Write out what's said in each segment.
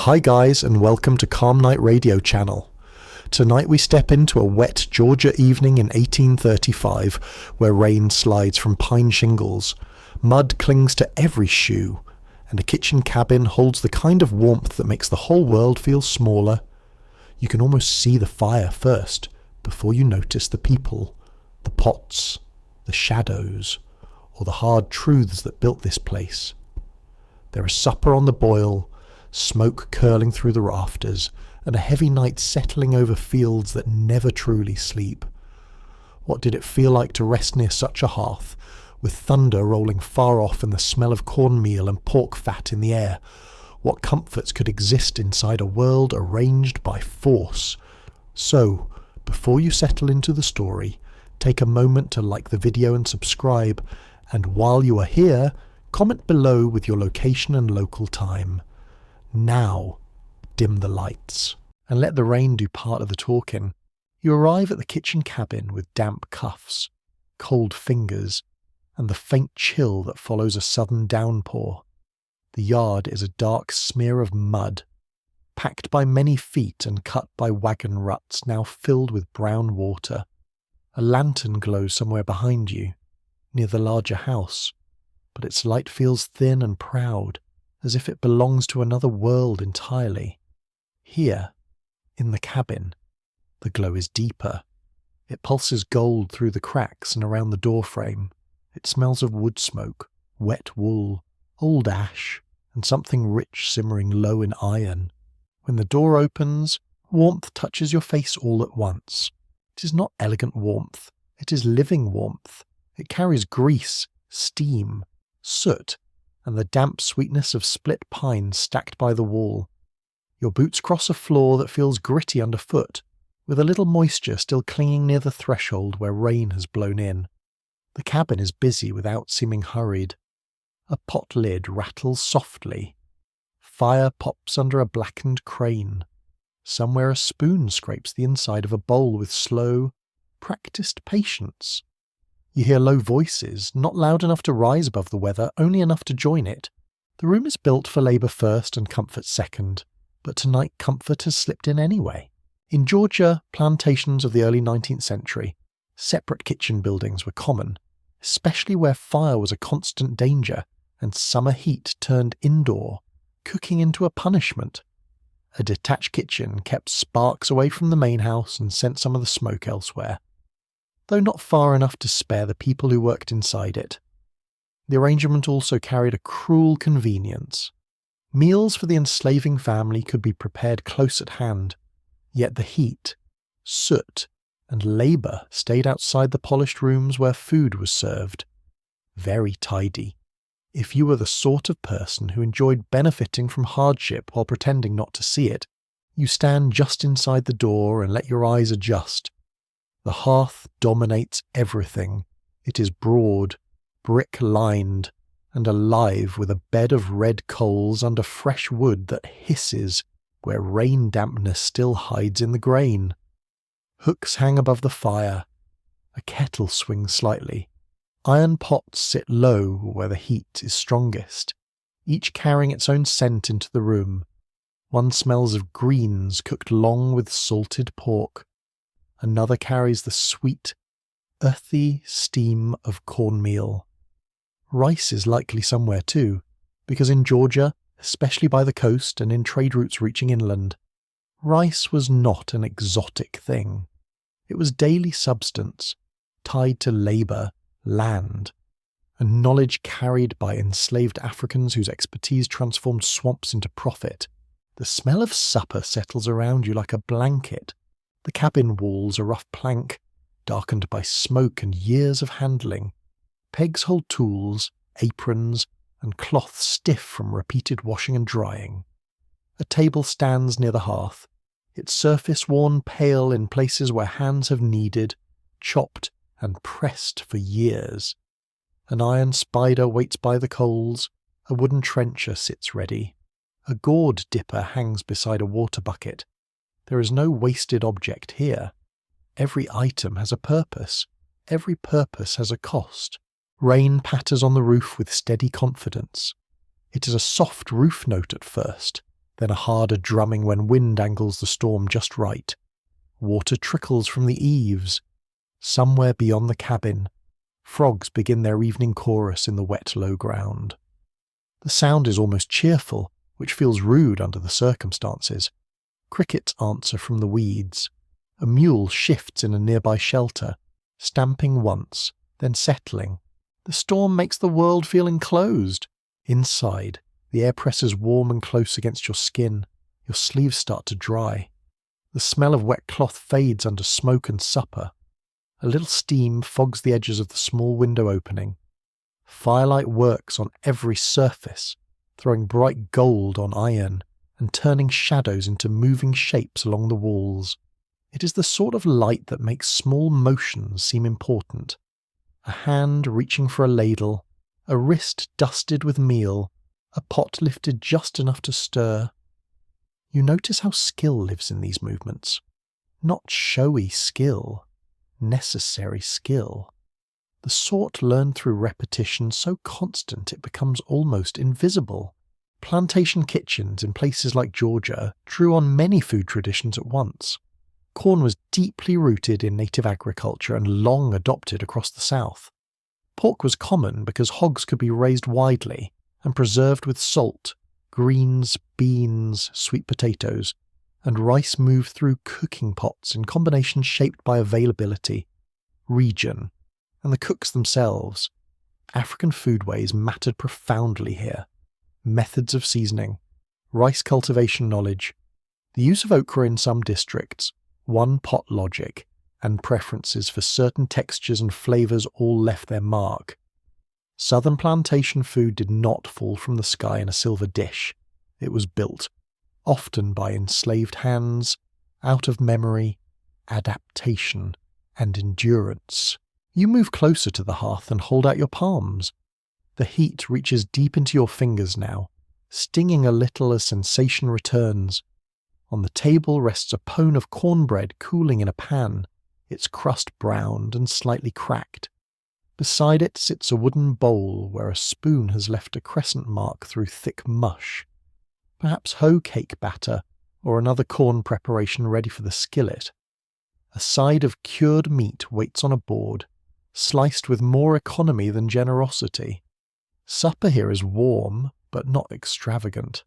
Hi guys, and welcome to Calm Night Radio Channel. Tonight we step into a wet Georgia evening in 1835 where rain slides from pine shingles, mud clings to every shoe, and a kitchen cabin holds the kind of warmth that makes the whole world feel smaller. You can almost see the fire first before you notice the people, the pots, the shadows, or the hard truths that built this place. There is supper on the boil, smoke curling through the rafters, and a heavy night settling over fields that never truly sleep. What did it feel like to rest near such a hearth, with thunder rolling far off and the smell of cornmeal and pork fat in the air? What comforts could exist inside a world arranged by force? So, before you settle into the story, take a moment to like the video and subscribe, and while you are here, comment below with your location and local time. Now, dim the lights, and let the rain do part of the talking. You arrive at the kitchen cabin with damp cuffs, cold fingers, and the faint chill that follows a southern downpour. The yard is a dark smear of mud, packed by many feet and cut by wagon ruts now filled with brown water. A lantern glows somewhere behind you, near the larger house, but its light feels thin and proud, as if it belongs to another world entirely. Here, in the cabin, the glow is deeper. It pulses gold through the cracks and around the doorframe. It smells of wood smoke, wet wool, old ash, and something rich simmering low in iron. When the door opens, warmth touches your face all at once. It is not elegant warmth, it is living warmth. It carries grease, steam, soot, and the damp sweetness of split pine stacked by the wall. Your boots cross a floor that feels gritty underfoot, with a little moisture still clinging near the threshold where rain has blown in. The cabin is busy without seeming hurried. A pot lid rattles softly. Fire pops under a blackened crane. Somewhere a spoon scrapes the inside of a bowl with slow, practiced patience. You hear low voices, not loud enough to rise above the weather, only enough to join it. The room is built for labour first and comfort second, but tonight comfort has slipped in anyway. In Georgia plantations of the early 19th century, separate kitchen buildings were common, especially where fire was a constant danger and summer heat turned indoor, cooking into a punishment. A detached kitchen kept sparks away from the main house and sent some of the smoke elsewhere, though not far enough to spare the people who worked inside it. The arrangement also carried a cruel convenience. Meals for the enslaving family could be prepared close at hand, yet the heat, soot, and labour stayed outside the polished rooms where food was served. Very tidy. If you were the sort of person who enjoyed benefiting from hardship while pretending not to see it, you stand just inside the door and let your eyes adjust. The hearth dominates everything. It is broad, brick-lined, and alive with a bed of red coals under fresh wood that hisses where rain dampness still hides in the grain. Hooks hang above the fire. A kettle swings slightly. Iron pots sit low where the heat is strongest, each carrying its own scent into the room. One smells of greens cooked long with salted pork. Another carries the sweet, earthy steam of cornmeal. Rice is likely somewhere too, because in Georgia, especially by the coast and in trade routes reaching inland, rice was not an exotic thing. It was daily substance, tied to labour, land, and knowledge carried by enslaved Africans whose expertise transformed swamps into profit. The smell of supper settles around you like a blanket. The cabin walls are rough plank, darkened by smoke and years of handling. Pegs hold tools, aprons, and cloth stiff from repeated washing and drying. A table stands near the hearth, its surface worn pale in places where hands have kneaded, chopped, and pressed for years. An iron spider waits by the coals, a wooden trencher sits ready. A gourd dipper hangs beside a water bucket. There is no wasted object here. Every item has a purpose. Every purpose has a cost. Rain patters on the roof with steady confidence. It is a soft roof note at first, then a harder drumming when wind angles the storm just right. Water trickles from the eaves. Somewhere beyond the cabin, frogs begin their evening chorus in the wet low ground. The sound is almost cheerful, which feels rude under the circumstances. Crickets answer from the weeds. A mule shifts in a nearby shelter, stamping once, then settling. The storm makes the world feel enclosed. Inside, the air presses warm and close against your skin. Your sleeves start to dry. The smell of wet cloth fades under smoke and supper. A little steam fogs the edges of the small window opening. Firelight works on every surface, throwing bright gold on iron and turning shadows into moving shapes along the walls. It is the sort of light that makes small motions seem important. A hand reaching for a ladle, a wrist dusted with meal, a pot lifted just enough to stir. You notice how skill lives in these movements. Not showy skill, necessary skill. The sort learned through repetition so constant it becomes almost invisible. Plantation kitchens in places like Georgia drew on many food traditions at once. Corn was deeply rooted in native agriculture and long adopted across the South. Pork was common because hogs could be raised widely and preserved with salt, greens, beans, sweet potatoes, and rice moved through cooking pots in combinations shaped by availability, region, and the cooks themselves. African foodways mattered profoundly here. Methods of seasoning, rice cultivation knowledge, the use of okra in some districts, one-pot logic, and preferences for certain textures and flavours all left their mark. Southern plantation food did not fall from the sky in a silver dish. It was built, often by enslaved hands, out of memory, adaptation, and endurance. You move closer to the hearth and hold out your palms. The heat reaches deep into your fingers now, stinging a little as sensation returns. On the table rests a pone of cornbread cooling in a pan, its crust browned and slightly cracked. Beside it sits a wooden bowl where a spoon has left a crescent mark through thick mush. Perhaps hoe cake batter or another corn preparation ready for the skillet. A side of cured meat waits on a board, sliced with more economy than generosity. Supper here is warm, but not extravagant.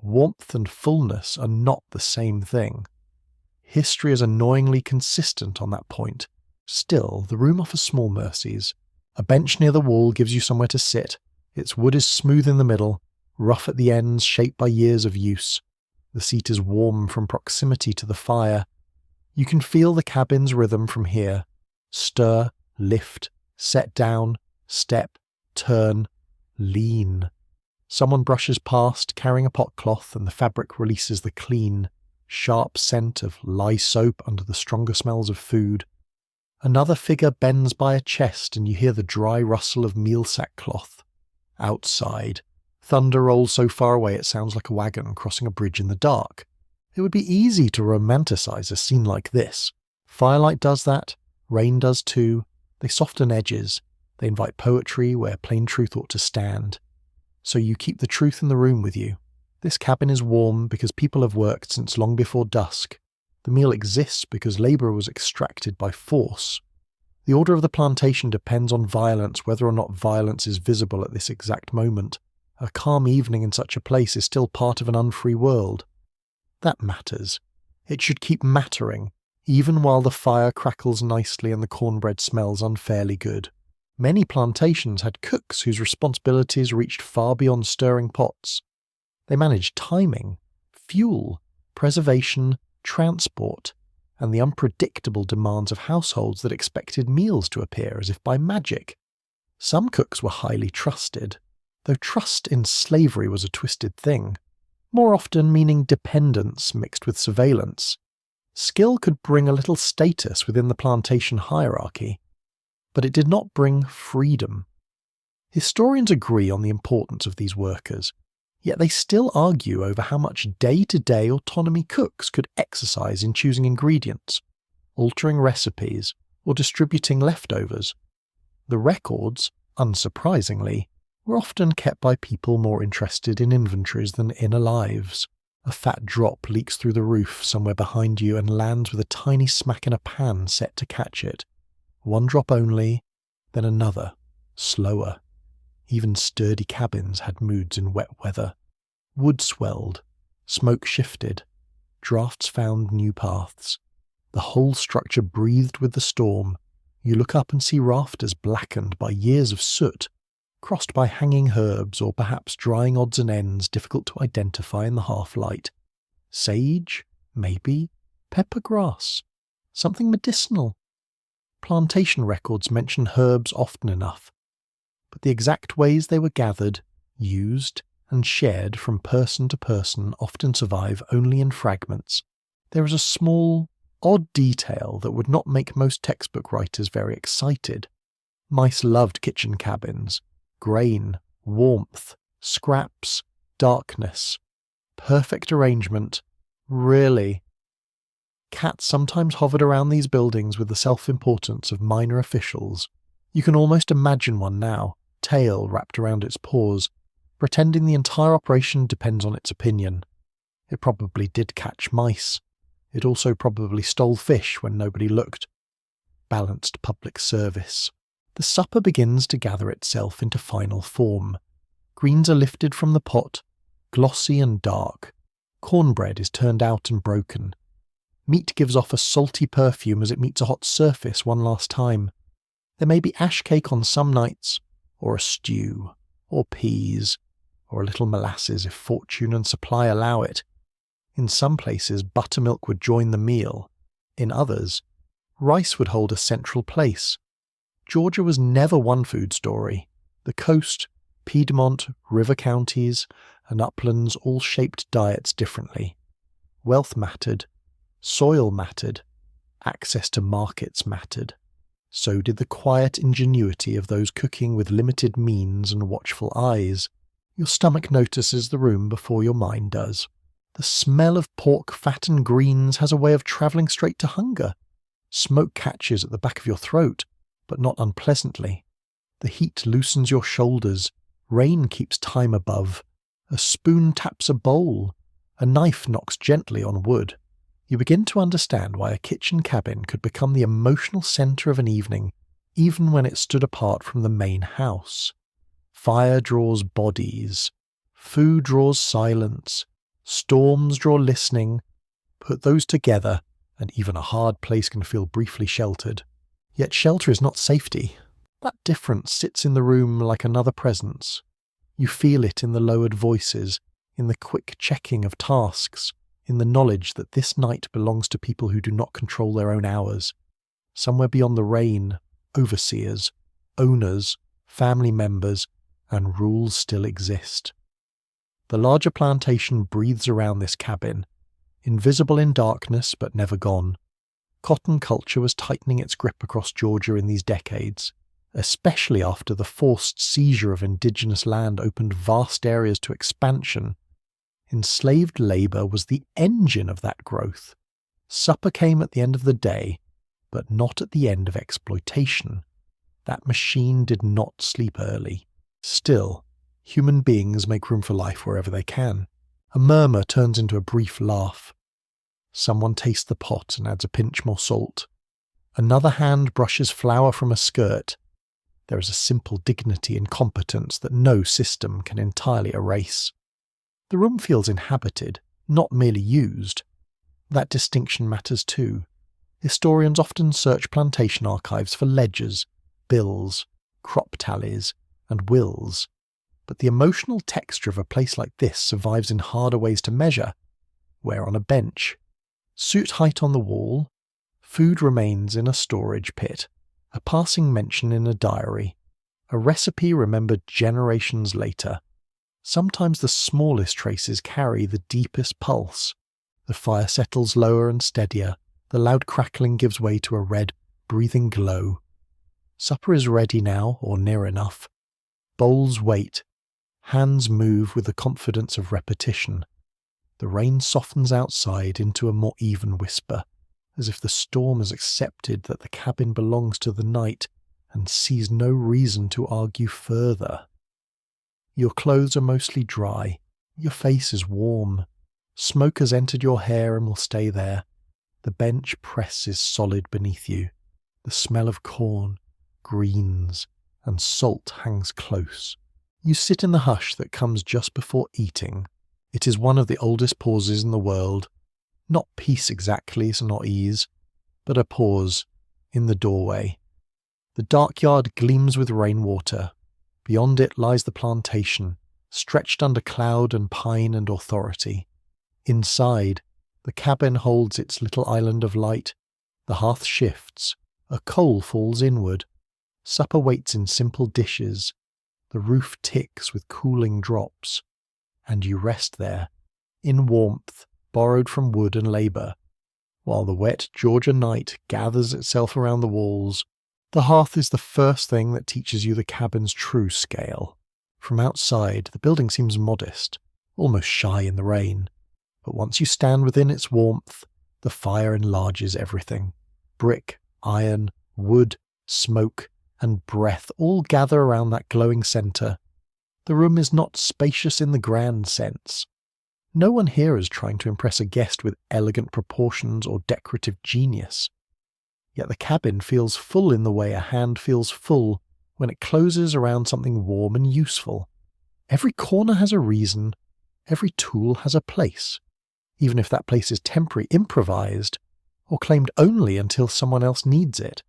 Warmth and fullness are not the same thing. History is annoyingly consistent on that point. Still, the room offers small mercies. A bench near the wall gives you somewhere to sit. Its wood is smooth in the middle, rough at the ends, shaped by years of use. The seat is warm from proximity to the fire. You can feel the cabin's rhythm from here. Stir, lift, set down, step, turn, lean. Someone brushes past, carrying a pot cloth, and the fabric releases the clean, sharp scent of lye soap under the stronger smells of food. Another figure bends by a chest and you hear the dry rustle of meal sackcloth. Outside, thunder rolls so far away it sounds like a wagon crossing a bridge in the dark. It would be easy to romanticize a scene like this. Firelight does that, rain does too. They soften edges. They invite poetry where plain truth ought to stand. So you keep the truth in the room with you. This cabin is warm because people have worked since long before dusk. The meal exists because labour was extracted by force. The order of the plantation depends on violence, whether or not violence is visible at this exact moment. A calm evening in such a place is still part of an unfree world. That matters. It should keep mattering, even while the fire crackles nicely and the cornbread smells unfairly good. Many plantations had cooks whose responsibilities reached far beyond stirring pots. They managed timing, fuel, preservation, transport, and the unpredictable demands of households that expected meals to appear as if by magic. Some cooks were highly trusted, though trust in slavery was a twisted thing, more often meaning dependence mixed with surveillance. Skill could bring a little status within the plantation hierarchy, but it did not bring freedom. Historians agree on the importance of these workers, yet they still argue over how much day-to-day autonomy cooks could exercise in choosing ingredients, altering recipes, or distributing leftovers. The records, unsurprisingly, were often kept by people more interested in inventories than inner lives. A fat drop leaks through the roof somewhere behind you and lands with a tiny smack in a pan set to catch it. One drop only, then another, slower. Even sturdy cabins had moods in wet weather. Wood swelled, smoke shifted, drafts found new paths. The whole structure breathed with the storm. You look up and see rafters blackened by years of soot, crossed by hanging herbs or perhaps drying odds and ends difficult to identify in the half-light. Sage? Maybe. Pepper grass? Something medicinal? Plantation records mention herbs often enough, but the exact ways they were gathered, used, and shared from person to person often survive only in fragments. There is a small, odd detail that would not make most textbook writers very excited. Mice loved kitchen cabins. Grain, warmth, scraps, darkness. Perfect arrangement. Really. Cats sometimes hovered around these buildings with the self-importance of minor officials. You can almost imagine one now, tail wrapped around its paws, pretending the entire operation depends on its opinion. It probably did catch mice. It also probably stole fish when nobody looked. Balanced public service. The supper begins to gather itself into final form. Greens are lifted from the pot, glossy and dark. Cornbread is turned out and broken. Meat gives off a salty perfume as it meets a hot surface one last time. There may be ash cake on some nights, or a stew, or peas, or a little molasses if fortune and supply allow it. In some places, buttermilk would join the meal. In others, rice would hold a central place. Georgia was never one food story. The coast, Piedmont, river counties, and uplands all shaped diets differently. Wealth mattered. Soil mattered. Access to markets mattered. So did the quiet ingenuity of those cooking with limited means and watchful eyes. Your stomach notices the room before your mind does. The smell of pork fat and greens has a way of travelling straight to hunger. Smoke catches at the back of your throat, but not unpleasantly. The heat loosens your shoulders. Rain keeps time above. A spoon taps a bowl. A knife knocks gently on wood. You begin to understand why a kitchen cabin could become the emotional centre of an evening, even when it stood apart from the main house. Fire draws bodies. Food draws silence. Storms draw listening. Put those together, and even a hard place can feel briefly sheltered. Yet shelter is not safety. That difference sits in the room like another presence. You feel it in the lowered voices, in the quick checking of tasks, in the knowledge that this night belongs to people who do not control their own hours. Somewhere beyond the rain, overseers, owners, family members, and rules still exist. The larger plantation breathes around this cabin, invisible in darkness but never gone. Cotton culture was tightening its grip across Georgia in these decades, especially after the forced seizure of indigenous land opened vast areas to expansion. Enslaved labour was the engine of that growth. Supper came at the end of the day, but not at the end of exploitation. That machine did not sleep early. Still, human beings make room for life wherever they can. A murmur turns into a brief laugh. Someone tastes the pot and adds a pinch more salt. Another hand brushes flour from a skirt. There is a simple dignity and competence that no system can entirely erase. The room feels inhabited, not merely used. That distinction matters too. Historians often search plantation archives for ledgers, bills, crop tallies, and wills. But the emotional texture of a place like this survives in harder ways to measure. Where on a bench. Suit height on the wall. Food remains in a storage pit. A passing mention in a diary. A recipe remembered generations later. Sometimes the smallest traces carry the deepest pulse. The fire settles lower and steadier. The loud crackling gives way to a red, breathing glow. Supper is ready now, or near enough. Bowls wait. Hands move with the confidence of repetition. The rain softens outside into a more even whisper, as if the storm has accepted that the cabin belongs to the night and sees no reason to argue further. Your clothes are mostly dry. Your face is warm. Smoke has entered your hair and will stay there. The bench press is solid beneath you. The smell of corn, greens, and salt hangs close. You sit in the hush that comes just before eating. It is one of the oldest pauses in the world. Not peace exactly, so not ease, but a pause in the doorway. The dark yard gleams with rainwater. Beyond it lies the plantation, stretched under cloud and pine and authority. Inside, the cabin holds its little island of light. The hearth shifts. A coal falls inward. Supper waits in simple dishes. The roof ticks with cooling drops. And you rest there, in warmth borrowed from wood and labour, while the wet Georgia night gathers itself around the walls. The hearth is the first thing that teaches you the cabin's true scale. From outside, the building seems modest, almost shy in the rain. But once you stand within its warmth, the fire enlarges everything. Brick, iron, wood, smoke, and breath all gather around that glowing centre. The room is not spacious in the grand sense. No one here is trying to impress a guest with elegant proportions or decorative genius. Yet the cabin feels full in the way a hand feels full when it closes around something warm and useful. Every corner has a reason. Every tool has a place, even if that place is temporary, improvised, or claimed only until someone else needs it.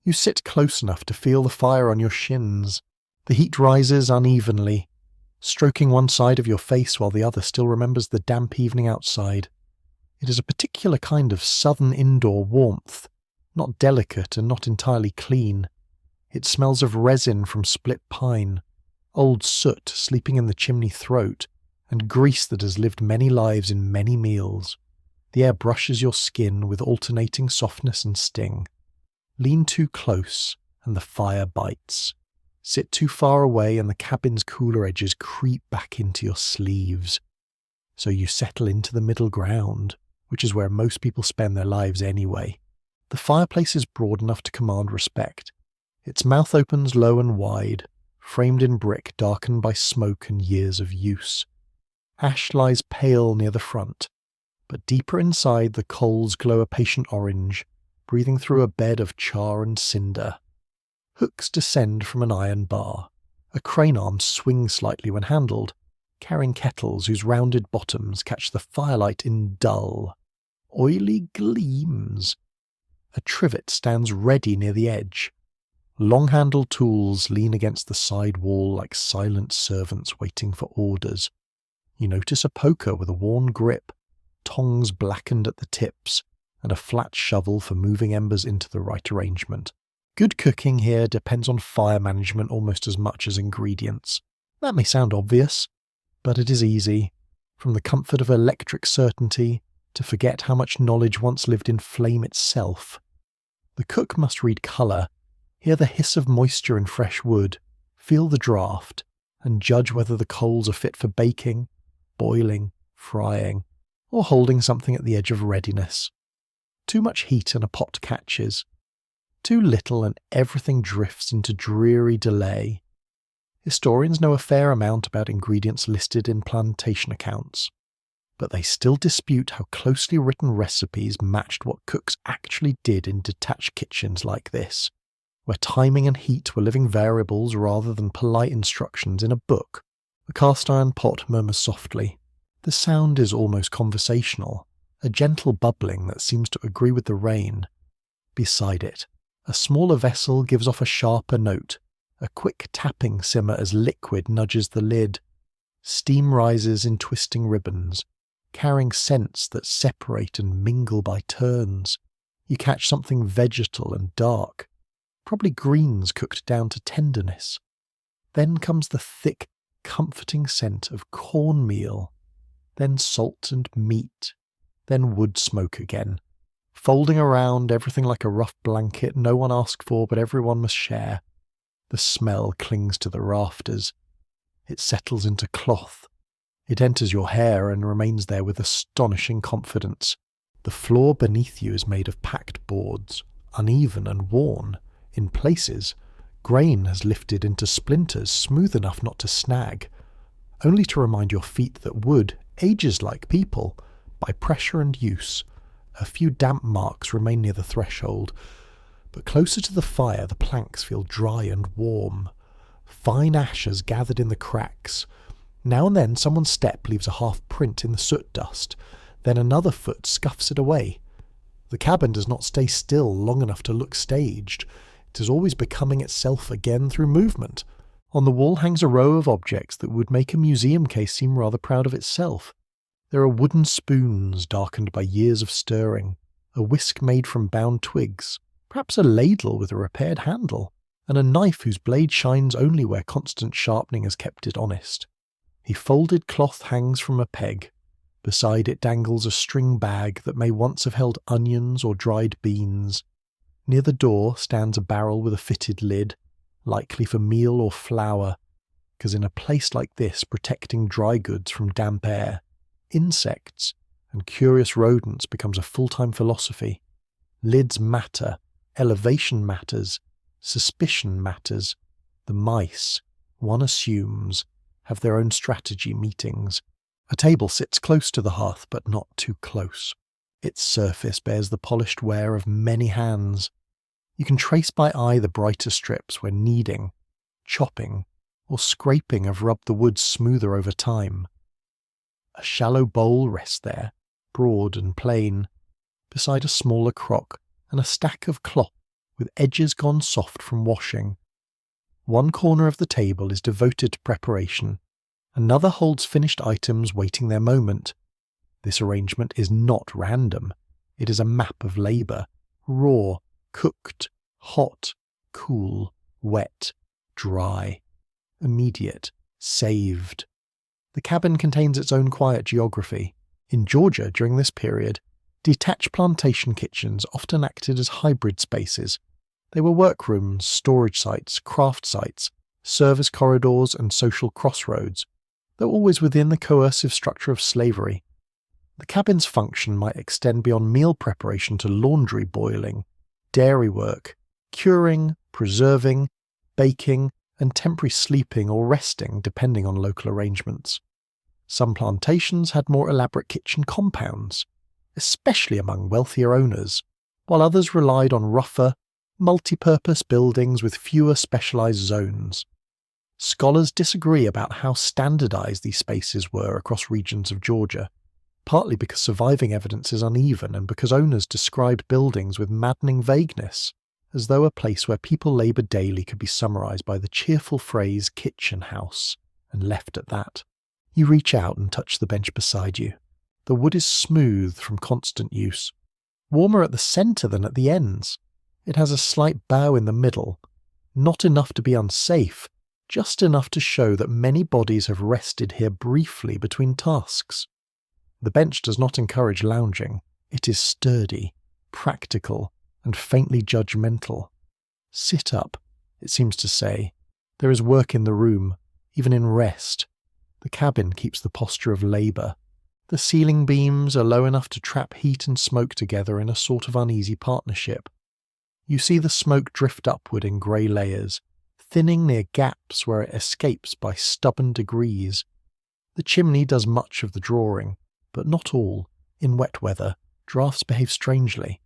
You sit close enough to feel the fire on your shins. The heat rises unevenly, stroking one side of your face while the other still remembers the damp evening outside. It is a particular kind of southern indoor warmth, not delicate and not entirely clean. It smells of resin from split pine, old soot sleeping in the chimney throat, and grease that has lived many lives in many meals. The air brushes your skin with alternating softness and sting. Lean too close, and the fire bites. Sit too far away, and the cabin's cooler edges creep back into your sleeves. So you settle into the middle ground, which is where most people spend their lives anyway. The fireplace is broad enough to command respect. Its mouth opens low and wide, framed in brick darkened by smoke and years of use. Ash lies pale near the front, but deeper inside the coals glow a patient orange, breathing through a bed of char and cinder. Hooks descend from an iron bar. A crane arm swings slightly when handled, carrying kettles whose rounded bottoms catch the firelight in dull, oily gleams. A trivet stands ready near the edge. Long-handled tools lean against the side wall like silent servants waiting for orders. You notice a poker with a worn grip, tongs blackened at the tips, and a flat shovel for moving embers into the right arrangement. Good cooking here depends on fire management almost as much as ingredients. That may sound obvious, but it is easy. From the comfort of electric certainty to forget how much knowledge once lived in flame itself. The cook must read colour, hear the hiss of moisture in fresh wood, feel the draught, and judge whether the coals are fit for baking, boiling, frying, or holding something at the edge of readiness. Too much heat and a pot catches. Too little and everything drifts into dreary delay. Historians know a fair amount about ingredients listed in plantation accounts, but they still dispute how closely written recipes matched what cooks actually did in detached kitchens like this, where timing and heat were living variables rather than polite instructions in a book. The cast-iron pot murmurs softly. The sound is almost conversational, a gentle bubbling that seems to agree with the rain. Beside it, a smaller vessel gives off a sharper note, a quick tapping simmer as liquid nudges the lid. Steam rises in twisting ribbons, carrying scents that separate and mingle by turns. You catch something vegetal and dark, probably greens cooked down to tenderness. Then comes the thick, comforting scent of cornmeal, then salt and meat, then wood smoke again, folding around everything like a rough blanket no one asked for but everyone must share. The smell clings to the rafters. It settles into cloth. It enters your hair and remains there with astonishing confidence. The floor beneath you is made of packed boards, uneven and worn. In places, grain has lifted into splinters smooth enough not to snag, only to remind your feet that wood ages like people, by pressure and use. A few damp marks remain near the threshold, but closer to the fire the planks feel dry and warm. Fine ash has gathered in the cracks. Now and then someone's step leaves a half print in the soot dust, then another foot scuffs it away. The cabin does not stay still long enough to look staged. It is always becoming itself again through movement. On the wall hangs a row of objects that would make a museum case seem rather proud of itself. There are wooden spoons darkened by years of stirring, a whisk made from bound twigs, perhaps a ladle with a repaired handle, and a knife whose blade shines only where constant sharpening has kept it honest. A folded cloth hangs from a peg. Beside it dangles a string bag that may once have held onions or dried beans. Near the door stands a barrel with a fitted lid, likely for meal or flour, because in a place like this protecting dry goods from damp air, insects and curious rodents becomes a full-time philosophy. Lids matter, elevation matters, suspicion matters. The mice, one assumes, have their own strategy meetings. A table sits close to the hearth, but not too close. Its surface bears the polished wear of many hands. You can trace by eye the brighter strips where kneading, chopping, or scraping have rubbed the wood smoother over time. A shallow bowl rests there, broad and plain, beside a smaller crock and a stack of cloth with edges gone soft from washing. One corner of the table is devoted to preparation, another holds finished items waiting their moment. This arrangement is not random. It is a map of labour, raw, cooked, hot, cool, wet, dry, immediate, saved. The cabin contains its own quiet geography. In Georgia, during this period, detached plantation kitchens often acted as hybrid spaces. They were workrooms, storage sites, craft sites, service corridors and social crossroads, though always within the coercive structure of slavery. The cabin's function might extend beyond meal preparation to laundry boiling, dairy work, curing, preserving, baking, and temporary sleeping or resting depending on local arrangements. Some plantations had more elaborate kitchen compounds, especially among wealthier owners, while others relied on rougher, multi-purpose buildings with fewer specialized zones. Scholars disagree about how standardized these spaces were across regions of Georgia, partly because surviving evidence is uneven and because owners described buildings with maddening vagueness, as though a place where people labor daily could be summarized by the cheerful phrase kitchen house, and left at that. You reach out and touch the bench beside you. The wood is smooth from constant use, warmer at the centre than at the ends. It has a slight bow in the middle, not enough to be unsafe, just enough to show that many bodies have rested here briefly between tasks. The bench does not encourage lounging. It is sturdy, practical, and faintly judgmental. Sit up, it seems to say. There is work in the room, even in rest. The cabin keeps the posture of labour. The ceiling beams are low enough to trap heat and smoke together in a sort of uneasy partnership. You see the smoke drift upward in grey layers, thinning near gaps where it escapes by stubborn degrees. The chimney does much of the drawing, but not all. In wet weather, draughts behave strangely.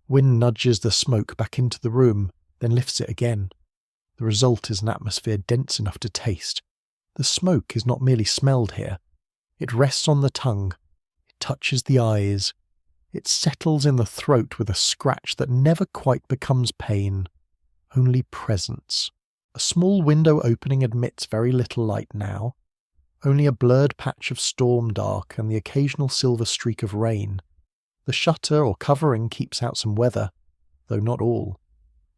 Wind nudges the smoke back into the room, then lifts it again. The result is an atmosphere dense enough to taste. The smoke is not merely smelled here. It rests on the tongue. It touches the eyes. It settles in the throat with a scratch that never quite becomes pain, only presence. A small window opening admits very little light now. Only a blurred patch of storm dark and the occasional silver streak of rain. The shutter or covering keeps out some weather, though not all.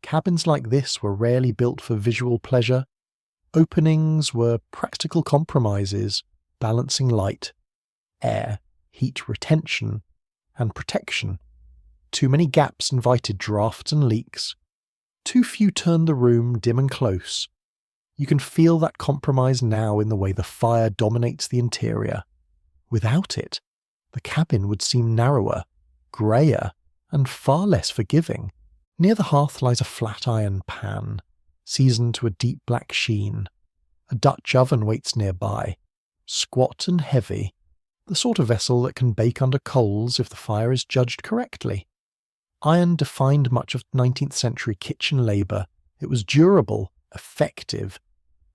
Cabins like this were rarely built for visual pleasure. Openings were practical compromises, balancing light, air, heat retention, and protection. Too many gaps invited drafts and leaks. Too few turned the room dim and close. You can feel that compromise now in the way the fire dominates the interior. Without it, the cabin would seem narrower, greyer, and far less forgiving. Near the hearth lies a flat iron pan, seasoned to a deep black sheen. A Dutch oven waits nearby, squat and heavy, The sort of vessel that can bake under coals if the fire is judged correctly. Iron defined much of 19th century kitchen labour. It was durable, effective,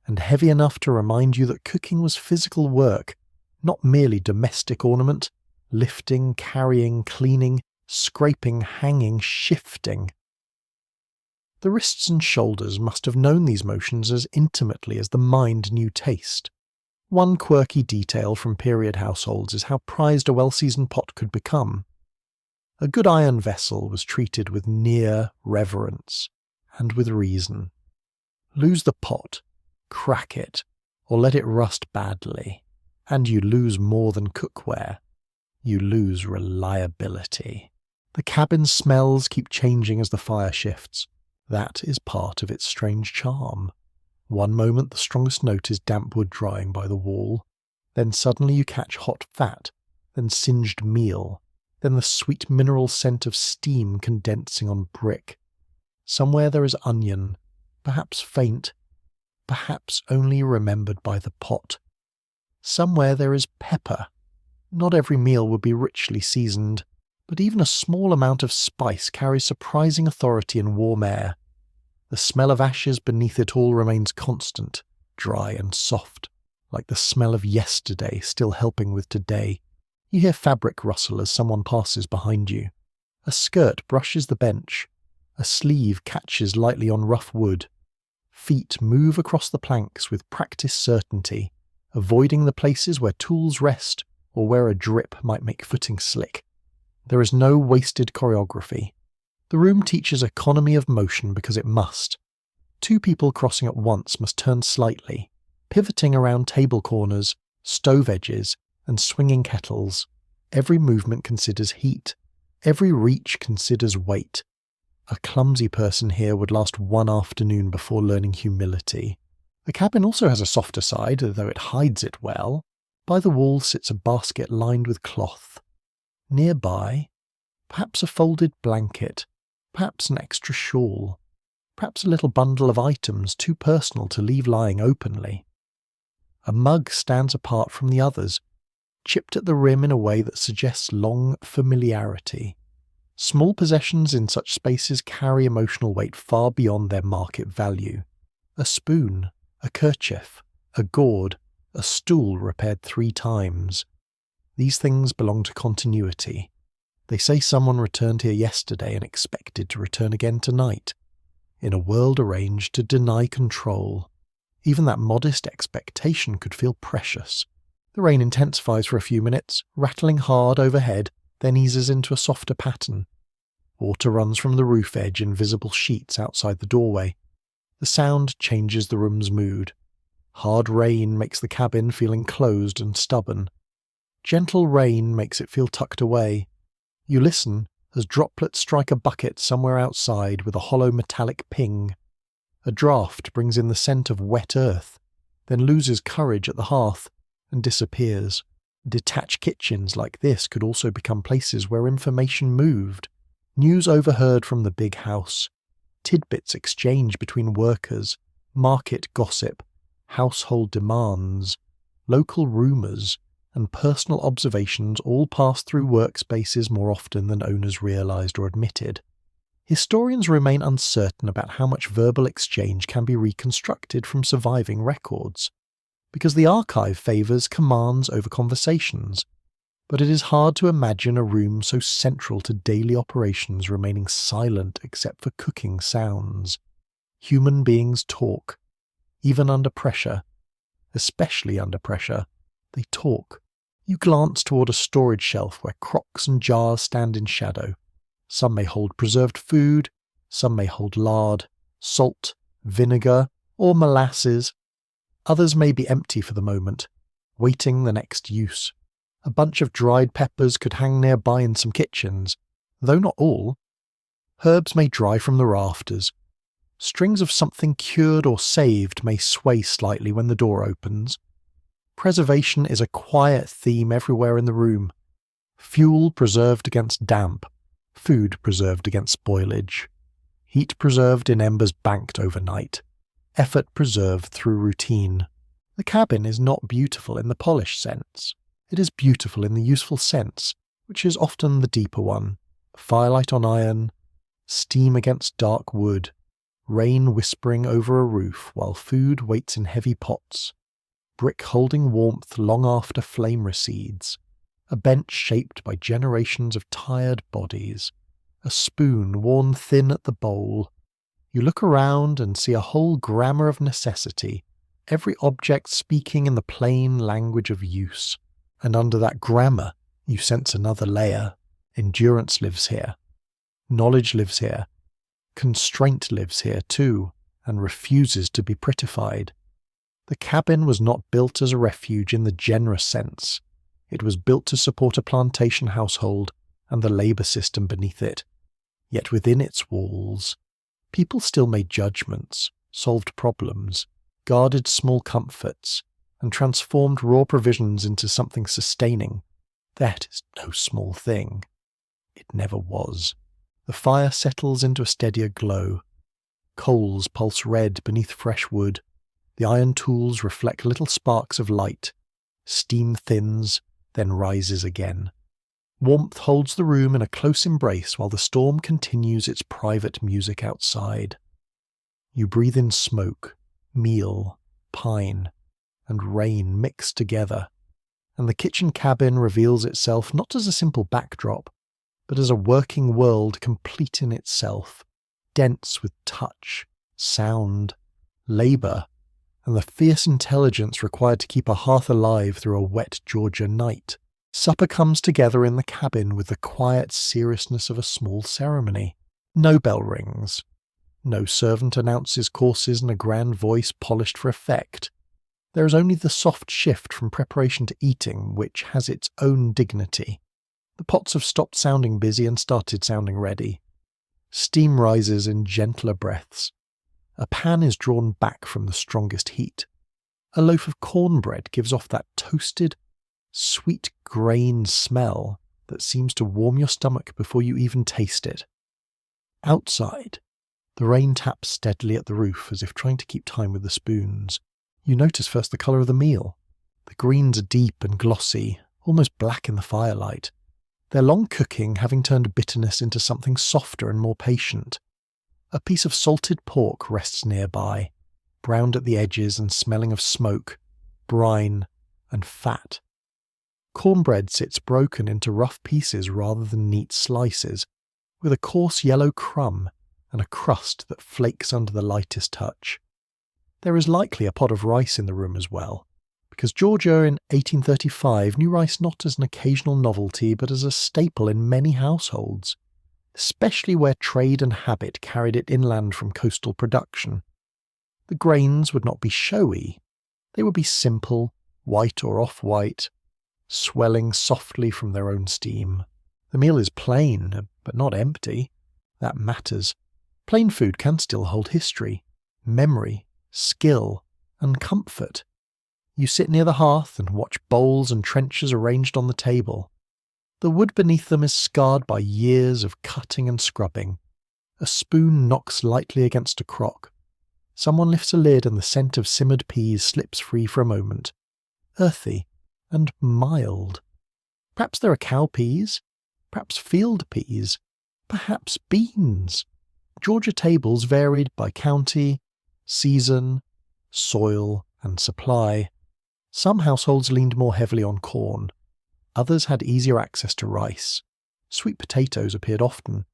and heavy enough to remind you that cooking was physical work, not merely domestic ornament, lifting, carrying, cleaning, scraping, hanging, shifting. The wrists and shoulders must have known these motions as intimately as the mind knew taste. One quirky detail from period households is how prized a well-seasoned pot could become. A good iron vessel was treated with near reverence, and with reason. Lose the pot, crack it, or let it rust badly, and you lose more than cookware. You lose reliability. The cabin's smells keep changing as the fire shifts. That is part of its strange charm. One moment the strongest note is damp wood drying by the wall, then suddenly you catch hot fat, then singed meal, then the sweet mineral scent of steam condensing on brick. Somewhere there is onion, perhaps faint, perhaps only remembered by the pot. Somewhere there is pepper. Not every meal would be richly seasoned, but even a small amount of spice carries surprising authority in warm air. The smell of ashes beneath it all remains constant, dry and soft, like the smell of yesterday still helping with today. You hear fabric rustle as someone passes behind you. A skirt brushes the bench. A sleeve catches lightly on rough wood. Feet move across the planks with practiced certainty, avoiding the places where tools rest or where a drip might make footing slick. There is no wasted choreography. The room teaches economy of motion because it must. Two people crossing at once must turn slightly, pivoting around table corners, stove edges, and swinging kettles. Every movement considers heat. Every reach considers weight. A clumsy person here would last one afternoon before learning humility. The cabin also has a softer side, though it hides it well. By the wall sits a basket lined with cloth. Nearby, perhaps a folded blanket, perhaps an extra shawl, perhaps a little bundle of items too personal to leave lying openly. A mug stands apart from the others, chipped at the rim in a way that suggests long familiarity. Small possessions in such spaces carry emotional weight far beyond their market value. A spoon, a kerchief, a gourd, a stool repaired 3 times. These things belong to continuity. They say someone returned here yesterday and expected to return again tonight. In a world arranged to deny control, even that modest expectation could feel precious. The rain intensifies for a few minutes, rattling hard overhead, then eases into a softer pattern. Water runs from the roof edge in visible sheets outside the doorway. The sound changes the room's mood. Hard rain makes the cabin feel enclosed and stubborn. Gentle rain makes it feel tucked away. You listen as droplets strike a bucket somewhere outside with a hollow metallic ping. A draught brings in the scent of wet earth, then loses courage at the hearth and disappears. Detached kitchens like this could also become places where information moved. News overheard from the big house. Tidbits exchanged between workers. Market gossip. Household demands. Local rumours. And personal observations all pass through workspaces more often than owners realised or admitted. Historians remain uncertain about how much verbal exchange can be reconstructed from surviving records, because the archive favours commands over conversations, but it is hard to imagine a room so central to daily operations remaining silent except for cooking sounds. Human beings talk, even under pressure, especially under pressure. They talk. You glance toward a storage shelf where crocks and jars stand in shadow. Some may hold preserved food, some may hold lard, salt, vinegar, or molasses. Others may be empty for the moment, waiting the next use. A bunch of dried peppers could hang nearby in some kitchens, though not all. Herbs may dry from the rafters. Strings of something cured or saved may sway slightly when the door opens. Preservation is a quiet theme everywhere in the room. Fuel preserved against damp, food preserved against spoilage, heat preserved in embers banked overnight, effort preserved through routine. The cabin is not beautiful in the polished sense. It is beautiful in the useful sense, which is often the deeper one. Firelight on iron, steam against dark wood, rain whispering over a roof while food waits in heavy pots, brick holding warmth long after flame recedes, a bench shaped by generations of tired bodies, a spoon worn thin at the bowl. You look around and see a whole grammar of necessity, every object speaking in the plain language of use. And under that grammar, you sense another layer. Endurance lives here. Knowledge lives here. Constraint lives here too, and refuses to be prettified. The cabin was not built as a refuge in the generous sense. It was built to support a plantation household and the labour system beneath it. Yet within its walls, people still made judgments, solved problems, guarded small comforts, and transformed raw provisions into something sustaining. That is no small thing. It never was. The fire settles into a steadier glow. Coals pulse red beneath fresh wood. The iron tools reflect little sparks of light. Steam thins, then rises again. Warmth holds the room in a close embrace while the storm continues its private music outside. You breathe in smoke, meal, pine, and rain mixed together, and the kitchen cabin reveals itself not as a simple backdrop, but as a working world complete in itself, dense with touch, sound, labour, and the fierce intelligence required to keep a hearth alive through a wet Georgia night. Supper comes together in the cabin with the quiet seriousness of a small ceremony. No bell rings. No servant announces courses in a grand voice polished for effect. There is only the soft shift from preparation to eating, which has its own dignity. The pots have stopped sounding busy and started sounding ready. Steam rises in gentler breaths. A pan is drawn back from the strongest heat. A loaf of cornbread gives off that toasted, sweet grain smell that seems to warm your stomach before you even taste it. Outside, the rain taps steadily at the roof as if trying to keep time with the spoons. You notice first the colour of the meal. The greens are deep and glossy, almost black in the firelight. Their long cooking having turned bitterness into something softer and more patient. A piece of salted pork rests nearby, browned at the edges and smelling of smoke, brine, and fat. Cornbread sits broken into rough pieces rather than neat slices, with a coarse yellow crumb and a crust that flakes under the lightest touch. There is likely a pot of rice in the room as well, because Georgia in 1835 knew rice not as an occasional novelty but as a staple in many households, especially where trade and habit carried it inland from coastal production. The grains would not be showy. They would be simple, white or off-white, swelling softly from their own steam. The meal is plain, but not empty. That matters. Plain food can still hold history, memory, skill, and comfort. You sit near the hearth and watch bowls and trenchers arranged on the table. The wood beneath them is scarred by years of cutting and scrubbing. A spoon knocks lightly against a crock. Someone lifts a lid and the scent of simmered peas slips free for a moment. Earthy and mild. Perhaps there are cowpeas, perhaps field peas, perhaps beans. Georgia tables varied by county, season, soil, and supply. Some households leaned more heavily on corn. Others had easier access to rice. Sweet potatoes appeared often.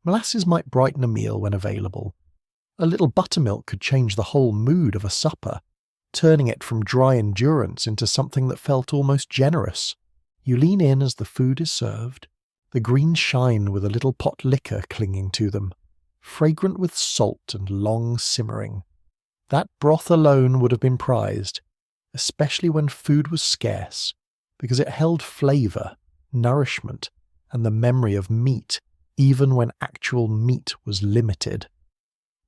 Molasses might brighten a meal when available. A little buttermilk could change the whole mood of a supper, turning it from dry endurance into something that felt almost generous. You lean in as the food is served. The greens shine with a little pot liquor clinging to them, fragrant with salt and long simmering. That broth alone would have been prized, especially when food was scarce, because it held flavour, nourishment, and the memory of meat, even when actual meat was limited.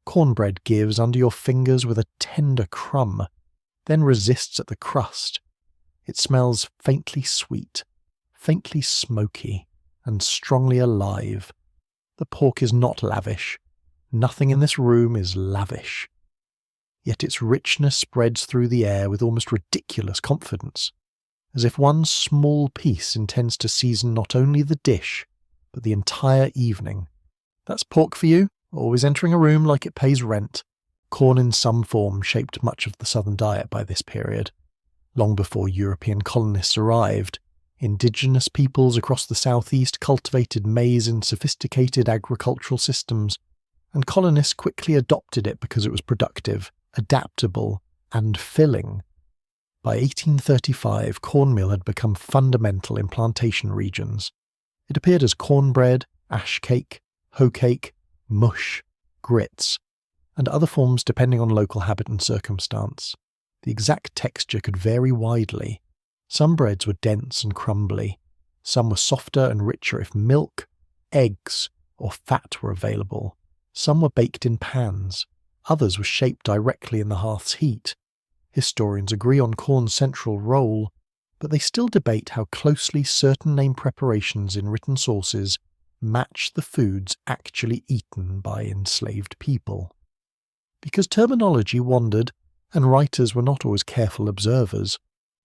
Cornbread gives under your fingers with a tender crumb, then resists at the crust. It smells faintly sweet, faintly smoky, and strongly alive. The pork is not lavish. Nothing in this room is lavish. Yet its richness spreads through the air with almost ridiculous confidence. as if one small piece intends to season not only the dish, but the entire evening. That's pork for you, always entering a room like it pays rent. Corn in some form shaped much of the southern diet by this period. Long before European colonists arrived, indigenous peoples across the southeast cultivated maize in sophisticated agricultural systems, and colonists quickly adopted it because it was productive, adaptable, and filling. By 1835, cornmeal had become fundamental in plantation regions. It appeared as cornbread, ash cake, hoe cake, mush, grits, and other forms depending on local habit and circumstance. The exact texture could vary widely. Some breads were dense and crumbly. Some were softer and richer if milk, eggs, or fat were available. Some were baked in pans. Others were shaped directly in the hearth's heat. Historians agree on corn's central role, but they still debate how closely certain name preparations in written sources match the foods actually eaten by enslaved people. Because terminology wandered, and writers were not always careful observers,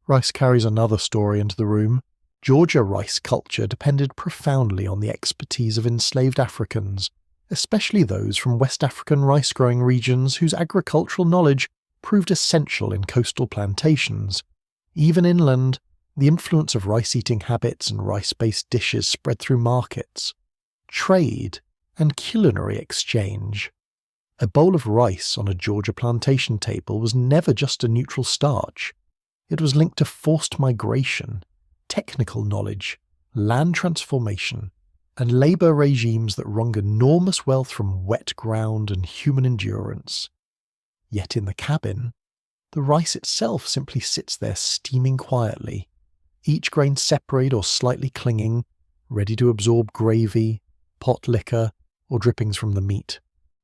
rice carries another story into the room. Georgia rice culture depended profoundly on the expertise of enslaved Africans, especially those from West African rice-growing regions whose agricultural knowledge proved essential in coastal plantations. Even inland, the influence of rice-eating habits and rice-based dishes spread through markets, trade, and culinary exchange. A bowl of rice on a Georgia plantation table was never just a neutral starch. It was linked to forced migration, technical knowledge, land transformation, and labour regimes that wrung enormous wealth from wet ground and human endurance. Yet in the cabin, the rice itself simply sits there steaming quietly, each grain separate or slightly clinging, ready to absorb gravy, pot liquor, or drippings from the meat.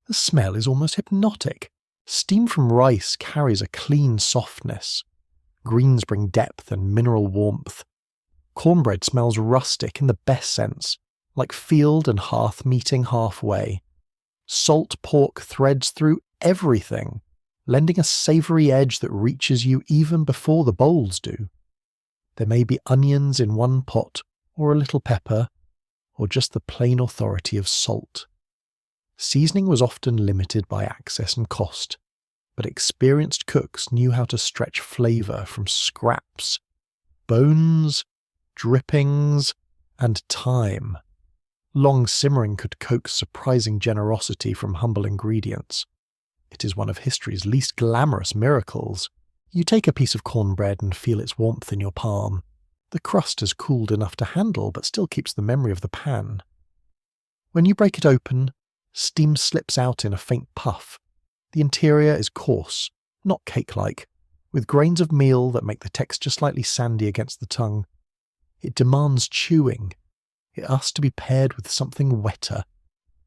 The smell is almost hypnotic. Steam from rice carries a clean softness. Greens bring depth and mineral warmth. Cornbread smells rustic in the best sense, like field and hearth meeting halfway. Salt pork threads through everything, lending a savoury edge that reaches you even before the bowls do. There may be onions in one pot, or a little pepper, or just the plain authority of salt. Seasoning was often limited by access and cost, but experienced cooks knew how to stretch flavour from scraps, bones, drippings, and time. Long simmering could coax surprising generosity from humble ingredients. It is one of history's least glamorous miracles. You take a piece of cornbread and feel its warmth in your palm. The crust is cooled enough to handle, but still keeps the memory of the pan. When you break it open, steam slips out in a faint puff. The interior is coarse, not cake-like, with grains of meal that make the texture slightly sandy against the tongue. It demands chewing. It asks to be paired with something wetter.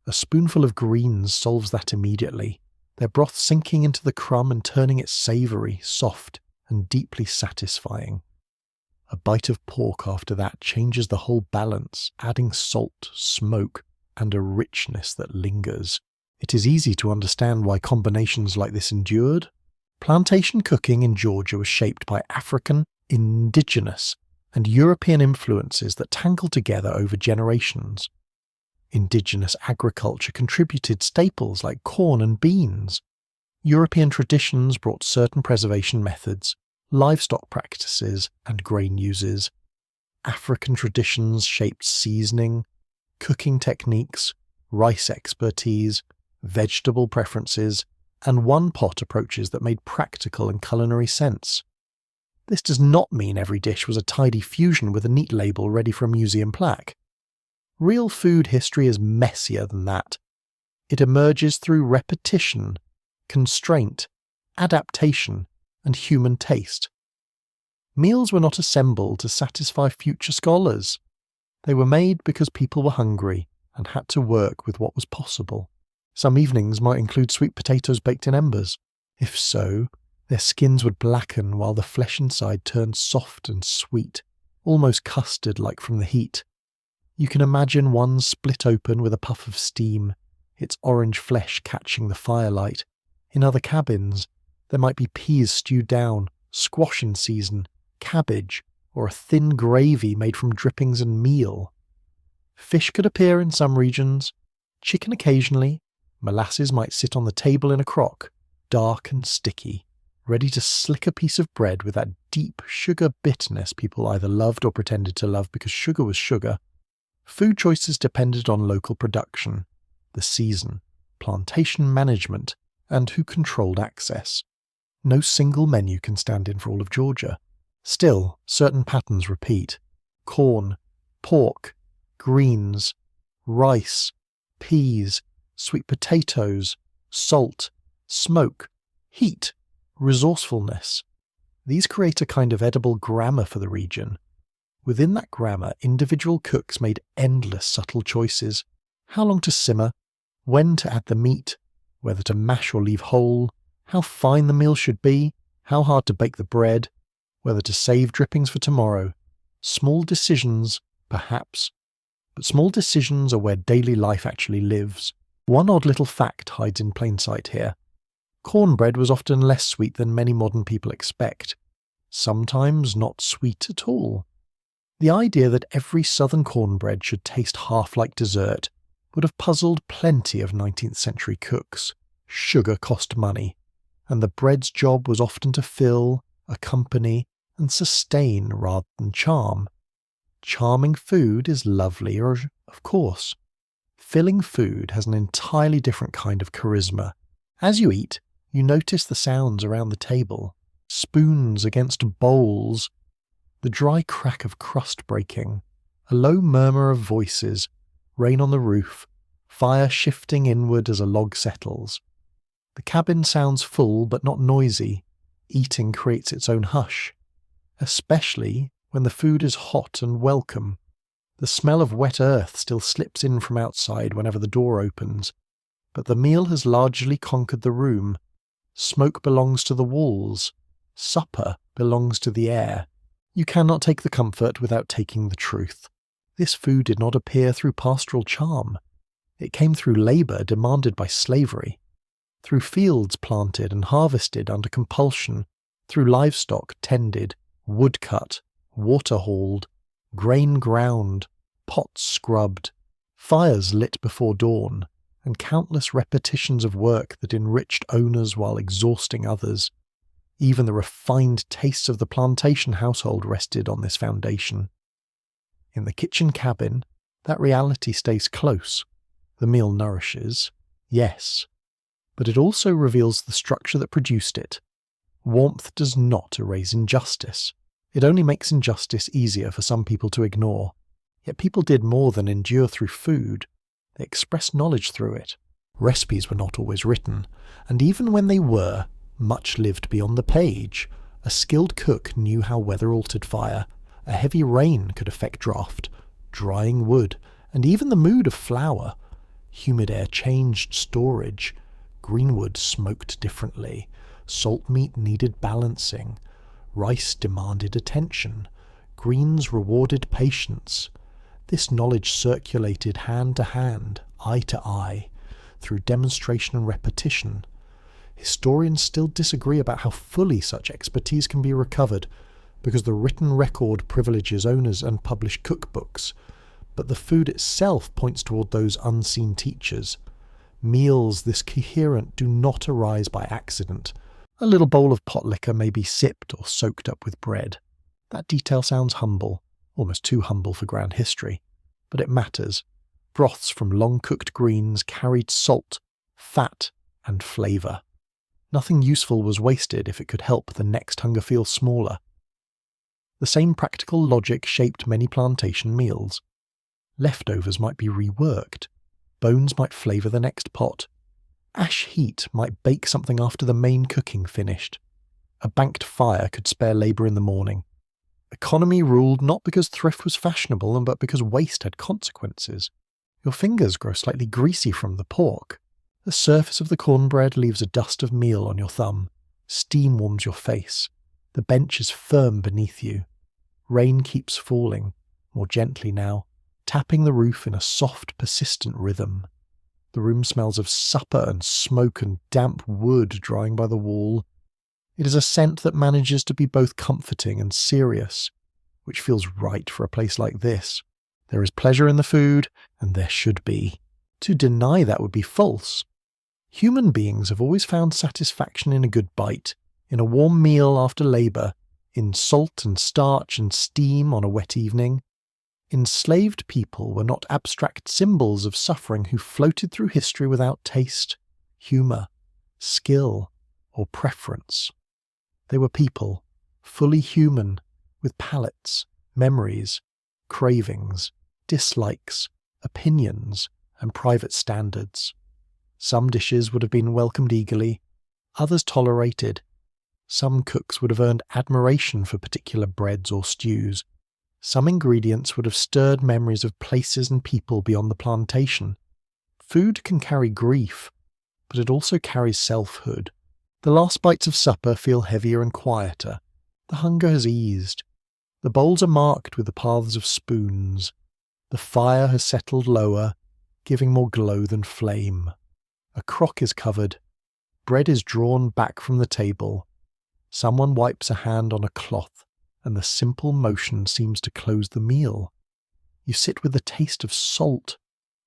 A spoonful of greens solves that immediately, their broth sinking into the crumb and turning it savoury, soft, and deeply satisfying. A bite of pork after that changes the whole balance, adding salt, smoke, and a richness that lingers. It is easy to understand why combinations like this endured. Plantation cooking in Georgia was shaped by African, indigenous, and European influences that tangled together over generations. Indigenous agriculture contributed staples like corn and beans. European traditions brought certain preservation methods, livestock practices, and grain uses. African traditions shaped seasoning, cooking techniques, rice expertise, vegetable preferences, and one-pot approaches that made practical and culinary sense. This does not mean every dish was a tidy fusion with a neat label ready for a museum plaque. Real food history is messier than that. It emerges through repetition, constraint, adaptation, and human taste. Meals were not assembled to satisfy future scholars. They were made because people were hungry and had to work with what was possible. Some evenings might include sweet potatoes baked in embers. If so, their skins would blacken while the flesh inside turned soft and sweet, almost custard-like from the heat. You can imagine one split open with a puff of steam, its orange flesh catching the firelight. In other cabins, there might be peas stewed down, squash in season, cabbage, or a thin gravy made from drippings and meal. Fish could appear in some regions, chicken occasionally, molasses might sit on the table in a crock, dark and sticky, ready to slick a piece of bread with that deep sugar bitterness people either loved or pretended to love because sugar was sugar. Food choices depended on local production, the season, plantation management, and who controlled access. No single menu can stand in for all of Georgia. Still, certain patterns repeat. Corn, pork, greens, rice, peas, sweet potatoes, salt, smoke, heat, resourcefulness. These create a kind of edible grammar for the region. Within that grammar, individual cooks made endless subtle choices. How long to simmer, when to add the meat, whether to mash or leave whole, how fine the meal should be, how hard to bake the bread, whether to save drippings for tomorrow. Small decisions, perhaps. But small decisions are where daily life actually lives. One odd little fact hides in plain sight here. Cornbread was often less sweet than many modern people expect. Sometimes not sweet at all. The idea that every southern cornbread should taste half like dessert would have puzzled plenty of 19th century cooks. Sugar cost money, and the bread's job was often to fill, accompany, and sustain rather than charm. Charming food is lovelier, of course. Filling food has an entirely different kind of charisma. As you eat, you notice the sounds around the table. Spoons against bowls, the dry crack of crust breaking, a low murmur of voices, rain on the roof, fire shifting inward as a log settles. The cabin sounds full but not noisy. Eating creates its own hush, especially when the food is hot and welcome. The smell of wet earth still slips in from outside whenever the door opens, but the meal has largely conquered the room. Smoke belongs to the walls. Supper belongs to the air. You cannot take the comfort without taking the truth. This food did not appear through pastoral charm. It came through labour demanded by slavery, through fields planted and harvested under compulsion, through livestock tended, wood cut, water hauled, grain ground, pots scrubbed, fires lit before dawn, and countless repetitions of work that enriched owners while exhausting others. Even the refined tastes of the plantation household rested on this foundation. In the kitchen cabin, that reality stays close. The meal nourishes, yes, but it also reveals the structure that produced it. Warmth does not erase injustice. It only makes injustice easier for some people to ignore. Yet people did more than endure through food. They expressed knowledge through it. Recipes were not always written, and even when they were, much lived beyond the page. A skilled cook knew how weather-altered fire, a heavy rain could affect draught, drying wood, and even the mood of flour. Humid air changed storage. Greenwood smoked differently. Salt meat needed balancing. Rice demanded attention. Greens rewarded patience. This knowledge circulated hand to hand, eye to eye, through demonstration and repetition. Historians still disagree about how fully such expertise can be recovered, because the written record privileges owners and published cookbooks, but the food itself points toward those unseen teachers. Meals this coherent do not arise by accident. A little bowl of pot liquor may be sipped or soaked up with bread. That detail sounds humble, almost too humble for grand history, but it matters. Broths from long-cooked greens carried salt, fat, and flavour. Nothing useful was wasted if it could help the next hunger feel smaller. The same practical logic shaped many plantation meals. Leftovers might be reworked. Bones might flavour the next pot. Ash heat might bake something after the main cooking finished. A banked fire could spare labour in the morning. Economy ruled not because thrift was fashionable, but because waste had consequences. Your fingers grow slightly greasy from the pork. The surface of the cornbread leaves a dust of meal on your thumb. Steam warms your face. The bench is firm beneath you. Rain keeps falling, more gently now, tapping the roof in a soft, persistent rhythm. The room smells of supper and smoke and damp wood drying by the wall. It is a scent that manages to be both comforting and serious. which feels right for a place like this. There is pleasure in the food, and there should be. To deny that would be false. Human beings have always found satisfaction in a good bite, in a warm meal after labour, in salt and starch and steam on a wet evening. Enslaved people were not abstract symbols of suffering who floated through history without taste, humour, skill, or preference. They were people, fully human, with palates, memories, cravings, dislikes, opinions, and private standards. Some dishes would have been welcomed eagerly, others tolerated. Some cooks would have earned admiration for particular breads or stews. Some ingredients would have stirred memories of places and people beyond the plantation. Food can carry grief, but it also carries selfhood. The last bites of supper feel heavier and quieter. The hunger has eased. The bowls are marked with the paths of spoons. The fire has settled lower, giving more glow than flame. A crock is covered. Bread is drawn back from the table. Someone wipes a hand on a cloth, and the simple motion seems to close the meal. You sit with the taste of salt,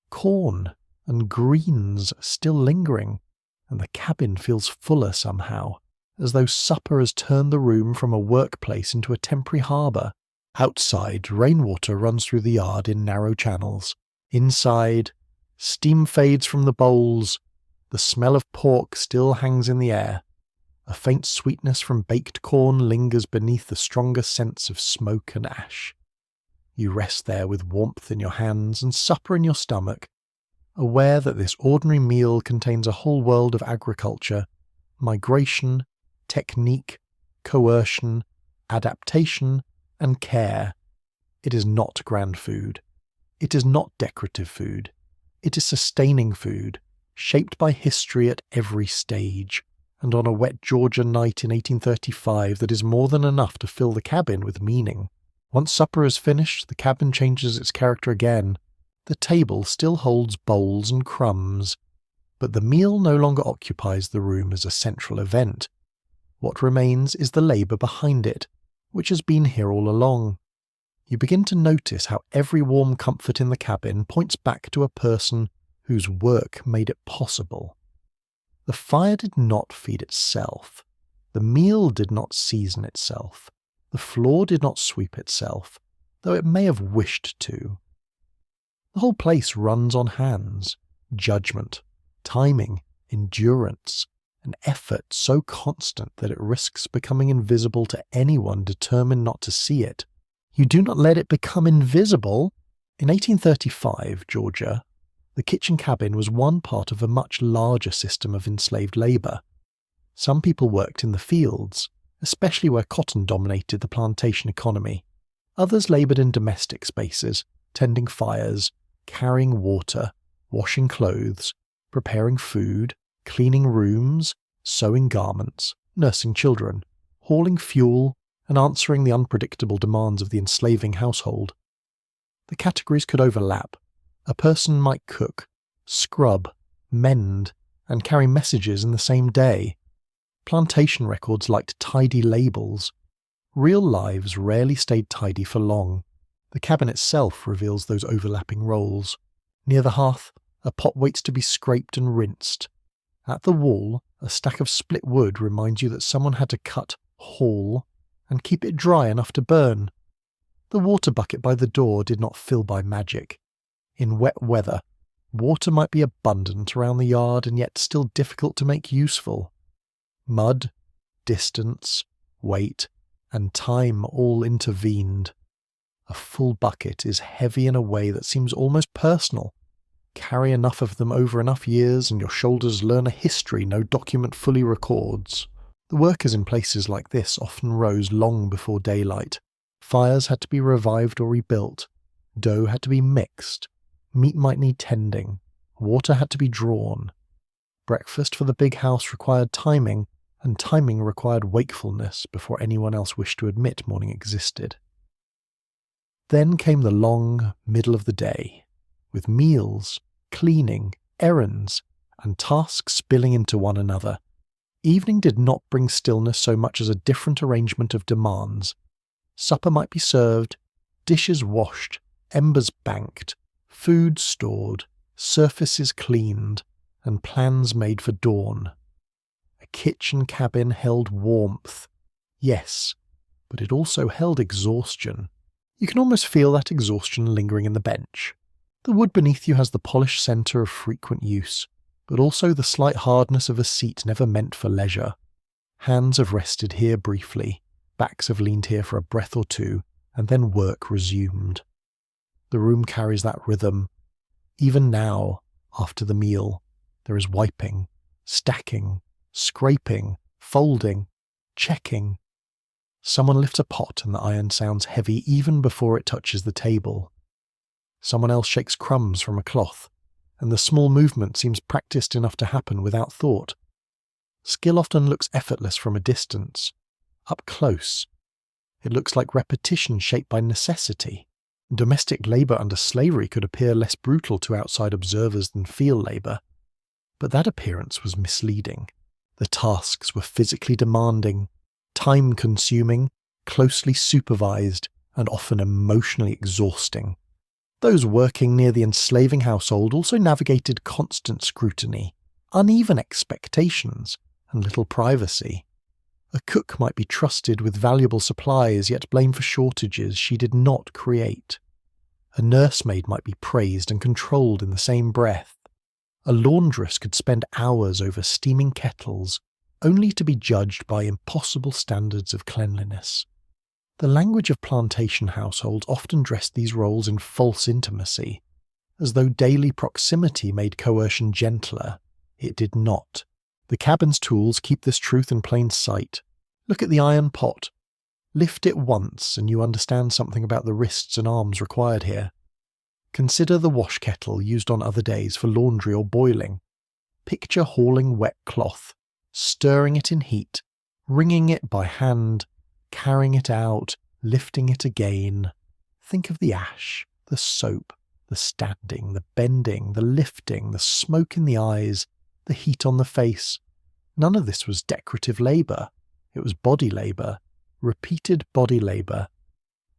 corn, and greens still lingering, and the cabin feels fuller somehow, as though supper has turned the room from a workplace into a temporary harbour. Outside, rainwater runs through the yard in narrow channels. Inside, steam fades from the bowls. The smell of pork still hangs in the air. A faint sweetness from baked corn lingers beneath the stronger sense of smoke and ash. You rest there with warmth in your hands and supper in your stomach, aware that this ordinary meal contains a whole world of agriculture, migration, technique, coercion, adaptation, and care. It is not grand food. It is not decorative food. It is sustaining food, shaped by history at every stage, and on a wet Georgia night in 1835 that is more than enough to fill the cabin with meaning. Once supper is finished, the cabin changes its character again. The table still holds bowls and crumbs, but the meal no longer occupies the room as a central event. What remains is the labour behind it, which has been here all along. You begin to notice how every warm comfort in the cabin points back to a person whose work made it possible. The fire did not feed itself. The meal did not season itself. The floor did not sweep itself, though it may have wished to. The whole place runs on hands, judgment, timing, endurance, an effort so constant that it risks becoming invisible to anyone determined not to see it. You do not let it become invisible. In 1835, Georgia, the kitchen cabin was one part of a much larger system of enslaved labour. Some people worked in the fields, especially where cotton dominated the plantation economy. Others laboured in domestic spaces, tending fires, carrying water, washing clothes, preparing food, cleaning rooms, sewing garments, nursing children, hauling fuel, and answering the unpredictable demands of the enslaving household. The categories could overlap. A person might cook, scrub, mend, and carry messages in the same day. Plantation records liked tidy labels. Real lives rarely stayed tidy for long. The cabin itself reveals those overlapping roles. Near the hearth, a pot waits to be scraped and rinsed. At the wall, a stack of split wood reminds you that someone had to cut, haul, and keep it dry enough to burn. The water bucket by the door did not fill by magic. In wet weather, water might be abundant around the yard and yet still difficult to make useful. Mud, distance, weight, and time all intervened. A full bucket is heavy in a way that seems almost personal. Carry enough of them over enough years and your shoulders learn a history no document fully records. The workers in places like this often rose long before daylight. Fires had to be revived or rebuilt. Dough had to be mixed. Meat might need tending. Water had to be drawn. Breakfast for the big house required timing, and timing required wakefulness before anyone else wished to admit morning existed. Then came the long middle of the day, with meals, cleaning, errands, and tasks spilling into one another. Evening did not bring stillness so much as a different arrangement of demands. Supper might be served, dishes washed, embers banked, food stored, surfaces cleaned, and plans made for dawn. A kitchen cabin held warmth. Yes, but it also held exhaustion. You can almost feel that exhaustion lingering in the bench. The wood beneath you has the polished centre of frequent use, but also the slight hardness of a seat never meant for leisure. Hands have rested here briefly, backs have leaned here for a breath or two, and then work resumed. The room carries that rhythm. Even now, after the meal, there is wiping, stacking, scraping, folding, checking. Someone lifts a pot and the iron sounds heavy even before it touches the table. Someone else shakes crumbs from a cloth, and the small movement seems practiced enough to happen without thought. Skill often looks effortless from a distance. Up close, it looks like repetition shaped by necessity. Domestic labour under slavery could appear less brutal to outside observers than field labour, but that appearance was misleading. The tasks were physically demanding, time-consuming, closely supervised, and often emotionally exhausting. Those working near the enslaving household also navigated constant scrutiny, uneven expectations, and little privacy. A cook might be trusted with valuable supplies, yet blamed for shortages she did not create. A nursemaid might be praised and controlled in the same breath. A laundress could spend hours over steaming kettles, only to be judged by impossible standards of cleanliness. The language of plantation households often dressed these roles in false intimacy, as though daily proximity made coercion gentler. It did not. The cabin's tools keep this truth in plain sight. Look at the iron pot. Lift it once and you understand something about the wrists and arms required here. Consider the wash kettle used on other days for laundry or boiling. Picture hauling wet cloth, stirring it in heat, wringing it by hand, carrying it out, lifting it again. Think of the ash, the soap, the standing, the bending, the lifting, the smoke in the eyes, the heat on the face. None of this was decorative labour. It was body labour, repeated body labour,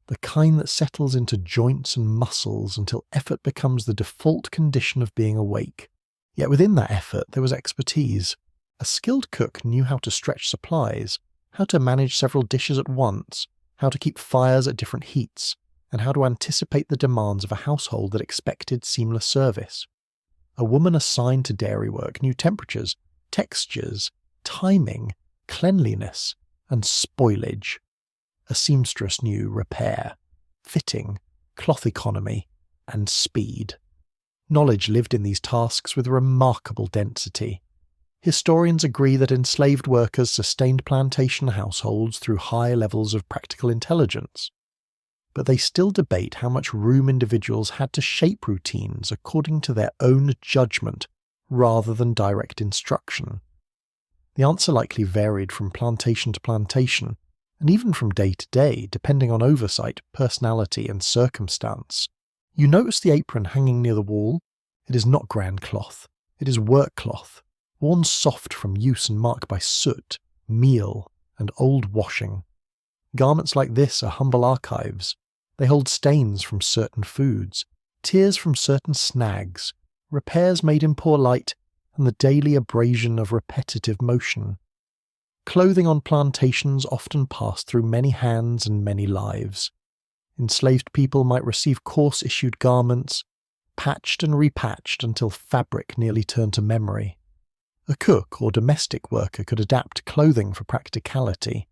the kind that settles into joints and muscles until effort becomes the default condition of being awake. Yet within that effort there was expertise. A skilled cook knew how to stretch supplies, how to manage several dishes at once, how to keep fires at different heats, and how to anticipate the demands of a household that expected seamless service. A woman assigned to dairy work knew temperatures, textures, timing, cleanliness, and spoilage. A seamstress knew repair, fitting, cloth economy, and speed. Knowledge lived in these tasks with remarkable density. Historians agree that enslaved workers sustained plantation households through high levels of practical intelligence, but they still debate how much room individuals had to shape routines according to their own judgment rather than direct instruction. The answer likely varied from plantation to plantation, and even from day to day, depending on oversight, personality, and circumstance. You notice the apron hanging near the wall? It is not grand cloth. It is work cloth, worn soft from use and marked by soot, meal, and old washing. Garments like this are humble archives. They hold stains from certain foods, tears from certain snags, repairs made in poor light, and the daily abrasion of repetitive motion. Clothing on plantations often passed through many hands and many lives. Enslaved people might receive coarse-issued garments, patched and repatched until fabric nearly turned to memory. A cook or domestic worker could adapt clothing for practicality,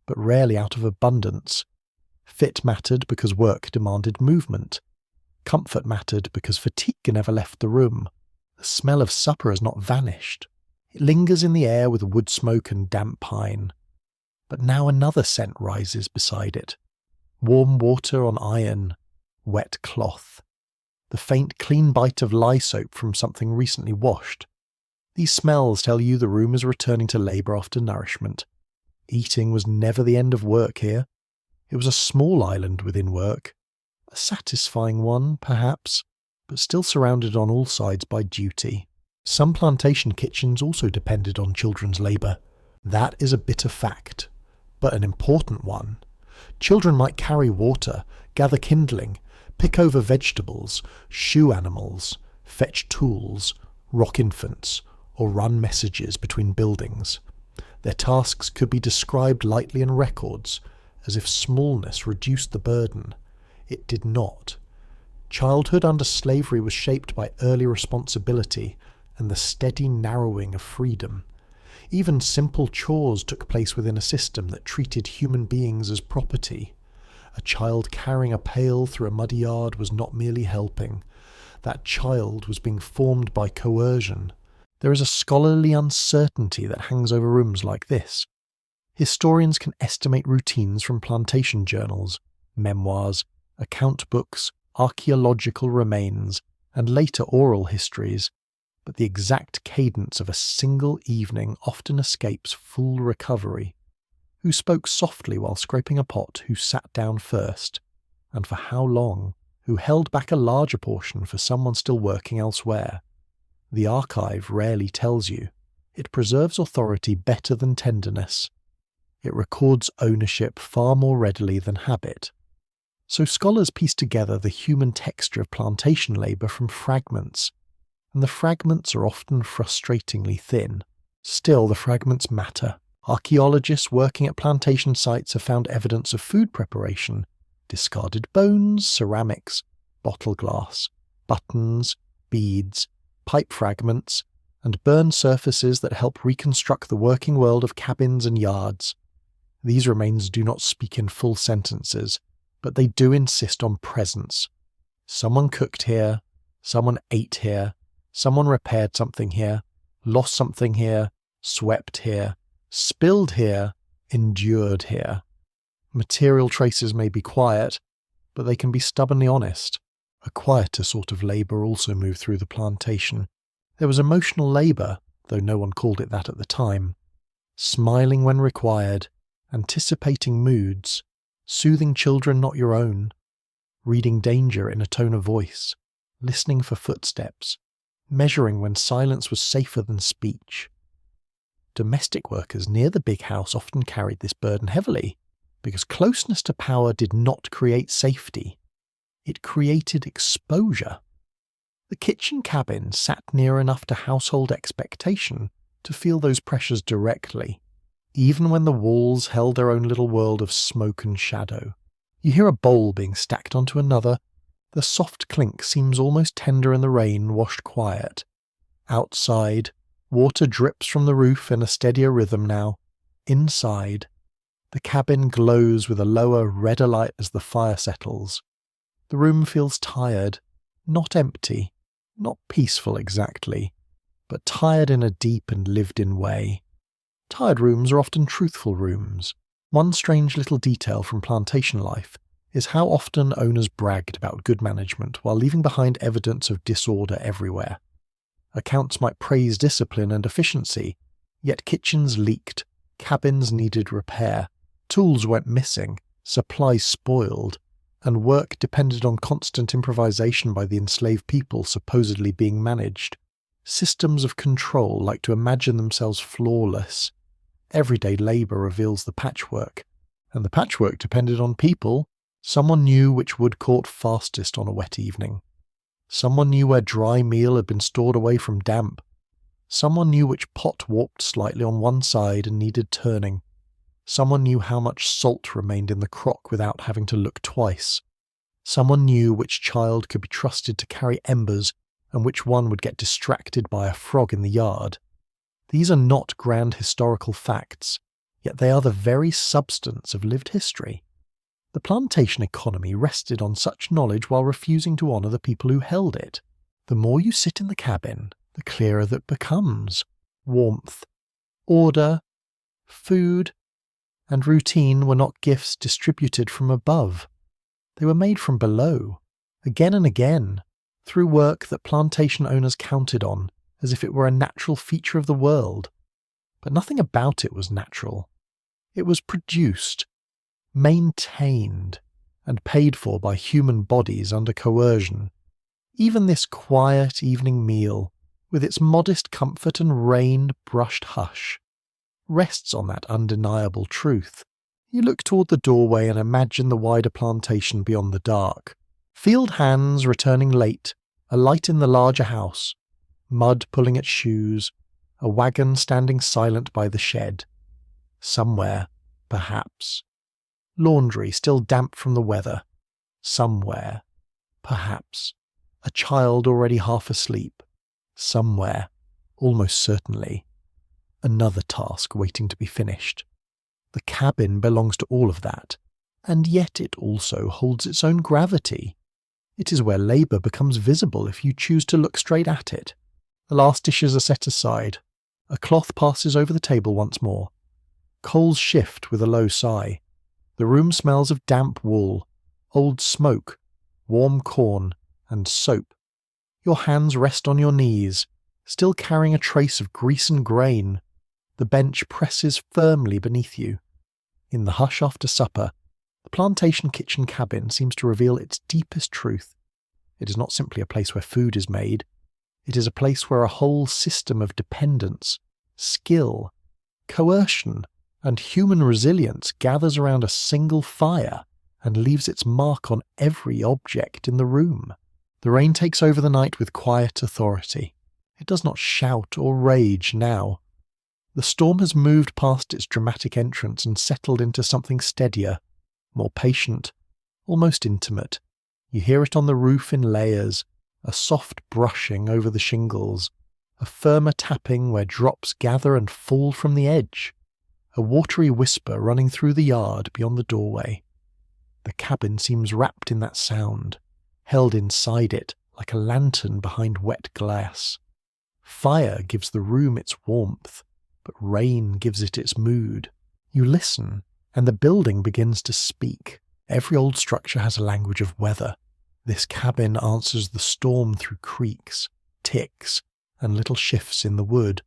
but rarely out of abundance. Fit mattered because work demanded movement. Comfort mattered because fatigue never left the room. The smell of supper has not vanished. It lingers in the air with wood smoke and damp pine. But now another scent rises beside it. Warm water on iron, wet cloth. The faint clean bite of lye soap from something recently washed. These smells tell you the room is returning to labour after nourishment. Eating was never the end of work here. It was a small island within work. A satisfying one, perhaps, but still surrounded on all sides by duty. Some plantation kitchens also depended on children's labour. That is a bitter fact, but an important one. Children might carry water, gather kindling, pick over vegetables, shoe animals, fetch tools, rock infants, or run messages between buildings. Their tasks could be described lightly in records, as if smallness reduced the burden. It did not. Childhood under slavery was shaped by early responsibility and the steady narrowing of freedom. Even simple chores took place within a system that treated human beings as property. A child carrying a pail through a muddy yard was not merely helping. That child was being formed by coercion. There is a scholarly uncertainty that hangs over rooms like this. Historians can estimate routines from plantation journals, memoirs, account books, archaeological remains, and later oral histories, but the exact cadence of a single evening often escapes full recovery. Who spoke softly while scraping a pot, who sat down first, and for how long, who held back a larger portion for someone still working elsewhere. The archive rarely tells you. It preserves authority better than tenderness. It records ownership far more readily than habit. So scholars piece together the human texture of plantation labour from fragments, and the fragments are often frustratingly thin. Still, the fragments matter. Archaeologists working at plantation sites have found evidence of food preparation, discarded bones, ceramics, bottle glass, buttons, beads, pipe fragments, and burned surfaces that help reconstruct the working world of cabins and yards. These remains do not speak in full sentences, but they do insist on presence. Someone cooked here, someone ate here, someone repaired something here, lost something here, swept here, spilled here, endured here. Material traces may be quiet, but they can be stubbornly honest. A quieter sort of labour also moved through the plantation. There was emotional labour, though no one called it that at the time. Smiling when required, anticipating moods, soothing children not your own, reading danger in a tone of voice, listening for footsteps, measuring when silence was safer than speech. Domestic workers near the big house often carried this burden heavily, because closeness to power did not create safety. It created exposure. The kitchen cabin sat near enough to household expectation to feel those pressures directly, even when the walls held their own little world of smoke and shadow. You hear a bowl being stacked onto another. The soft clink seems almost tender in the rain washed quiet. Outside, water drips from the roof in a steadier rhythm now. Inside, the cabin glows with a lower, redder light as the fire settles. The room feels tired, not empty, not peaceful exactly, but tired in a deep and lived-in way. Tired rooms are often truthful rooms. One strange little detail from plantation life is how often owners bragged about good management while leaving behind evidence of disorder everywhere. Accounts might praise discipline and efficiency, yet kitchens leaked, cabins needed repair, tools went missing, supplies spoiled, and work depended on constant improvisation by the enslaved people supposedly being managed. Systems of control like to imagine themselves flawless. Everyday labour reveals the patchwork, and the patchwork depended on people. Someone knew which wood caught fastest on a wet evening. Someone knew where dry meal had been stored away from damp. Someone knew which pot warped slightly on one side and needed turning. Someone knew how much salt remained in the crock without having to look twice. Someone knew which child could be trusted to carry embers and which one would get distracted by a frog in the yard. These are not grand historical facts, yet they are the very substance of lived history. The plantation economy rested on such knowledge while refusing to honour the people who held it. The more you sit in the cabin, the clearer that becomes. Warmth, order, food, and routine were not gifts distributed from above. They were made from below, again and again, through work that plantation owners counted on as if it were a natural feature of the world. But nothing about it was natural. It was produced, maintained, and paid for by human bodies under coercion. Even this quiet evening meal, with its modest comfort and rain-brushed hush, rests on that undeniable truth. You look toward the doorway and imagine the wider plantation beyond the dark. Field hands returning late, a light in the larger house, mud pulling at shoes, a wagon standing silent by the shed. Somewhere, perhaps. Laundry still damp from the weather. Somewhere, perhaps. A child already half asleep. Somewhere, almost certainly. Another task waiting to be finished. The cabin belongs to all of that, and yet it also holds its own gravity. It is where labour becomes visible if you choose to look straight at it. The last dishes are set aside. A cloth passes over the table once more. Coals shift with a low sigh. The room smells of damp wool, old smoke, warm corn, and soap. Your hands rest on your knees, still carrying a trace of grease and grain. The bench presses firmly beneath you. In the hush after supper, the plantation kitchen cabin seems to reveal its deepest truth. It is not simply a place where food is made. It is a place where a whole system of dependence, skill, coercion, and human resilience gathers around a single fire and leaves its mark on every object in the room. The rain takes over the night with quiet authority. It does not shout or rage now. The storm has moved past its dramatic entrance and settled into something steadier, more patient, almost intimate. You hear it on the roof in layers, a soft brushing over the shingles, a firmer tapping where drops gather and fall from the edge, a watery whisper running through the yard beyond the doorway. The cabin seems wrapped in that sound, held inside it like a lantern behind wet glass. Fire gives the room its warmth, but rain gives it its mood. You listen, and the building begins to speak. Every old structure has a language of weather. This cabin answers the storm through creaks, ticks, and little shifts in the wood.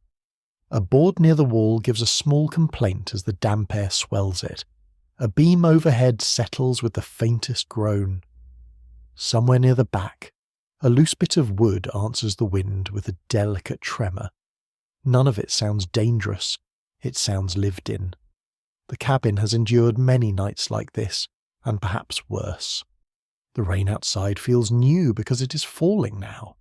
A board near the wall gives a small complaint as the damp air swells it. A beam overhead settles with the faintest groan. Somewhere near the back, a loose bit of wood answers the wind with a delicate tremor. None of it sounds dangerous. It sounds lived in. The cabin has endured many nights like this, and perhaps worse. The rain outside feels new because it is falling now.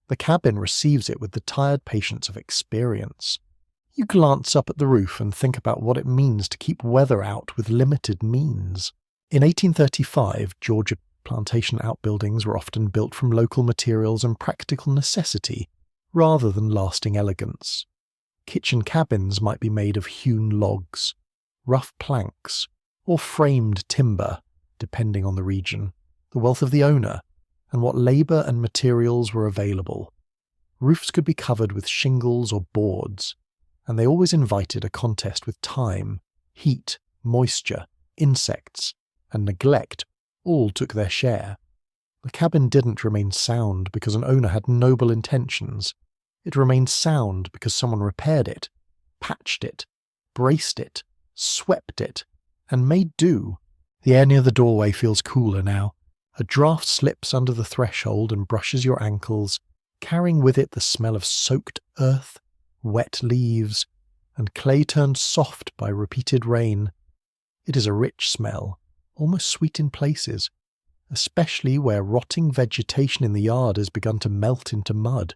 The cabin receives it with the tired patience of experience. You glance up at the roof and think about what it means to keep weather out with limited means. In 1835, Georgia plantation outbuildings were often built from local materials and practical necessity, rather than lasting elegance. Kitchen cabins might be made of hewn logs, rough planks, or framed timber, depending on the region, the wealth of the owner, and what labour and materials were available. Roofs could be covered with shingles or boards, and they always invited a contest with time, heat, moisture, insects, and neglect all took their share. The cabin didn't remain sound because an owner had noble intentions. It remained sound because someone repaired it, patched it, braced it, swept it, and made do. The air near the doorway feels cooler now. A draught slips under the threshold and brushes your ankles, carrying with it the smell of soaked earth, wet leaves, and clay turned soft by repeated rain. It is a rich smell, almost sweet in places, especially where rotting vegetation in the yard has begun to melt into mud.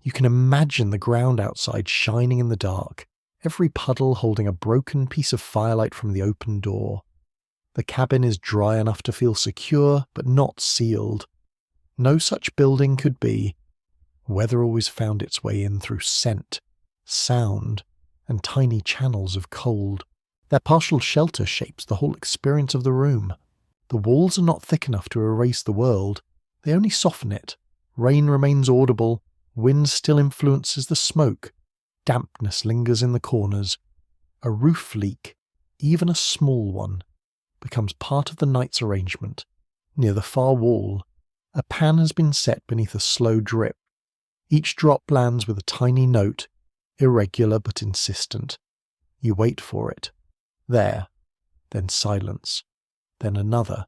You can imagine the ground outside shining in the dark, every puddle holding a broken piece of firelight from the open door. The cabin is dry enough to feel secure, but not sealed. No such building could be. Weather always found its way in through scent, sound, and tiny channels of cold. Their partial shelter shapes the whole experience of the room. The walls are not thick enough to erase the world. They only soften it. Rain remains audible. Wind still influences the smoke. Dampness lingers in the corners. A roof leak, even a small one, becomes part of the night's arrangement. Near the far wall, a pan has been set beneath a slow drip. Each drop lands with a tiny note, irregular but insistent. You wait for it. There, then silence, then another.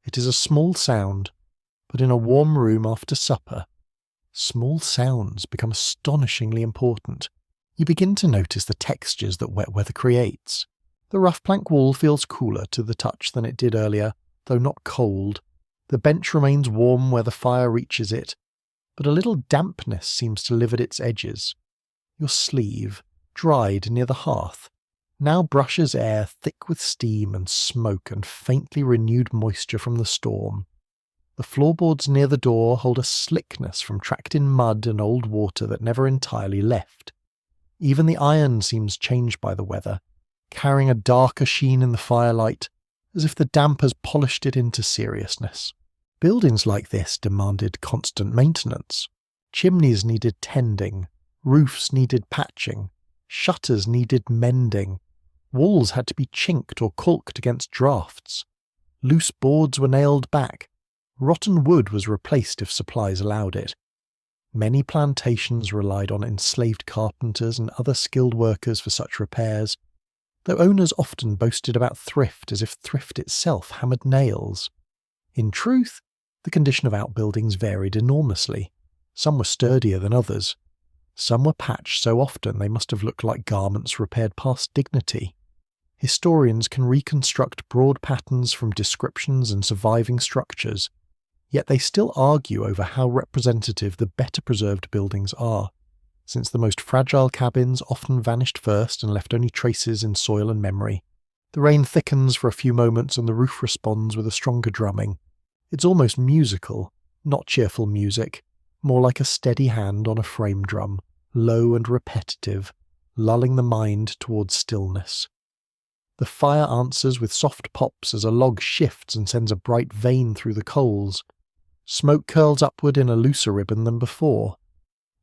It is a small sound, but in a warm room after supper, small sounds become astonishingly important. You begin to notice the textures that wet weather creates. The rough plank wall feels cooler to the touch than it did earlier, though not cold. The bench remains warm where the fire reaches it, but a little dampness seems to live at its edges. Your sleeve, dried near the hearth, now brushes air thick with steam and smoke and faintly renewed moisture from the storm. The floorboards near the door hold a slickness from tracked in mud and old water that never entirely left. Even the iron seems changed by the weather, carrying a darker sheen in the firelight, as if the damp has polished it into seriousness. Buildings like this demanded constant maintenance. Chimneys needed tending, roofs needed patching, shutters needed mending, walls had to be chinked or caulked against drafts. Loose boards were nailed back, rotten wood was replaced if supplies allowed it. Many plantations relied on enslaved carpenters and other skilled workers for such repairs, though owners often boasted about thrift as if thrift itself hammered nails. In truth, the condition of outbuildings varied enormously. Some were sturdier than others. Some were patched so often they must have looked like garments repaired past dignity. Historians can reconstruct broad patterns from descriptions and surviving structures, yet they still argue over how representative the better preserved buildings are, since the most fragile cabins often vanished first and left only traces in soil and memory. The rain thickens for a few moments and the roof responds with a stronger drumming. It's almost musical, not cheerful music, more like a steady hand on a frame drum, low and repetitive, lulling the mind towards stillness. The fire answers with soft pops as a log shifts and sends a bright vein through the coals. Smoke curls upward in a looser ribbon than before,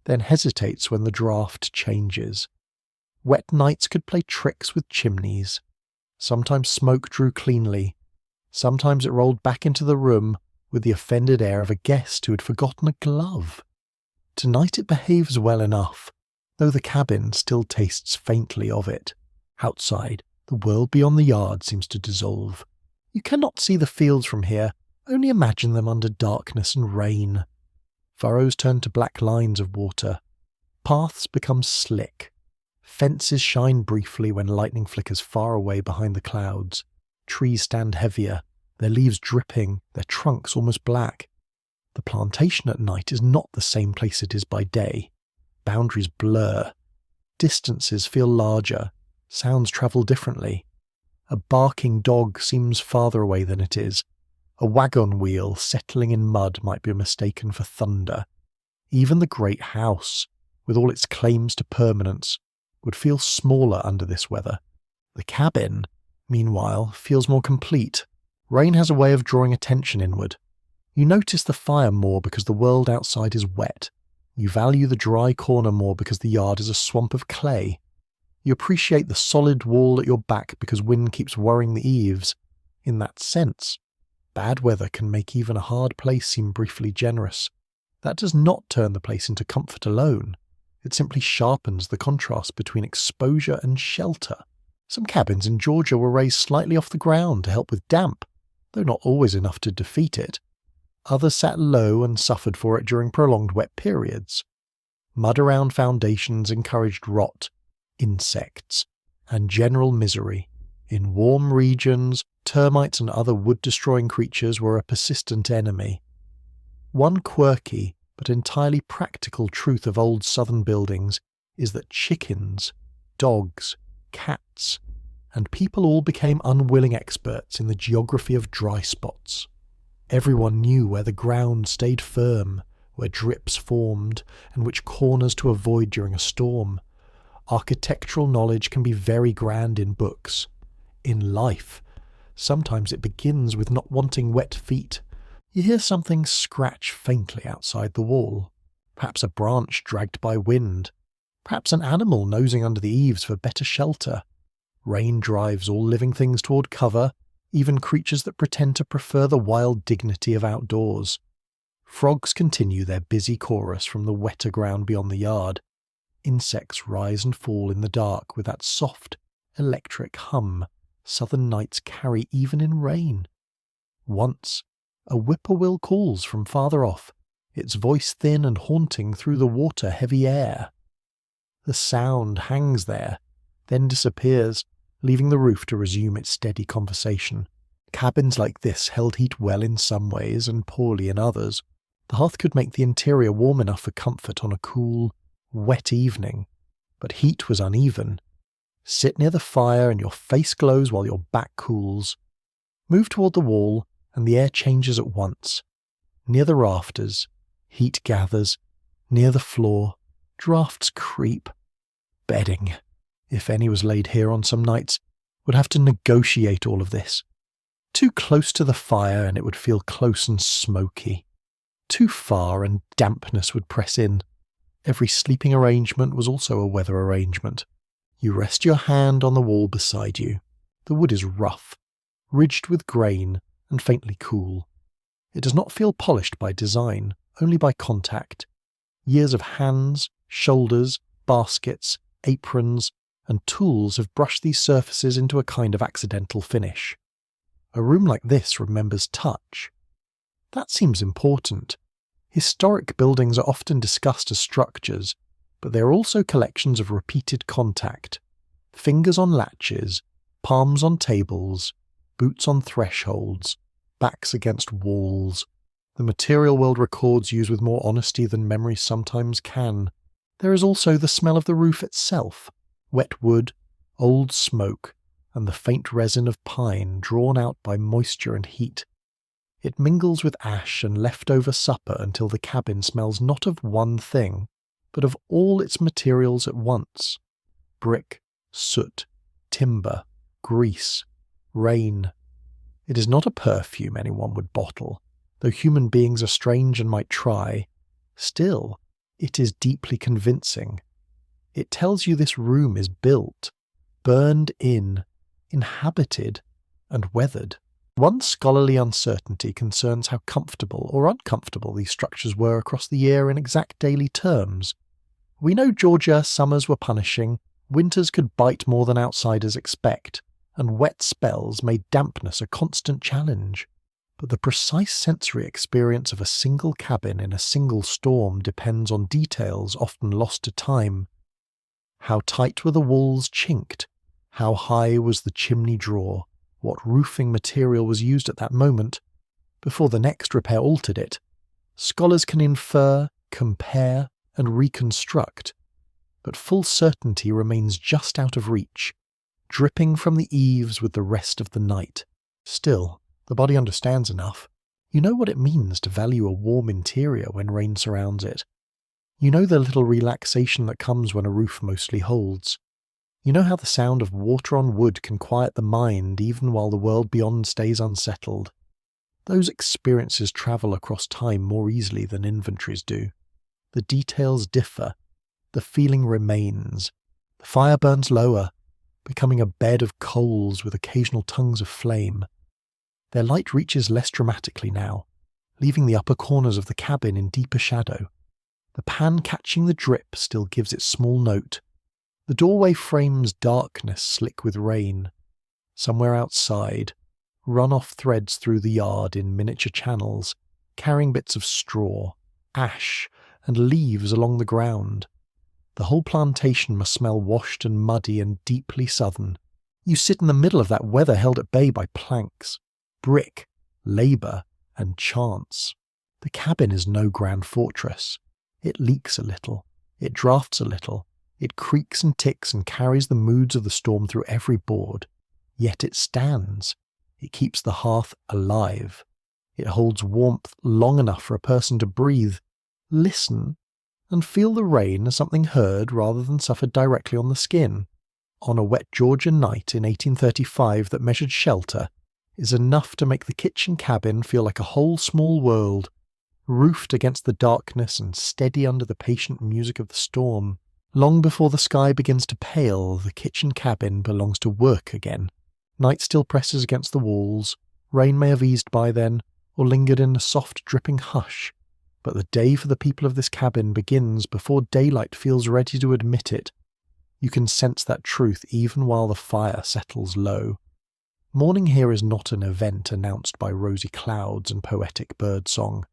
then hesitates when the draught changes. Wet nights could play tricks with chimneys. Sometimes smoke drew cleanly. Sometimes it rolled back into the room with the offended air of a guest who had forgotten a glove. Tonight it behaves well enough, though the cabin still tastes faintly of it. Outside, the world beyond the yard seems to dissolve. You cannot see the fields from here, only imagine them under darkness and rain. Furrows turn to black lines of water. Paths become slick. Fences shine briefly when lightning flickers far away behind the clouds. Trees stand heavier, their leaves dripping, their trunks almost black. The plantation at night is not the same place it is by day. Boundaries blur. Distances feel larger. Sounds travel differently. A barking dog seems farther away than it is. A wagon wheel settling in mud might be mistaken for thunder. Even the great house, with all its claims to permanence, would feel smaller under this weather. The cabin, meanwhile, feels more complete. Rain has a way of drawing attention inward. You notice the fire more because the world outside is wet. You value the dry corner more because the yard is a swamp of clay. You appreciate the solid wall at your back because wind keeps worrying the eaves. In that sense, bad weather can make even a hard place seem briefly generous. That does not turn the place into comfort alone. It simply sharpens the contrast between exposure and shelter. Some cabins in Georgia were raised slightly off the ground to help with damp, though not always enough to defeat it. Others sat low and suffered for it during prolonged wet periods. Mud around foundations encouraged rot, insects, and general misery. In warm regions, termites and other wood-destroying creatures were a persistent enemy. One quirky but entirely practical truth of old southern buildings is that chickens, dogs, cats, and people all became unwilling experts in the geography of dry spots. Everyone knew where the ground stayed firm, where drips formed, and which corners to avoid during a storm. Architectural knowledge can be very grand in books. In life, sometimes it begins with not wanting wet feet. You hear something scratch faintly outside the wall. Perhaps a branch dragged by wind. Perhaps an animal nosing under the eaves for better shelter. Rain drives all living things toward cover, even creatures that pretend to prefer the wild dignity of outdoors. Frogs continue their busy chorus from the wetter ground beyond the yard. Insects rise and fall in the dark with that soft, electric hum southern nights carry even in rain. Once, a whippoorwill calls from farther off, its voice thin and haunting through the water-heavy air. The sound hangs there, then disappears, leaving the roof to resume its steady conversation. Cabins like this held heat well in some ways and poorly in others. The hearth could make the interior warm enough for comfort on a cool, wet evening, but heat was uneven. Sit near the fire and your face glows while your back cools. Move toward the wall and the air changes at once. Near the rafters, heat gathers. Near the floor, drafts creep. Bedding, if any was laid here on some nights, would have to negotiate all of this. Too close to the fire and it would feel close and smoky. Too far and dampness would press in. Every sleeping arrangement was also a weather arrangement. You rest your hand on the wall beside you. The wood is rough, ridged with grain and faintly cool. It does not feel polished by design, only by contact. Years of hands, shoulders, baskets, aprons, and tools have brushed these surfaces into a kind of accidental finish. A room like this remembers touch. That seems important. Historic buildings are often discussed as structures, but they are also collections of repeated contact. Fingers on latches, palms on tables, boots on thresholds, backs against walls. The material world records use with more honesty than memory sometimes can. There is also the smell of the roof itself, wet wood, old smoke, and the faint resin of pine drawn out by moisture and heat. It mingles with ash and leftover supper until the cabin smells not of one thing, but of all its materials at once. Brick, soot, timber, grease, rain. It is not a perfume anyone would bottle, though human beings are strange and might try. Still, it is deeply convincing. It tells you this room is built, burned in, inhabited, and weathered. One scholarly uncertainty concerns how comfortable or uncomfortable these structures were across the year in exact daily terms. We know Georgia summers were punishing, winters could bite more than outsiders expect, and wet spells made dampness a constant challenge. But the precise sensory experience of a single cabin in a single storm depends on details often lost to time. How tight were the walls chinked? How high was the chimney drawer? What roofing material was used at that moment, before the next repair altered it? Scholars can infer, compare, and reconstruct, but full certainty remains just out of reach, dripping from the eaves with the rest of the night. Still, the body understands enough. You know what it means to value a warm interior when rain surrounds it. You know the little relaxation that comes when a roof mostly holds. You know how the sound of water on wood can quiet the mind even while the world beyond stays unsettled. Those experiences travel across time more easily than inventories do. The details differ. The feeling remains. The fire burns lower, becoming a bed of coals with occasional tongues of flame. Their light reaches less dramatically now, leaving the upper corners of the cabin in deeper shadow. The pan catching the drip still gives its small note. The doorway frames darkness slick with rain. Somewhere outside, run-off threads through the yard in miniature channels, carrying bits of straw, ash, and leaves along the ground. The whole plantation must smell washed and muddy and deeply southern. You sit in the middle of that weather held at bay by planks, brick, labour, and chance. The cabin is no grand fortress. It leaks a little. It drafts a little. It creaks and ticks and carries the moods of the storm through every board. Yet it stands. It keeps the hearth alive. It holds warmth long enough for a person to breathe, listen, and feel the rain as something heard rather than suffered directly on the skin. On a wet Georgian night in 1835 that measured shelter is enough to make the kitchen cabin feel like a whole small world, roofed against the darkness and steady under the patient music of the storm. Long before the sky begins to pale, the kitchen cabin belongs to work again. Night still presses against the walls. Rain may have eased by then, or lingered in a soft dripping hush. But the day for the people of this cabin begins before daylight feels ready to admit it. You can sense that truth even while the fire settles low. Morning here is not an event announced by rosy clouds and poetic birdsong.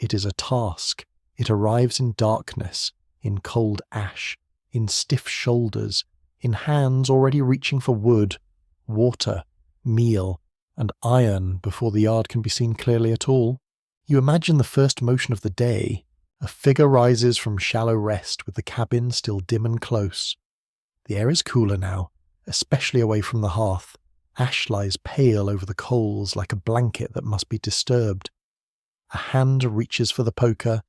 It is a task. It arrives in darkness, in cold ash, in stiff shoulders, in hands already reaching for wood, water, meal, and iron before the yard can be seen clearly at all. You imagine the first motion of the day. A figure rises from shallow rest with the cabin still dim and close. The air is cooler now, especially away from the hearth. Ash lies pale over the coals like a blanket that must be disturbed. A hand reaches for the poker,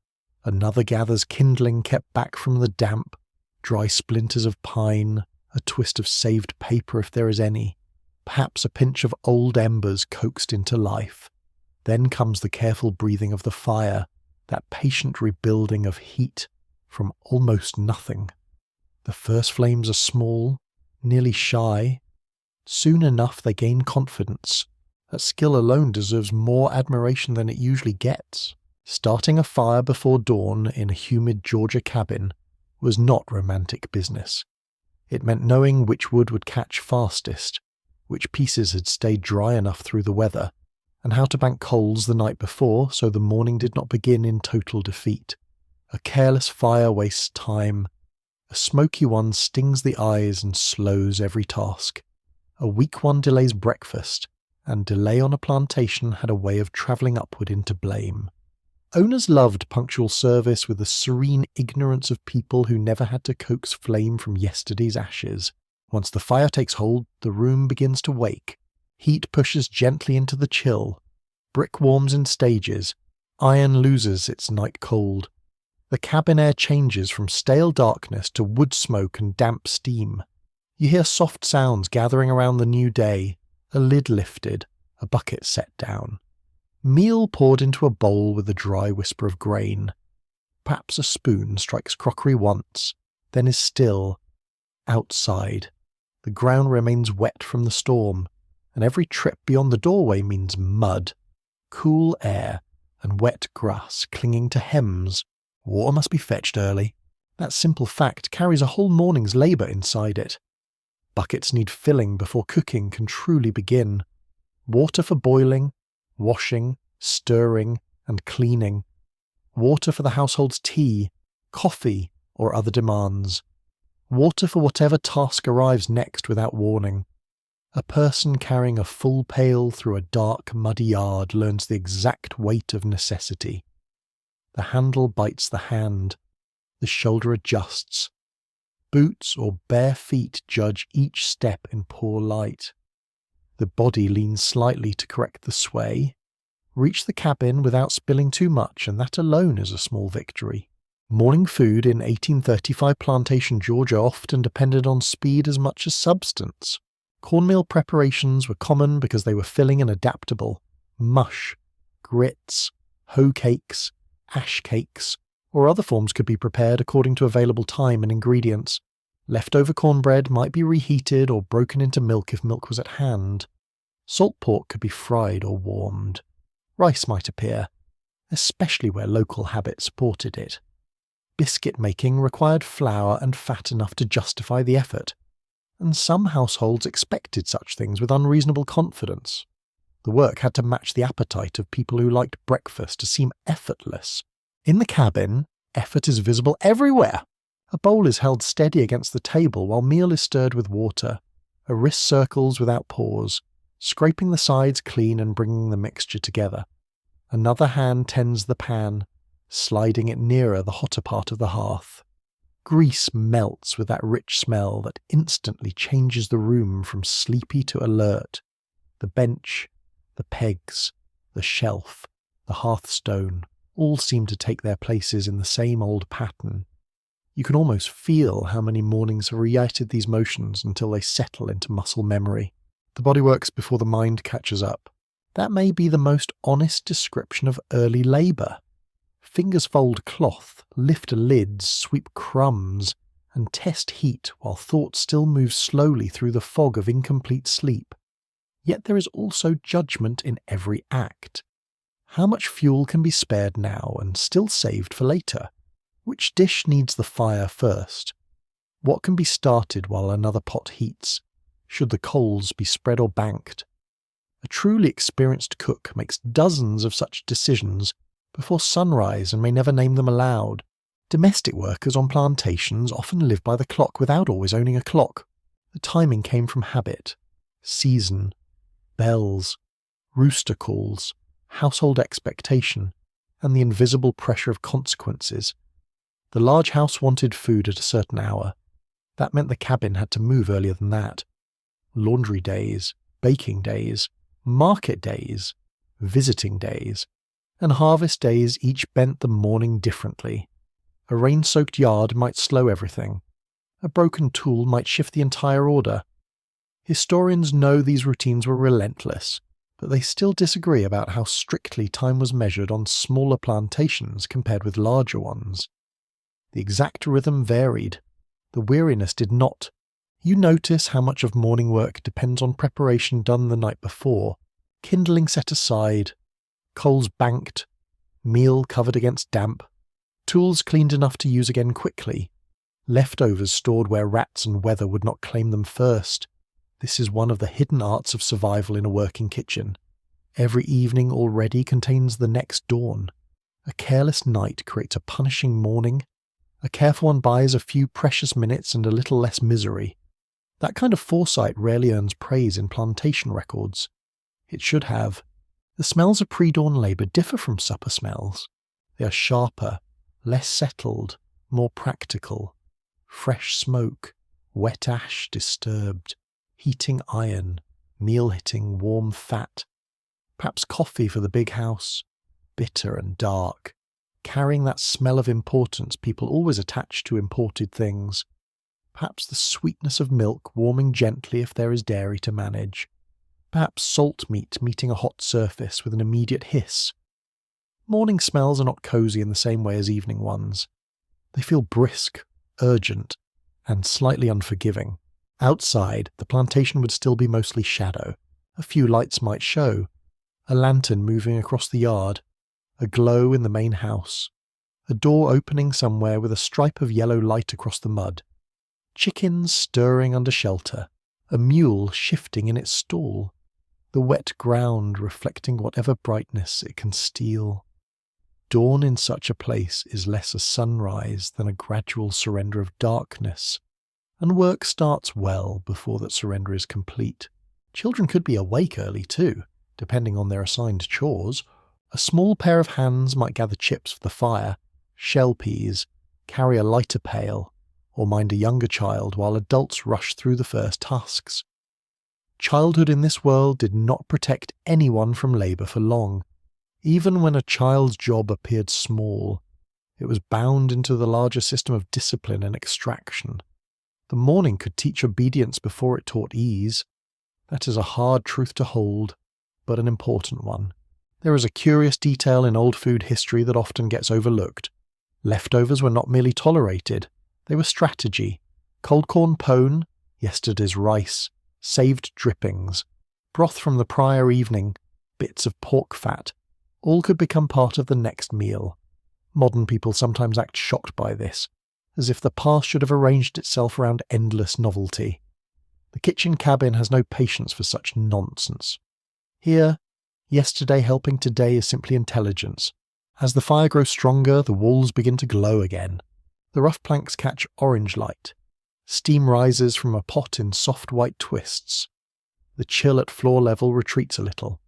another gathers kindling kept back from the damp, dry splinters of pine, a twist of saved paper if there is any, perhaps a pinch of old embers coaxed into life. Then comes the careful breathing of the fire, that patient rebuilding of heat from almost nothing. The first flames are small, nearly shy. Soon enough they gain confidence. That skill alone deserves more admiration than it usually gets. Starting a fire before dawn in a humid Georgia cabin was not romantic business. It meant knowing which wood would catch fastest, which pieces had stayed dry enough through the weather, and how to bank coals the night before so the morning did not begin in total defeat. A careless fire wastes time. A smoky one stings the eyes and slows every task. A weak one delays breakfast, and delay on a plantation had a way of travelling upward into blame. Owners loved punctual service with the serene ignorance of people who never had to coax flame from yesterday's ashes. Once the fire takes hold, the room begins to wake. Heat pushes gently into the chill. Brick warms in stages. Iron loses its night cold. The cabin air changes from stale darkness to wood smoke and damp steam. You hear soft sounds gathering around the new day, a lid lifted, a bucket set down. Meal poured into a bowl with a dry whisper of grain. Perhaps a spoon strikes crockery once, then is still. Outside, the ground remains wet from the storm, and every trip beyond the doorway means mud, cool air, and wet grass clinging to hems. Water must be fetched early. That simple fact carries a whole morning's labour inside it. Buckets need filling before cooking can truly begin. Water for boiling, washing, stirring, and cleaning. Water for the household's tea, coffee, or other demands. Water for whatever task arrives next without warning. A person carrying a full pail through a dark, muddy yard learns the exact weight of necessity. The handle bites the hand. The shoulder adjusts. Boots or bare feet judge each step in poor light. The body leans slightly to correct the sway. Reach the cabin without spilling too much, and that alone is a small victory. Morning food in 1835 Plantation, Georgia often depended on speed as much as substance. Cornmeal preparations were common because they were filling and adaptable. Mush, grits, hoe cakes, ash cakes, or other forms could be prepared according to available time and ingredients. Leftover cornbread might be reheated or broken into milk if milk was at hand. Salt pork could be fried or warmed. Rice might appear, especially where local habit supported it. Biscuit making required flour and fat enough to justify the effort, and some households expected such things with unreasonable confidence. The work had to match the appetite of people who liked breakfast to seem effortless. In the cabin, effort is visible everywhere. A bowl is held steady against the table while meal is stirred with water. A wrist circles without pause, scraping the sides clean and bringing the mixture together. Another hand tends the pan, sliding it nearer the hotter part of the hearth. Grease melts with that rich smell that instantly changes the room from sleepy to alert. The bench, the pegs, the shelf, the hearthstone, all seem to take their places in the same old pattern. You can almost feel how many mornings have reiterated these motions until they settle into muscle memory. The body works before the mind catches up. That may be the most honest description of early labour. Fingers fold cloth, lift lids, sweep crumbs, and test heat while thought still moves slowly through the fog of incomplete sleep. Yet there is also judgment in every act. How much fuel can be spared now and still saved for later? Which dish needs the fire first? What can be started while another pot heats? Should the coals be spread or banked? A truly experienced cook makes dozens of such decisions before sunrise and may never name them aloud. Domestic workers on plantations often live by the clock without always owning a clock. The timing came from habit, season, bells, rooster calls, household expectation, and the invisible pressure of consequences. The large house wanted food at a certain hour. That meant the cabin had to move earlier than that. Laundry days, baking days, market days, visiting days, and harvest days each bent the morning differently. A rain-soaked yard might slow everything. A broken tool might shift the entire order. Historians know these routines were relentless, but they still disagree about how strictly time was measured on smaller plantations compared with larger ones. The exact rhythm varied. The weariness did not. You notice how much of morning work depends on preparation done the night before, kindling set aside, coals banked, meal covered against damp, tools cleaned enough to use again quickly, leftovers stored where rats and weather would not claim them first. This is one of the hidden arts of survival in a working kitchen. Every evening already contains the next dawn. A careless night creates a punishing morning. A careful one buys a few precious minutes and a little less misery. That kind of foresight rarely earns praise in plantation records. It should have. The smells of pre-dawn labour differ from supper smells. They are sharper, less settled, more practical. Fresh smoke, wet ash disturbed, heating iron, meal hitting warm fat. Perhaps coffee for the big house, bitter and dark, carrying that smell of importance people always attach to imported things. Perhaps the sweetness of milk warming gently if there is dairy to manage. Perhaps salt meat meeting a hot surface with an immediate hiss. Morning smells are not cosy in the same way as evening ones. They feel brisk, urgent, and slightly unforgiving. Outside, the plantation would still be mostly shadow. A few lights might show. A lantern moving across the yard. A glow in the main house. A door opening somewhere with a stripe of yellow light across the mud. Chickens stirring under shelter. A mule shifting in its stall. The wet ground reflecting whatever brightness it can steal. Dawn in such a place is less a sunrise than a gradual surrender of darkness, and work starts well before that surrender is complete. Children could be awake early too, depending on their assigned chores. A small pair of hands might gather chips for the fire, shell peas, carry a lighter pail, or mind a younger child while adults rush through the first tasks. Childhood in this world did not protect anyone from labour for long. Even when a child's job appeared small, it was bound into the larger system of discipline and extraction. The morning could teach obedience before it taught ease. That is a hard truth to hold, but an important one. There is a curious detail in old food history that often gets overlooked. Leftovers were not merely tolerated, they were strategy. Cold corn pone, yesterday's rice, saved drippings, broth from the prior evening, bits of pork fat, all could become part of the next meal. Modern people sometimes act shocked by this, as if the past should have arranged itself around endless novelty. The kitchen cabin has no patience for such nonsense. Here, yesterday helping today is simply intelligence. As the fire grows stronger, the walls begin to glow again. The rough planks catch orange light. Steam rises from a pot in soft white twists. The chill at floor level retreats a little.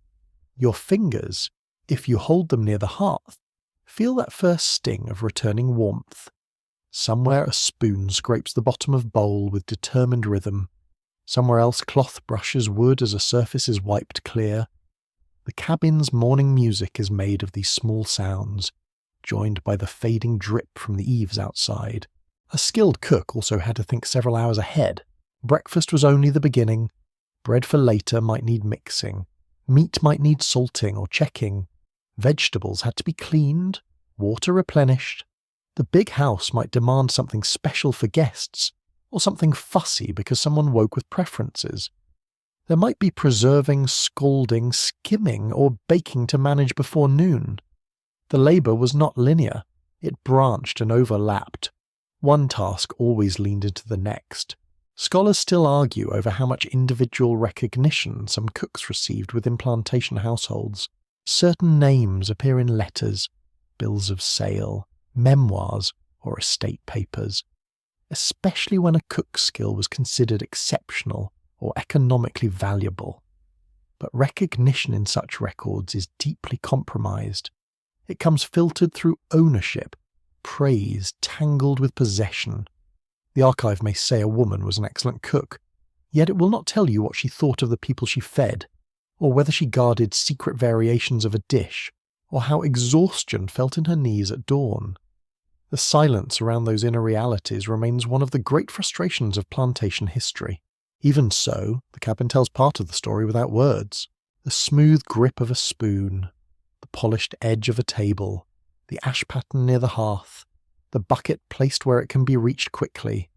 Your fingers, if you hold them near the hearth, feel that first sting of returning warmth. Somewhere a spoon scrapes the bottom of bowl with determined rhythm. Somewhere else cloth brushes wood as a surface is wiped clear. The cabin's morning music is made of these small sounds, joined by the fading drip from the eaves outside. A skilled cook also had to think several hours ahead. Breakfast was only the beginning. Bread for later might need mixing. Meat might need salting or checking. Vegetables had to be cleaned, water replenished. The big house might demand something special for guests, or something fussy because someone woke with preferences. There might be preserving, scalding, skimming, or baking to manage before noon. The labour was not linear. It branched and overlapped. One task always leaned into the next. Scholars still argue over how much individual recognition some cooks received within plantation households. Certain names appear in letters, bills of sale, memoirs, or estate papers. especially when a cook's skill was considered exceptional or economically valuable. But recognition in such records is deeply compromised. It comes filtered through ownership, praise tangled with possession. The archive may say a woman was an excellent cook, yet it will not tell you what she thought of the people she fed, or whether she guarded secret variations of a dish, or how exhaustion felt in her knees at dawn. The silence around those inner realities remains one of the great frustrations of plantation history. Even so, the cabin tells part of the story without words. The smooth grip of a spoon, the polished edge of a table, the ash pattern near the hearth, the bucket placed where it can be reached quickly,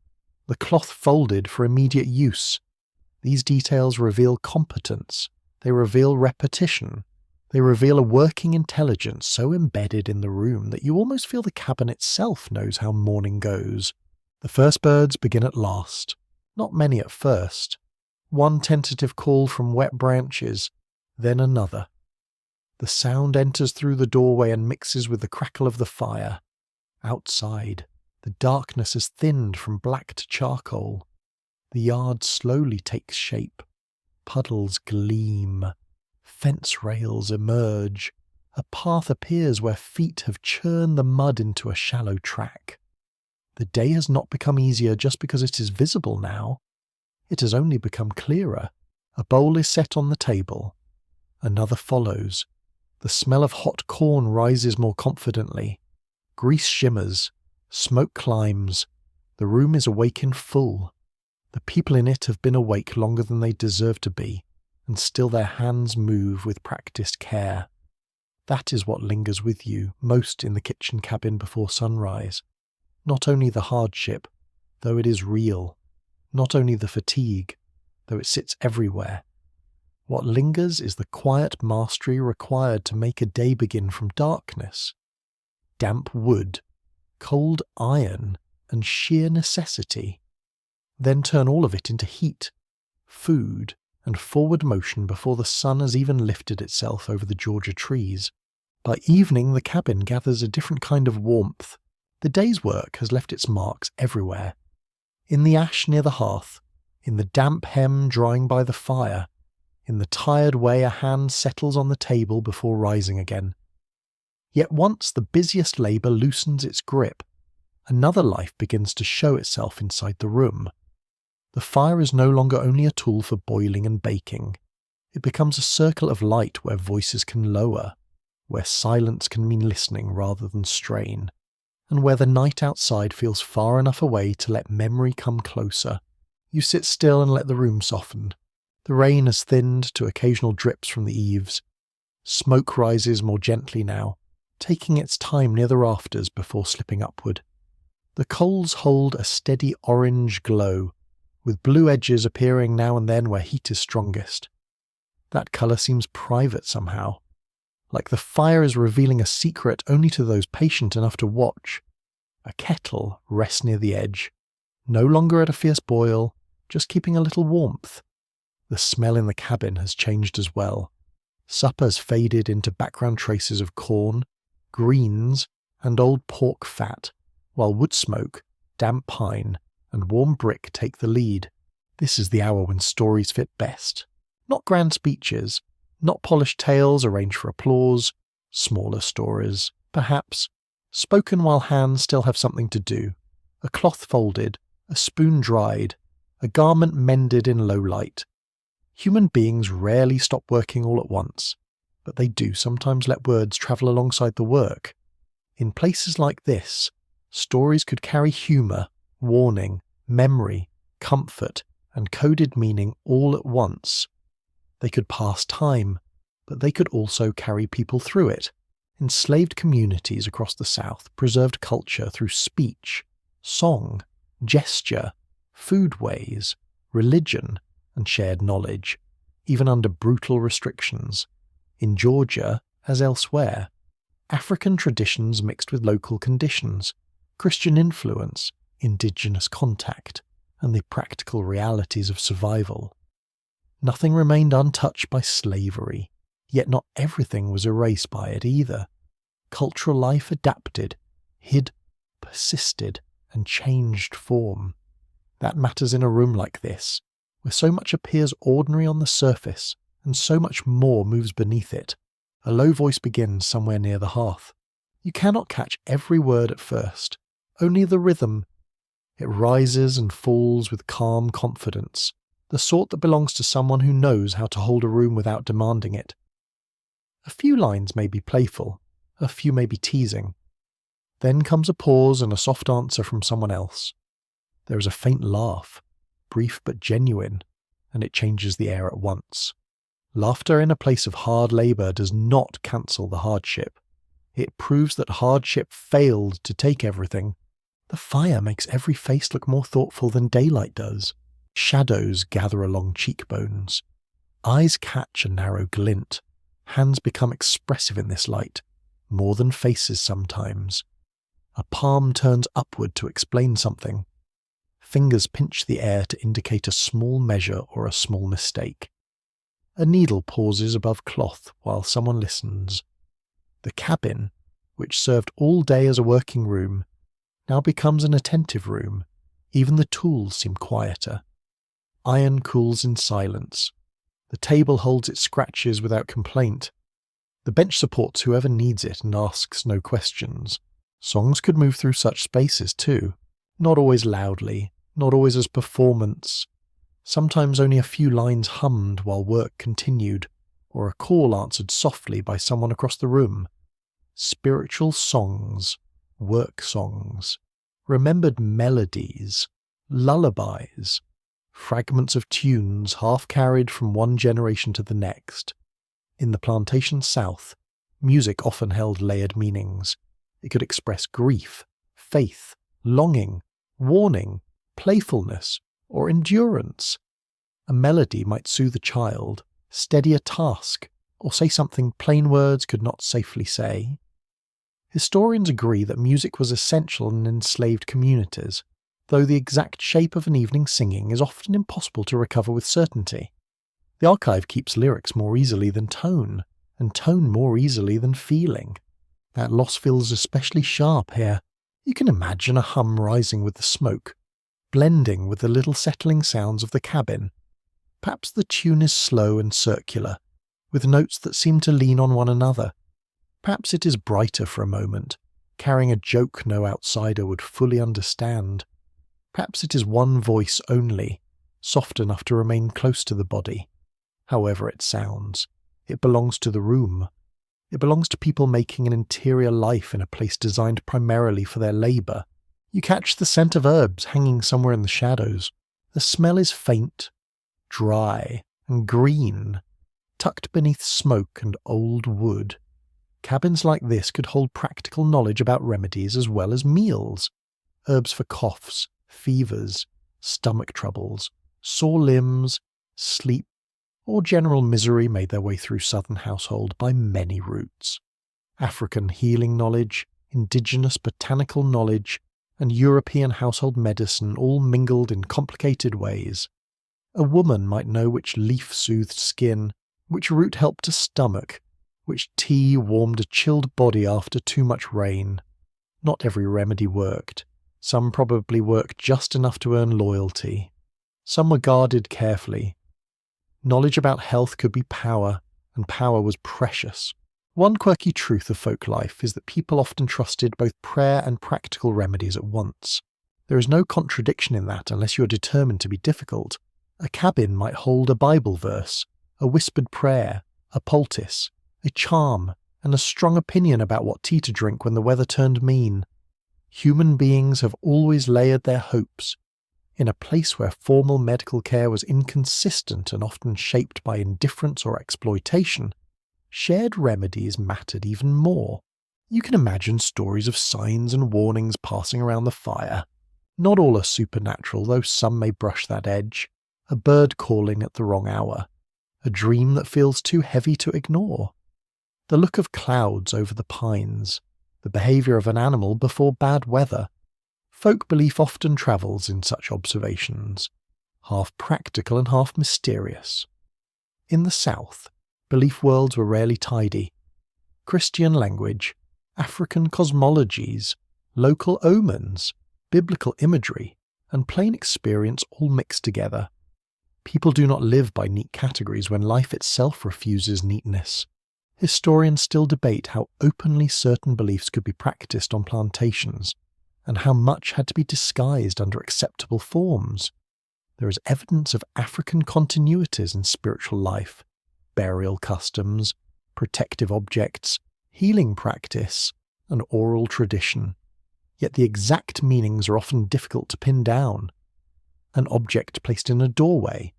the cloth folded for immediate use. These details reveal competence. They reveal repetition. They reveal a working intelligence so embedded in the room that you almost feel the cabin itself knows how morning goes. The first birds begin at last. Not many at first. One tentative call from wet branches, then another. The sound enters through the doorway and mixes with the crackle of the fire. Outside, the darkness has thinned from black to charcoal. The yard slowly takes shape. Puddles gleam. Fence rails emerge. A path appears where feet have churned the mud into a shallow track. The day has not become easier just because it is visible now. It has only become clearer. A bowl is set on the table. Another follows. The smell of hot corn rises more confidently. Grease shimmers. Smoke climbs. The room is awake in full. The people in it have been awake longer than they deserve to be, and still their hands move with practiced care. That is what lingers with you most in the kitchen cabin before sunrise. Not only the hardship, though it is real. Not only the fatigue, though it sits everywhere. What lingers is the quiet mastery required to make a day begin from darkness. Damp wood, cold iron, and sheer necessity. Then turn all of it into heat, food, and forward motion before the sun has even lifted itself over the Georgia trees. By evening, the cabin gathers a different kind of warmth. The day's work has left its marks everywhere. In the ash near the hearth, in the damp hem drying by the fire, in the tired way a hand settles on the table before rising again. Yet once the busiest labour loosens its grip, another life begins to show itself inside the room. The fire is no longer only a tool for boiling and baking. It becomes a circle of light where voices can lower, where silence can mean listening rather than strain, and where the night outside feels far enough away to let memory come closer. You sit still and let the room soften. The rain has thinned to occasional drips from the eaves. Smoke rises more gently now, taking its time near the rafters before slipping upward. The coals hold a steady orange glow, with blue edges appearing now and then where heat is strongest. That colour seems private somehow, like the fire is revealing a secret only to those patient enough to watch. A kettle rests near the edge, no longer at a fierce boil, just keeping a little warmth. The smell in the cabin has changed as well. Supper's faded into background traces of corn, greens, and old pork fat, while wood smoke, damp pine, and warm brick take the lead. This is the hour when stories fit best. Not grand speeches, not polished tales arranged for applause, smaller stories, perhaps, spoken while hands still have something to do, a cloth folded, a spoon dried, a garment mended in low light. Human beings rarely stop working all at once, but they do sometimes let words travel alongside the work. In places like this, stories could carry humour, warning, memory, comfort, and coded meaning all at once. They could pass time, but they could also carry people through it. Enslaved communities across the South preserved culture through speech, song, gesture, foodways, religion, and shared knowledge, even under brutal restrictions. In Georgia, as elsewhere, African traditions mixed with local conditions, Christian influence, indigenous contact, and the practical realities of survival. Nothing remained untouched by slavery, yet not everything was erased by it either. Cultural life adapted, hid, persisted, and changed form. That matters in a room like this, where so much appears ordinary on the surface and so much more moves beneath it. A low voice begins somewhere near the hearth. You cannot catch every word at first, only the rhythm. It rises and falls with calm confidence, the sort that belongs to someone who knows how to hold a room without demanding it. A few lines may be playful, a few may be teasing. Then comes a pause and a soft answer from someone else. There is a faint laugh, brief but genuine, and it changes the air at once. Laughter in a place of hard labour does not cancel the hardship. It proves that hardship failed to take everything. The fire makes every face look more thoughtful than daylight does. Shadows gather along cheekbones. Eyes catch a narrow glint. Hands become expressive in this light, more than faces sometimes. A palm turns upward to explain something. Fingers pinch the air to indicate a small measure or a small mistake. A needle pauses above cloth while someone listens. The cabin, which served all day as a working room, now becomes an attentive room. Even the tools seem quieter. Iron cools in silence. The table holds its scratches without complaint. The bench supports whoever needs it and asks no questions. Songs could move through such spaces too, not always loudly, not always as performance. Sometimes only a few lines hummed while work continued, or a call answered softly by someone across the room. Spiritual songs, work songs, remembered melodies, lullabies, fragments of tunes half carried from one generation to the next. In the plantation South, music often held layered meanings. It could express grief, faith, longing, warning, playfulness, or endurance. A melody might soothe a child, steady a task, or say something plain words could not safely say. Historians agree that music was essential in enslaved communities, though the exact shape of an evening singing is often impossible to recover with certainty. The archive keeps lyrics more easily than tone, and tone more easily than feeling. That loss feels especially sharp here. You can imagine a hum rising with the smoke, blending with the little settling sounds of the cabin. Perhaps the tune is slow and circular, with notes that seem to lean on one another. Perhaps it is brighter for a moment, carrying a joke no outsider would fully understand. Perhaps it is one voice only, soft enough to remain close to the body. However it sounds, it belongs to the room. It belongs to people making an interior life in a place designed primarily for their labour. You catch the scent of herbs hanging somewhere in the shadows. The smell is faint, dry, and green, tucked beneath smoke and old wood. Cabins like this could hold practical knowledge about remedies as well as meals. Herbs for coughs, fevers, stomach troubles, sore limbs, sleep, or general misery made their way through southern household by many routes. African healing knowledge, indigenous botanical knowledge, and European household medicine all mingled in complicated ways. A woman might know which leaf soothed skin, which root helped a stomach, which tea warmed a chilled body after too much rain. Not every remedy worked. Some probably worked just enough to earn loyalty. Some were guarded carefully. Knowledge about health could be power, and power was precious. One quirky truth of folk life is that people often trusted both prayer and practical remedies at once. There is no contradiction in that unless you are determined to be difficult. A cabin might hold a Bible verse, a whispered prayer, a poultice, a charm, and a strong opinion about what tea to drink when the weather turned mean. Human beings have always layered their hopes. In a place where formal medical care was inconsistent and often shaped by indifference or exploitation, shared remedies mattered even more. You can imagine stories of signs and warnings passing around the fire. Not all are supernatural, though some may brush that edge. A bird calling at the wrong hour. A dream that feels too heavy to ignore. The look of clouds over the pines. The behaviour of an animal before bad weather. Folk belief often travels in such observations, half practical and half mysterious. In the South, belief worlds were rarely tidy. Christian language, African cosmologies, local omens, biblical imagery, and plain experience all mixed together. People do not live by neat categories when life itself refuses neatness. Historians still debate how openly certain beliefs could be practiced on plantations, and how much had to be disguised under acceptable forms. There is evidence of African continuities in spiritual life, burial customs, protective objects, healing practice, and oral tradition. Yet the exact meanings are often difficult to pin down. An object placed in a doorway,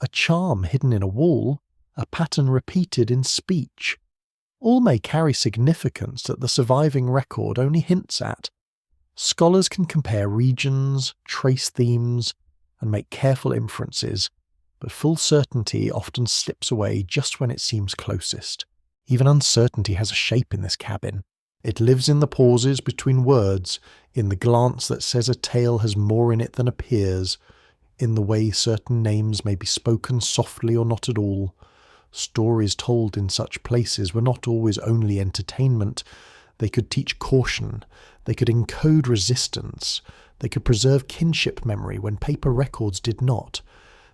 a charm hidden in a wall, a pattern repeated in speech. All may carry significance that the surviving record only hints at. Scholars can compare regions, trace themes, and make careful inferences, but full certainty often slips away just when it seems closest. Even uncertainty has a shape in this cabin. It lives in the pauses between words, in the glance that says a tale has more in it than appears, in the way certain names may be spoken softly or not at all. Stories told in such places were not always only entertainment. They could teach caution, they could encode resistance, they could preserve kinship memory when paper records did not.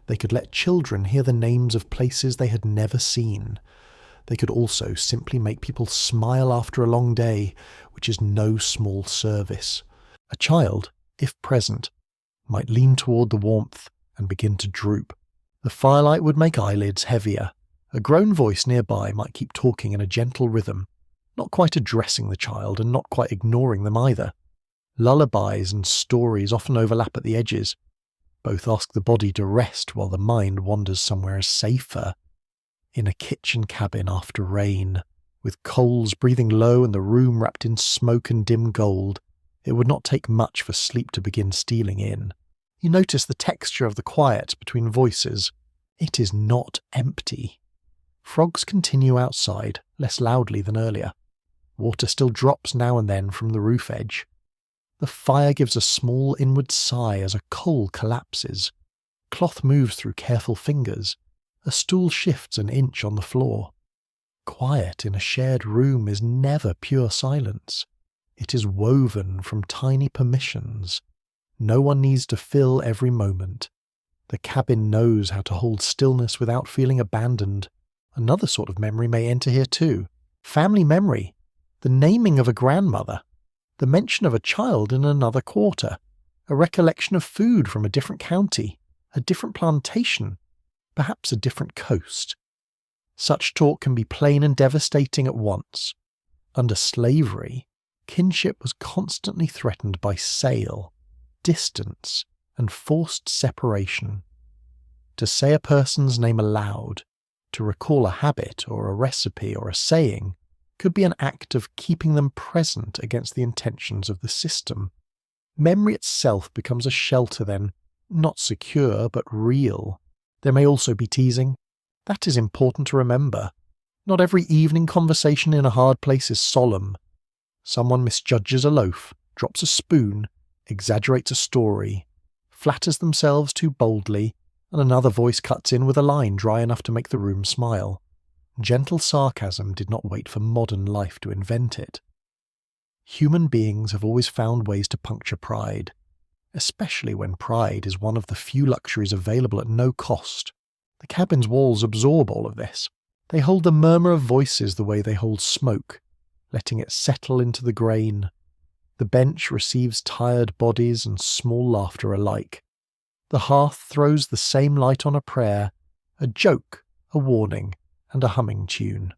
They could let children hear the names of places they had never seen. They could also simply make people smile after a long day, which is no small service. A child, if present, might lean toward the warmth and begin to droop. The firelight would make eyelids heavier. A grown voice nearby might keep talking in a gentle rhythm, not quite addressing the child and not quite ignoring them either. Lullabies and stories often overlap at the edges. Both ask the body to rest while the mind wanders somewhere safer. In a kitchen cabin after rain, with coals breathing low and the room wrapped in smoke and dim gold, it would not take much for sleep to begin stealing in. You notice the texture of the quiet between voices. It is not empty. Frogs continue outside, less loudly than earlier. Water still drops now and then from the roof edge. The fire gives a small inward sigh as a coal collapses. Cloth moves through careful fingers. A stool shifts an inch on the floor. Quiet in a shared room is never pure silence. It is woven from tiny permissions. No one needs to fill every moment. The cabin knows how to hold stillness without feeling abandoned. Another sort of memory may enter here too. Family memory. The naming of a grandmother. The mention of a child in another quarter. A recollection of food from a different county. A different plantation. Perhaps a different coast. Such talk can be plain and devastating at once. Under slavery, kinship was constantly threatened by sale, distance, and forced separation. To say a person's name aloud, to recall a habit or a recipe or a saying, could be an act of keeping them present against the intentions of the system. Memory itself becomes a shelter then, not secure but real. There may also be teasing. That is important to remember. Not every evening conversation in a hard place is solemn. Someone misjudges a loaf, drops a spoon, exaggerates a story, flatters themselves too boldly, and another voice cuts in with a line dry enough to make the room smile. Gentle sarcasm did not wait for modern life to invent it. Human beings have always found ways to puncture pride, especially when pride is one of the few luxuries available at no cost. The cabin's walls absorb all of this. They hold the murmur of voices the way they hold smoke, letting it settle into the grain. The bench receives tired bodies and small laughter alike. The hearth throws the same light on a prayer, a joke, a warning, and a humming tune.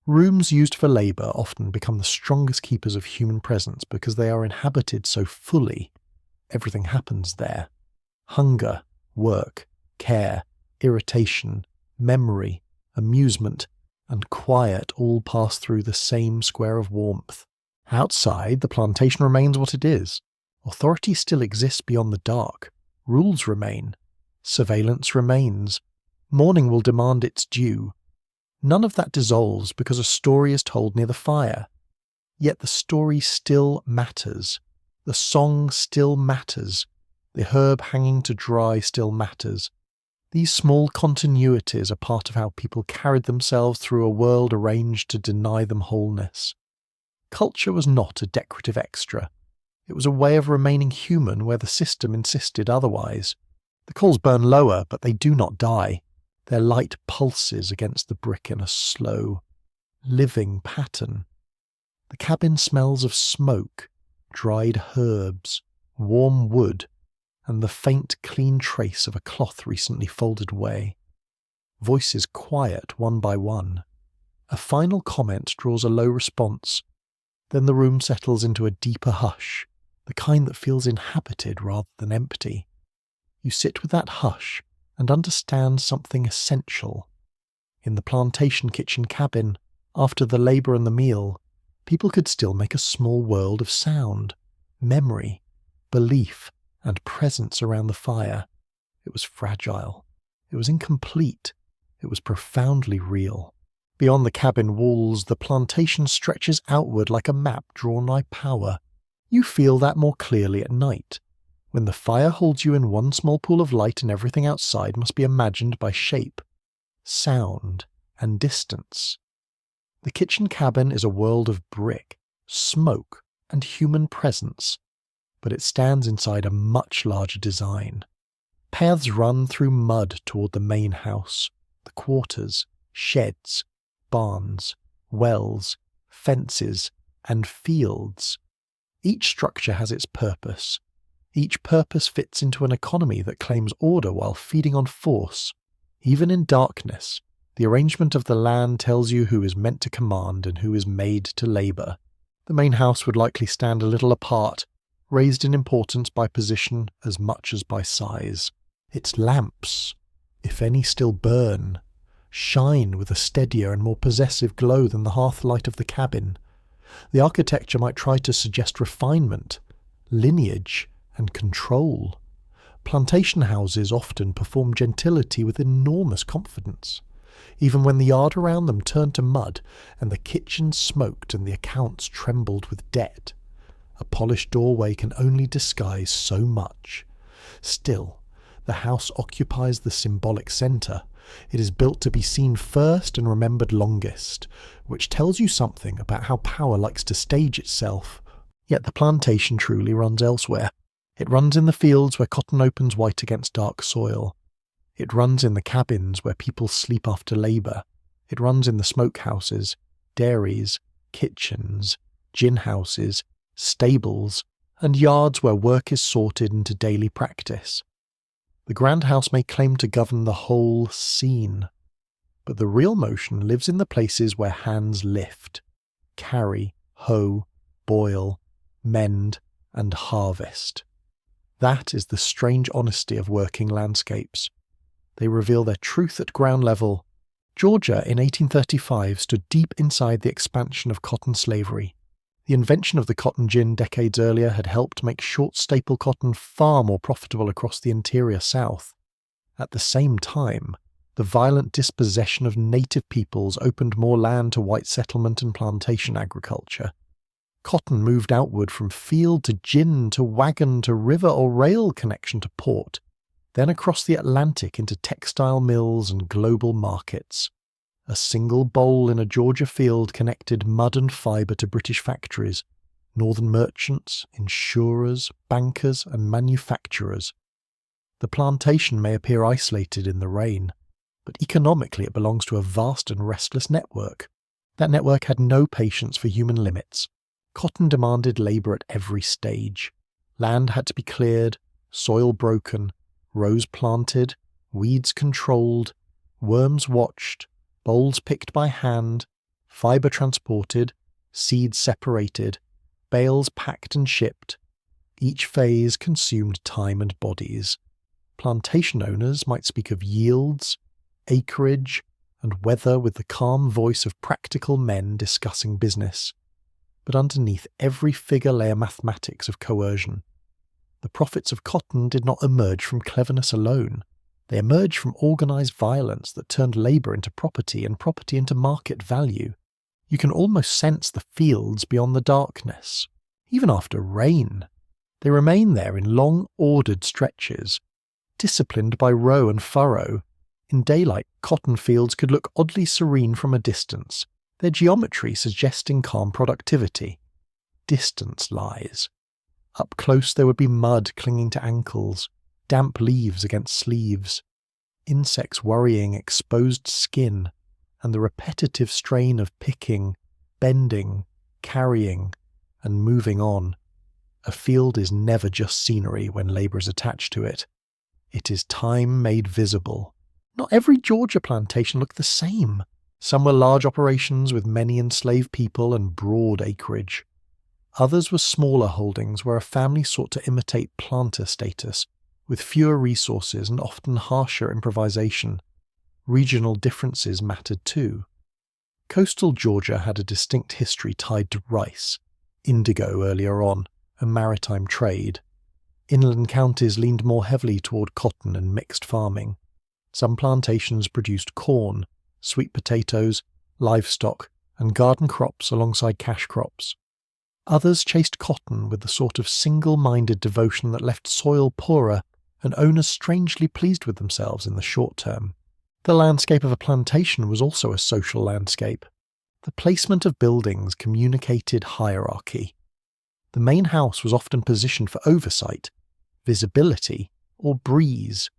Rooms used for labour often become the strongest keepers of human presence because they are inhabited so fully. Everything happens there. Hunger, work, care, irritation, memory, amusement, and quiet all pass through the same square of warmth. Outside, the plantation remains what it is. Authority still exists beyond the dark. Rules remain. Surveillance remains. Mourning will demand its due. None of that dissolves because a story is told near the fire. Yet the story still matters. The song still matters. The herb hanging to dry still matters. These small continuities are part of how people carried themselves through a world arranged to deny them wholeness. Culture was not a decorative extra. It was a way of remaining human where the system insisted otherwise. The coals burn lower, but they do not die. Their light pulses against the brick in a slow, living pattern. The cabin smells of smoke, dried herbs, warm wood, and the faint, clean trace of a cloth recently folded away. Voices quiet one by one. A final comment draws a low response. Then the room settles into a deeper hush, the kind that feels inhabited rather than empty. You sit with that hush and understand something essential. In the plantation kitchen cabin, after the labour and the meal, people could still make a small world of sound, memory, belief, and presence around the fire. It was fragile. It was incomplete. It was profoundly real. Beyond the cabin walls, the plantation stretches outward like a map drawn by power. You feel that more clearly at night, when the fire holds you in one small pool of light and everything outside must be imagined by shape, sound, and distance. The kitchen cabin is a world of brick, smoke, and human presence, but it stands inside a much larger design. Paths run through mud toward the main house, the quarters, sheds, barns, wells, fences, and fields. Each structure has its purpose. Each purpose fits into an economy that claims order while feeding on force. Even in darkness, the arrangement of the land tells you who is meant to command and who is made to labour. The main house would likely stand a little apart, raised in importance by position as much as by size. Its lamps, if any still burn, shine with a steadier and more possessive glow than the hearth light of the cabin. The architecture might try to suggest refinement, lineage, and control. Plantation houses often perform gentility with enormous confidence, even when the yard around them turned to mud and the kitchen smoked and the accounts trembled with debt. A polished doorway can only disguise so much. Still, the house occupies the symbolic centre. It is built to be seen first and remembered longest, which tells you something about how power likes to stage itself. Yet the plantation truly runs elsewhere. It runs in the fields where cotton opens white against dark soil. It runs in the cabins where people sleep after labour. It runs in the smokehouses, dairies, kitchens, gin houses, stables, and yards where work is sorted into daily practice. The grand house may claim to govern the whole scene, but the real motion lives in the places where hands lift, carry, hoe, boil, mend, and harvest. That is the strange honesty of working landscapes. They reveal their truth at ground level. Georgia in 1835 stood deep inside the expansion of cotton slavery. The invention of the cotton gin decades earlier had helped make short staple cotton far more profitable across the interior South. At the same time, the violent dispossession of native peoples opened more land to white settlement and plantation agriculture. Cotton moved outward from field to gin to wagon to river or rail connection to port, then across the Atlantic into textile mills and global markets. A single bowl in a Georgia field connected mud and fibre to British factories, northern merchants, insurers, bankers, and manufacturers. The plantation may appear isolated in the rain, but economically it belongs to a vast and restless network. That network had no patience for human limits. Cotton demanded labour at every stage. Land had to be cleared, soil broken, rows planted, weeds controlled, worms watched, bowls picked by hand, fibre transported, seeds separated, bales packed and shipped. Each phase consumed time and bodies. Plantation owners might speak of yields, acreage, and weather with the calm voice of practical men discussing business. But underneath every figure lay a mathematics of coercion. The profits of cotton did not emerge from cleverness alone. They emerged from organised violence that turned labour into property and property into market value. You can almost sense the fields beyond the darkness. Even after rain, they remain there in long ordered stretches, disciplined by row and furrow. In daylight, cotton fields could look oddly serene from a distance, their geometry suggesting calm productivity. Distance lies. Up close there would be mud clinging to ankles, damp leaves against sleeves, insects worrying exposed skin, and the repetitive strain of picking, bending, carrying, and moving on. A field is never just scenery when labour is attached to it. It is time made visible. Not every Georgia plantation looked the same. Some were large operations with many enslaved people and broad acreage. Others were smaller holdings where a family sought to imitate planter status, with fewer resources and often harsher improvisation. Regional differences mattered too. Coastal Georgia had a distinct history tied to rice, indigo earlier on, and maritime trade. Inland counties leaned more heavily toward cotton and mixed farming. Some plantations produced corn, sweet potatoes, livestock, and garden crops alongside cash crops. Others chased cotton with the sort of single-minded devotion that left soil poorer and owners strangely pleased with themselves in the short term. The landscape of a plantation was also a social landscape. The placement of buildings communicated hierarchy. The main house was often positioned for oversight, visibility, or breeze.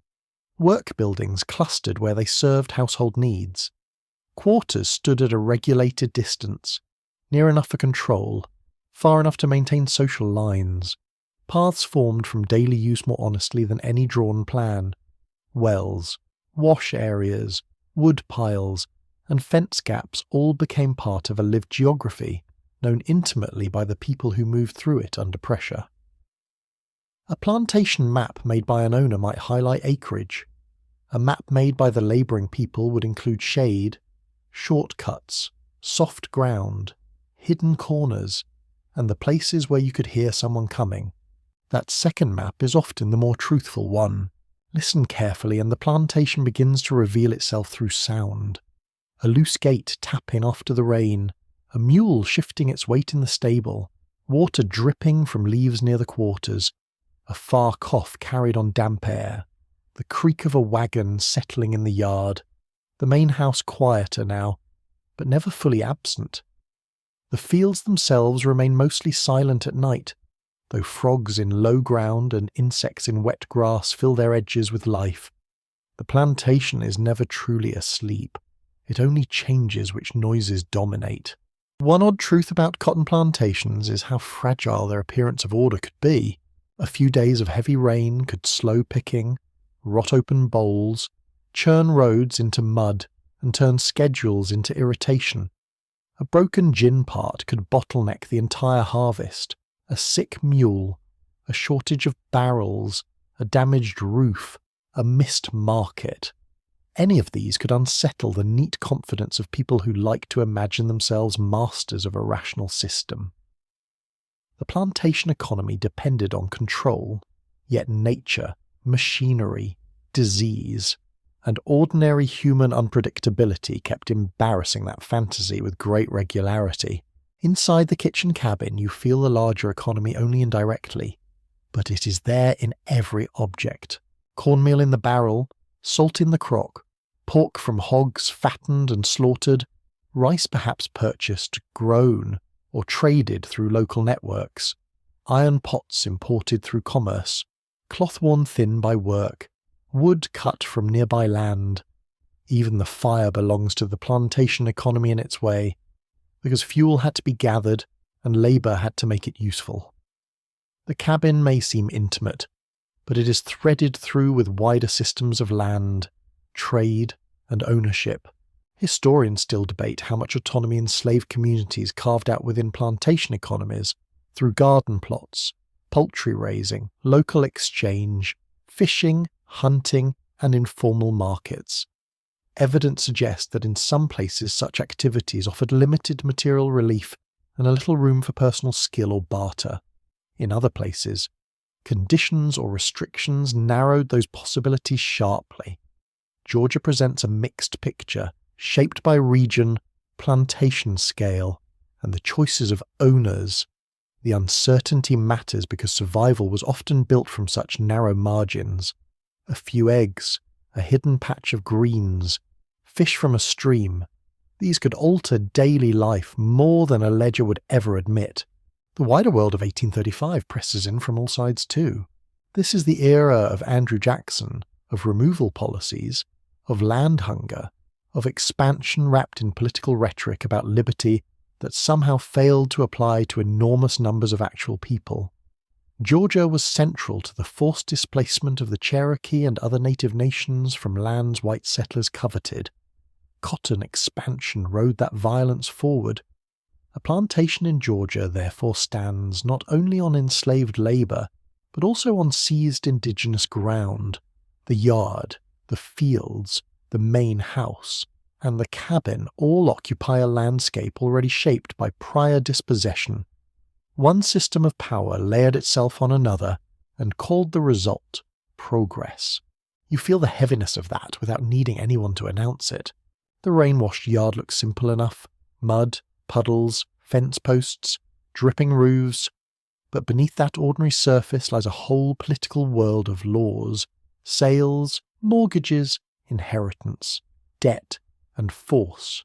Work buildings clustered where they served household needs. Quarters stood at a regulated distance, near enough for control, far enough to maintain social lines. Paths formed from daily use more honestly than any drawn plan. Wells, wash areas, wood piles, and fence gaps all became part of a lived geography, known intimately by the people who moved through it under pressure. A plantation map made by an owner might highlight acreage. A map made by the labouring people would include shade, shortcuts, soft ground, hidden corners, and the places where you could hear someone coming. That second map is often the more truthful one. Listen carefully and the plantation begins to reveal itself through sound. A loose gate tapping after the rain, a mule shifting its weight in the stable, water dripping from leaves near the quarters, a far cough carried on damp air, the creak of a wagon settling in the yard, the main house quieter now, but never fully absent. The fields themselves remain mostly silent at night, though frogs in low ground and insects in wet grass fill their edges with life. The plantation is never truly asleep. It only changes which noises dominate. One odd truth about cotton plantations is how fragile their appearance of order could be. A few days of heavy rain could slow picking, rot open bowls, churn roads into mud, and turn schedules into irritation. A broken gin part could bottleneck the entire harvest. A sick mule, a shortage of barrels, a damaged roof, a missed market. Any of these could unsettle the neat confidence of people who like to imagine themselves masters of a rational system. The plantation economy depended on control, yet nature, machinery, disease, and ordinary human unpredictability kept embarrassing that fantasy with great regularity. Inside the kitchen cabin you feel the larger economy only indirectly, but it is there in every object. Cornmeal in the barrel, salt in the crock, pork from hogs fattened and slaughtered, rice perhaps purchased, grown, or traded through local networks, iron pots imported through commerce, cloth worn thin by work, wood cut from nearby land. Even the fire belongs to the plantation economy in its way, because fuel had to be gathered and labour had to make it useful. The cabin may seem intimate, but it is threaded through with wider systems of land, trade, and ownership. Historians still debate how much autonomy enslaved communities carved out within plantation economies through garden plots, poultry raising, local exchange, fishing, hunting, and informal markets. Evidence suggests that in some places such activities offered limited material relief and a little room for personal skill or barter. In other places, conditions or restrictions narrowed those possibilities sharply. Georgia presents a mixed picture, shaped by region, plantation scale, and the choices of owners. The uncertainty matters because survival was often built from such narrow margins. A few eggs, a hidden patch of greens, fish from a stream. These could alter daily life more than a ledger would ever admit. The wider world of 1835 presses in from all sides too. This is the era of Andrew Jackson, of removal policies, of land hunger, of expansion wrapped in political rhetoric about liberty that somehow failed to apply to enormous numbers of actual people. Georgia was central to the forced displacement of the Cherokee and other native nations from lands white settlers coveted. Cotton expansion rode that violence forward. A plantation in Georgia therefore stands not only on enslaved labour, but also on seized indigenous ground. The yard, the fields, the main house, and the cabin all occupy a landscape already shaped by prior dispossession. One system of power layered itself on another and called the result progress. You feel the heaviness of that without needing anyone to announce it. The rain-washed yard looks simple enough: mud, puddles, fence posts, dripping roofs. But beneath that ordinary surface lies a whole political world of laws, sales, mortgages, inheritance, debt, and force.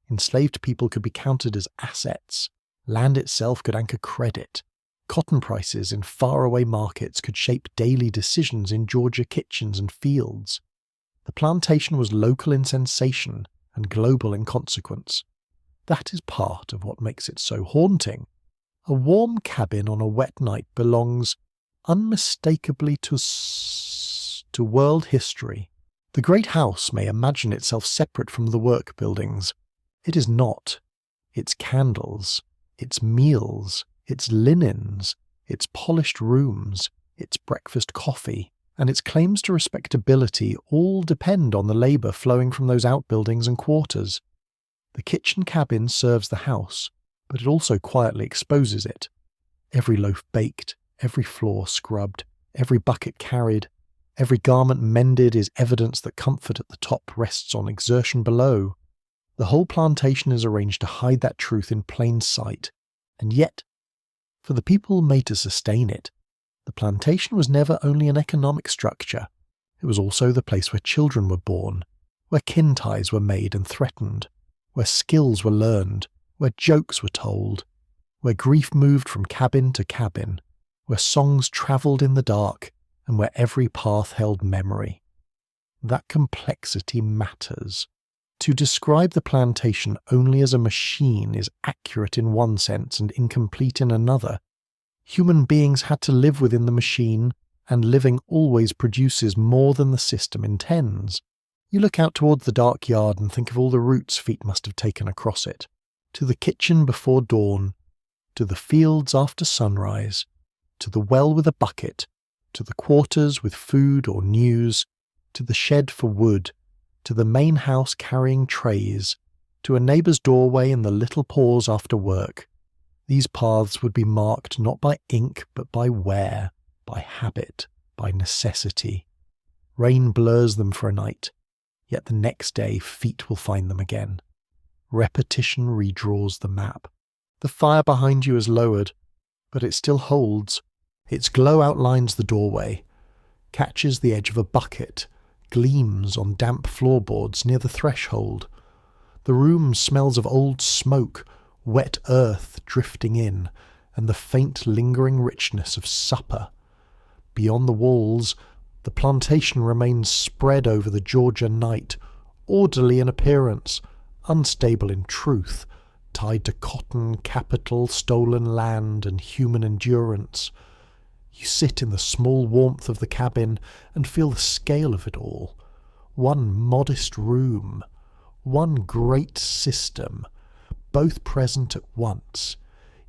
Enslaved people could be counted as assets. Land itself could anchor credit. Cotton prices in faraway markets could shape daily decisions in Georgia kitchens and fields. The plantation was local in sensation and global in consequence. That is part of what makes it so haunting. A warm cabin on a wet night belongs unmistakably to world history. The great house may imagine itself separate from the work buildings. It is not. Its candles, its meals, its linens, its polished rooms, its breakfast coffee, and its claims to respectability all depend on the labour flowing from those outbuildings and quarters. The kitchen cabin serves the house, but it also quietly exposes it. Every loaf baked, every floor scrubbed, every bucket carried, every garment mended is evidence that comfort at the top rests on exertion below. The whole plantation is arranged to hide that truth in plain sight, and yet, for the people made to sustain it, the plantation was never only an economic structure. It was also the place where children were born, where kin ties were made and threatened, where skills were learned, where jokes were told, where grief moved from cabin to cabin, where songs travelled in the dark, and where every path held memory. That complexity matters. To describe the plantation only as a machine is accurate in one sense and incomplete in another. Human beings had to live within the machine, and living always produces more than the system intends. You look out towards the dark yard and think of all the routes feet must have taken across it. To the kitchen before dawn, to the fields after sunrise, to the well with a bucket, to the quarters with food or news, to the shed for wood, to the main house carrying trays, to a neighbour's doorway in the little pause after work. These paths would be marked not by ink but by wear, by habit, by necessity. Rain blurs them for a night, yet the next day feet will find them again. Repetition redraws the map. The fire behind you is lowered, but it still holds. Its glow outlines the doorway, catches the edge of a bucket, gleams on damp floorboards near the threshold. The room smells of old smoke, wet earth drifting in, and the faint lingering richness of supper. Beyond the walls, the plantation remains spread over the Georgia night, orderly in appearance, unstable in truth, tied to cotton, capital, stolen land, and human endurance. You sit in the small warmth of the cabin and feel the scale of it all. One modest room, one great system, both present at once,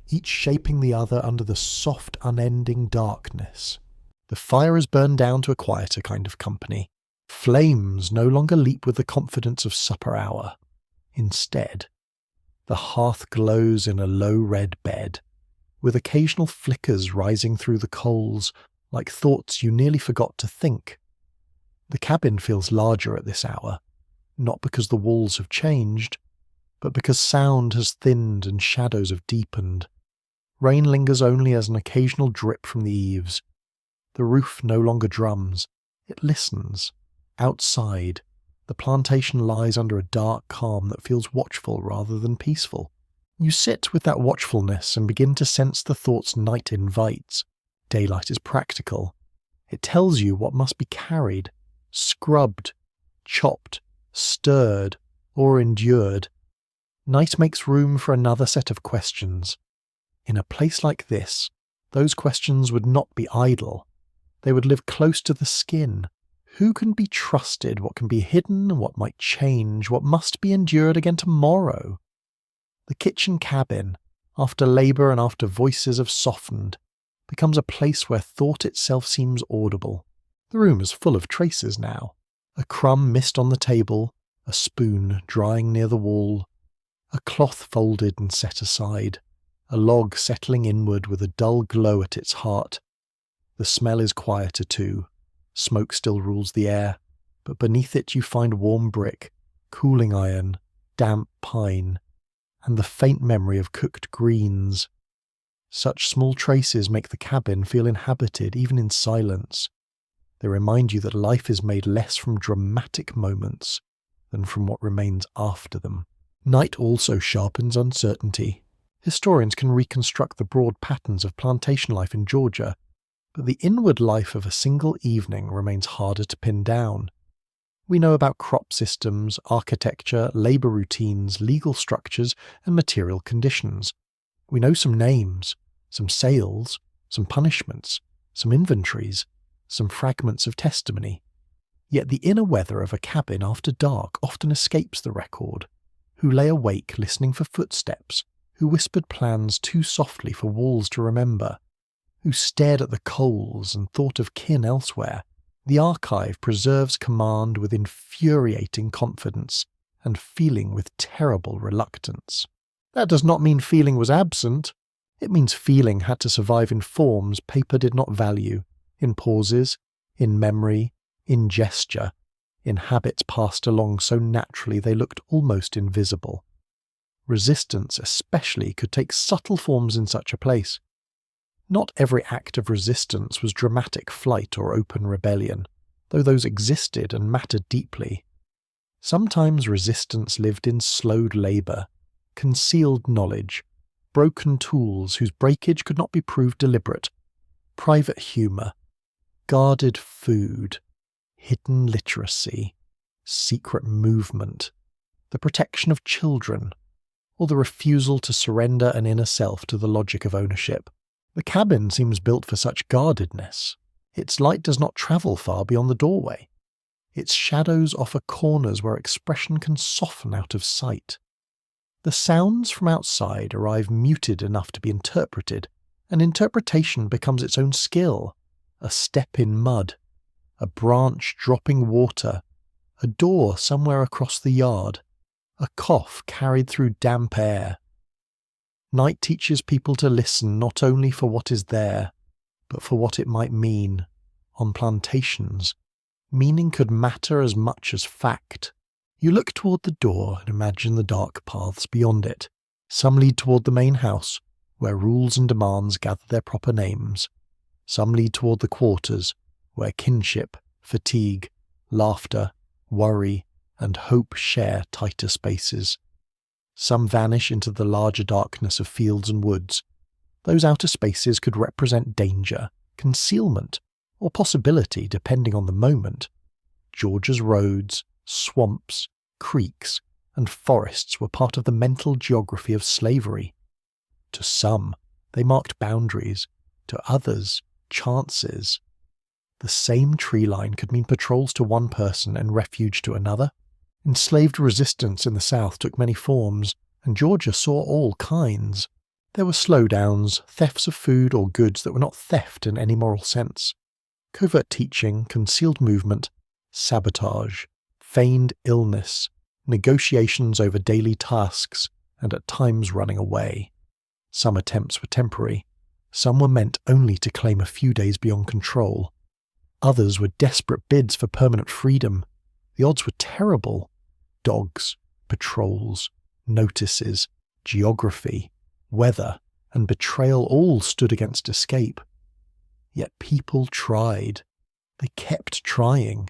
each shaping the other under the soft, unending darkness. The fire is burned down to a quieter kind of company. Flames no longer leap with the confidence of supper hour. Instead, the hearth glows in a low red bed, with occasional flickers rising through the coals, like thoughts you nearly forgot to think. The cabin feels larger at this hour, not because the walls have changed, but because sound has thinned and shadows have deepened. Rain lingers only as an occasional drip from the eaves. The roof no longer drums, it listens. Outside, the plantation lies under a dark calm that feels watchful rather than peaceful. You sit with that watchfulness and begin to sense the thoughts night invites. Daylight is practical. It tells you what must be carried, scrubbed, chopped, stirred, or endured. Night makes room for another set of questions. In a place like this, those questions would not be idle. They would live close to the skin. Who can be trusted? What can be hidden? What might change? What must be endured again tomorrow? The kitchen cabin, after labour and after voices have softened, becomes a place where thought itself seems audible. The room is full of traces now. A crumb missed on the table, a spoon drying near the wall, a cloth folded and set aside, a log settling inward with a dull glow at its heart. The smell is quieter too. Smoke still rules the air, but beneath it you find warm brick, cooling iron, damp pine, and the faint memory of cooked greens. Such small traces make the cabin feel inhabited even in silence. They remind you that life is made less from dramatic moments than from what remains after them. Night also sharpens uncertainty. Historians can reconstruct the broad patterns of plantation life in Georgia, but the inward life of a single evening remains harder to pin down. We know about crop systems, architecture, labour routines, legal structures, and material conditions. We know some names, some sales, some punishments, some inventories, some fragments of testimony. Yet the inner weather of a cabin after dark often escapes the record. Who lay awake listening for footsteps, who whispered plans too softly for walls to remember, who stared at the coals and thought of kin elsewhere. The archive preserves command with infuriating confidence and feeling with terrible reluctance. That does not mean feeling was absent. It means feeling had to survive in forms paper did not value, in pauses, in memory, in gesture, in habits passed along so naturally they looked almost invisible. Resistance especially could take subtle forms in such a place. Not every act of resistance was dramatic flight or open rebellion, though those existed and mattered deeply. Sometimes resistance lived in slowed labour, concealed knowledge, broken tools whose breakage could not be proved deliberate, private humour, guarded food, hidden literacy, secret movement, the protection of children, or the refusal to surrender an inner self to the logic of ownership. The cabin seems built for such guardedness. Its light does not travel far beyond the doorway. Its shadows offer corners where expression can soften out of sight. The sounds from outside arrive muted enough to be interpreted, and interpretation becomes its own skill. A step in mud, a branch dropping water, a door somewhere across the yard, a cough carried through damp air. Night teaches people to listen not only for what is there, but for what it might mean. On plantations, meaning could matter as much as fact. You look toward the door and imagine the dark paths beyond it. Some lead toward the main house, where rules and demands gather their proper names. Some lead toward the quarters, where kinship, fatigue, laughter, worry, and hope share tighter spaces. Some vanish into the larger darkness of fields and woods. Those outer spaces could represent danger, concealment, or possibility depending on the moment. Georgia's roads, swamps, creeks, and forests were part of the mental geography of slavery. To some, they marked boundaries, to others, chances. The same tree line could mean patrols to one person and refuge to another. Enslaved resistance in the South took many forms, and Georgia saw all kinds. There were slowdowns, thefts of food or goods that were not theft in any moral sense, covert teaching, concealed movement, sabotage, feigned illness, negotiations over daily tasks, and at times running away. Some attempts were temporary. Some were meant only to claim a few days beyond control. Others were desperate bids for permanent freedom. The odds were terrible. Dogs, patrols, notices, geography, weather, and betrayal all stood against escape. Yet people tried. They kept trying.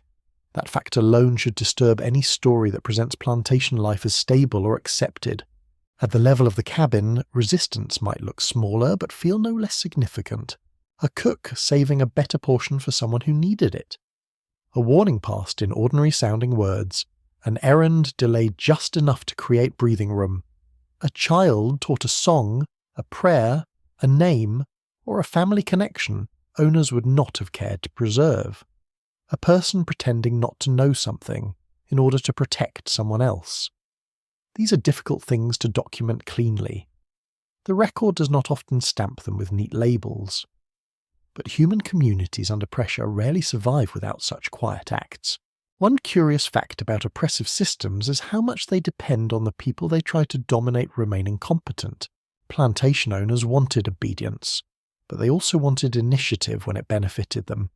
That fact alone should disturb any story that presents plantation life as stable or accepted. At the level of the cabin, resistance might look smaller but feel no less significant. A cook saving a better portion for someone who needed it. A warning passed in ordinary-sounding words. An errand delayed just enough to create breathing room. A child taught a song, a prayer, a name, or a family connection owners would not have cared to preserve. A person pretending not to know something in order to protect someone else. These are difficult things to document cleanly. The record does not often stamp them with neat labels. But human communities under pressure rarely survive without such quiet acts. One curious fact about oppressive systems is how much they depend on the people they try to dominate remaining competent. Plantation owners wanted obedience, but they also wanted initiative when it benefited them.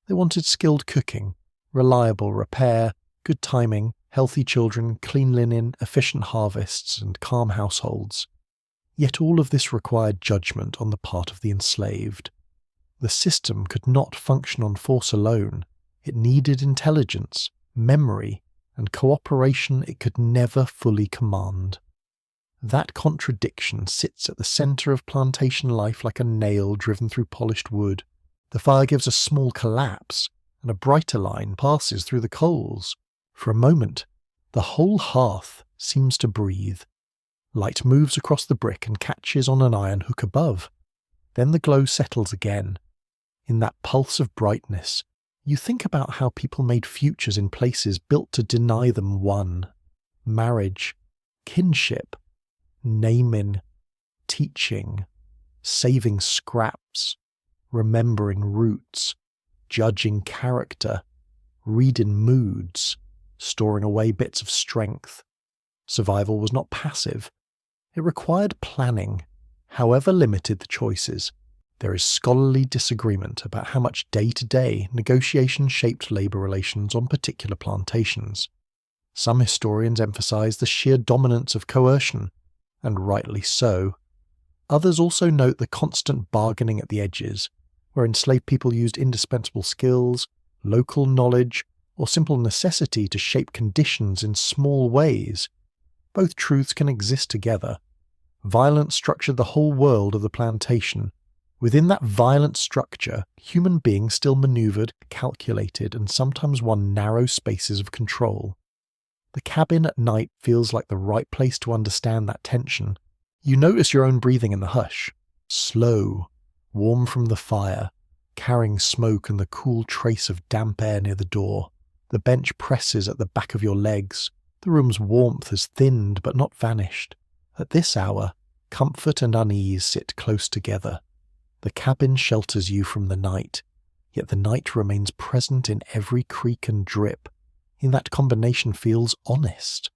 They wanted skilled cooking, reliable repair, good timing, healthy children, clean linen, efficient harvests, and calm households. Yet all of this required judgment on the part of the enslaved. The system could not function on force alone. It needed intelligence, memory, and cooperation it could never fully command. That contradiction sits at the centre of plantation life like a nail driven through polished wood. The fire gives a small collapse, and a brighter line passes through the coals. For a moment, the whole hearth seems to breathe. Light moves across the brick and catches on an iron hook above. Then the glow settles again. In that pulse of brightness, you think about how people made futures in places built to deny them one. Marriage, kinship, naming, teaching, saving scraps, remembering roots, judging character, reading moods, storing away bits of strength. Survival was not passive. It required planning, however limited the choices. There is scholarly disagreement about how much day-to-day negotiation shaped labour relations on particular plantations. Some historians emphasise the sheer dominance of coercion, and rightly so. Others also note the constant bargaining at the edges, where enslaved people used indispensable skills, local knowledge, or simple necessity to shape conditions in small ways. Both truths can exist together. Violence structured the whole world of the plantation. Within that violent structure, human beings still manoeuvred, calculated, and sometimes won narrow spaces of control. The cabin at night feels like the right place to understand that tension. You notice your own breathing in the hush. Slow, warm from the fire, carrying smoke and the cool trace of damp air near the door. The bench presses at the back of your legs. The room's warmth has thinned but not vanished. At this hour, comfort and unease sit close together. The cabin shelters you from the night, yet the night remains present in every creak and drip. In that combination feels honest.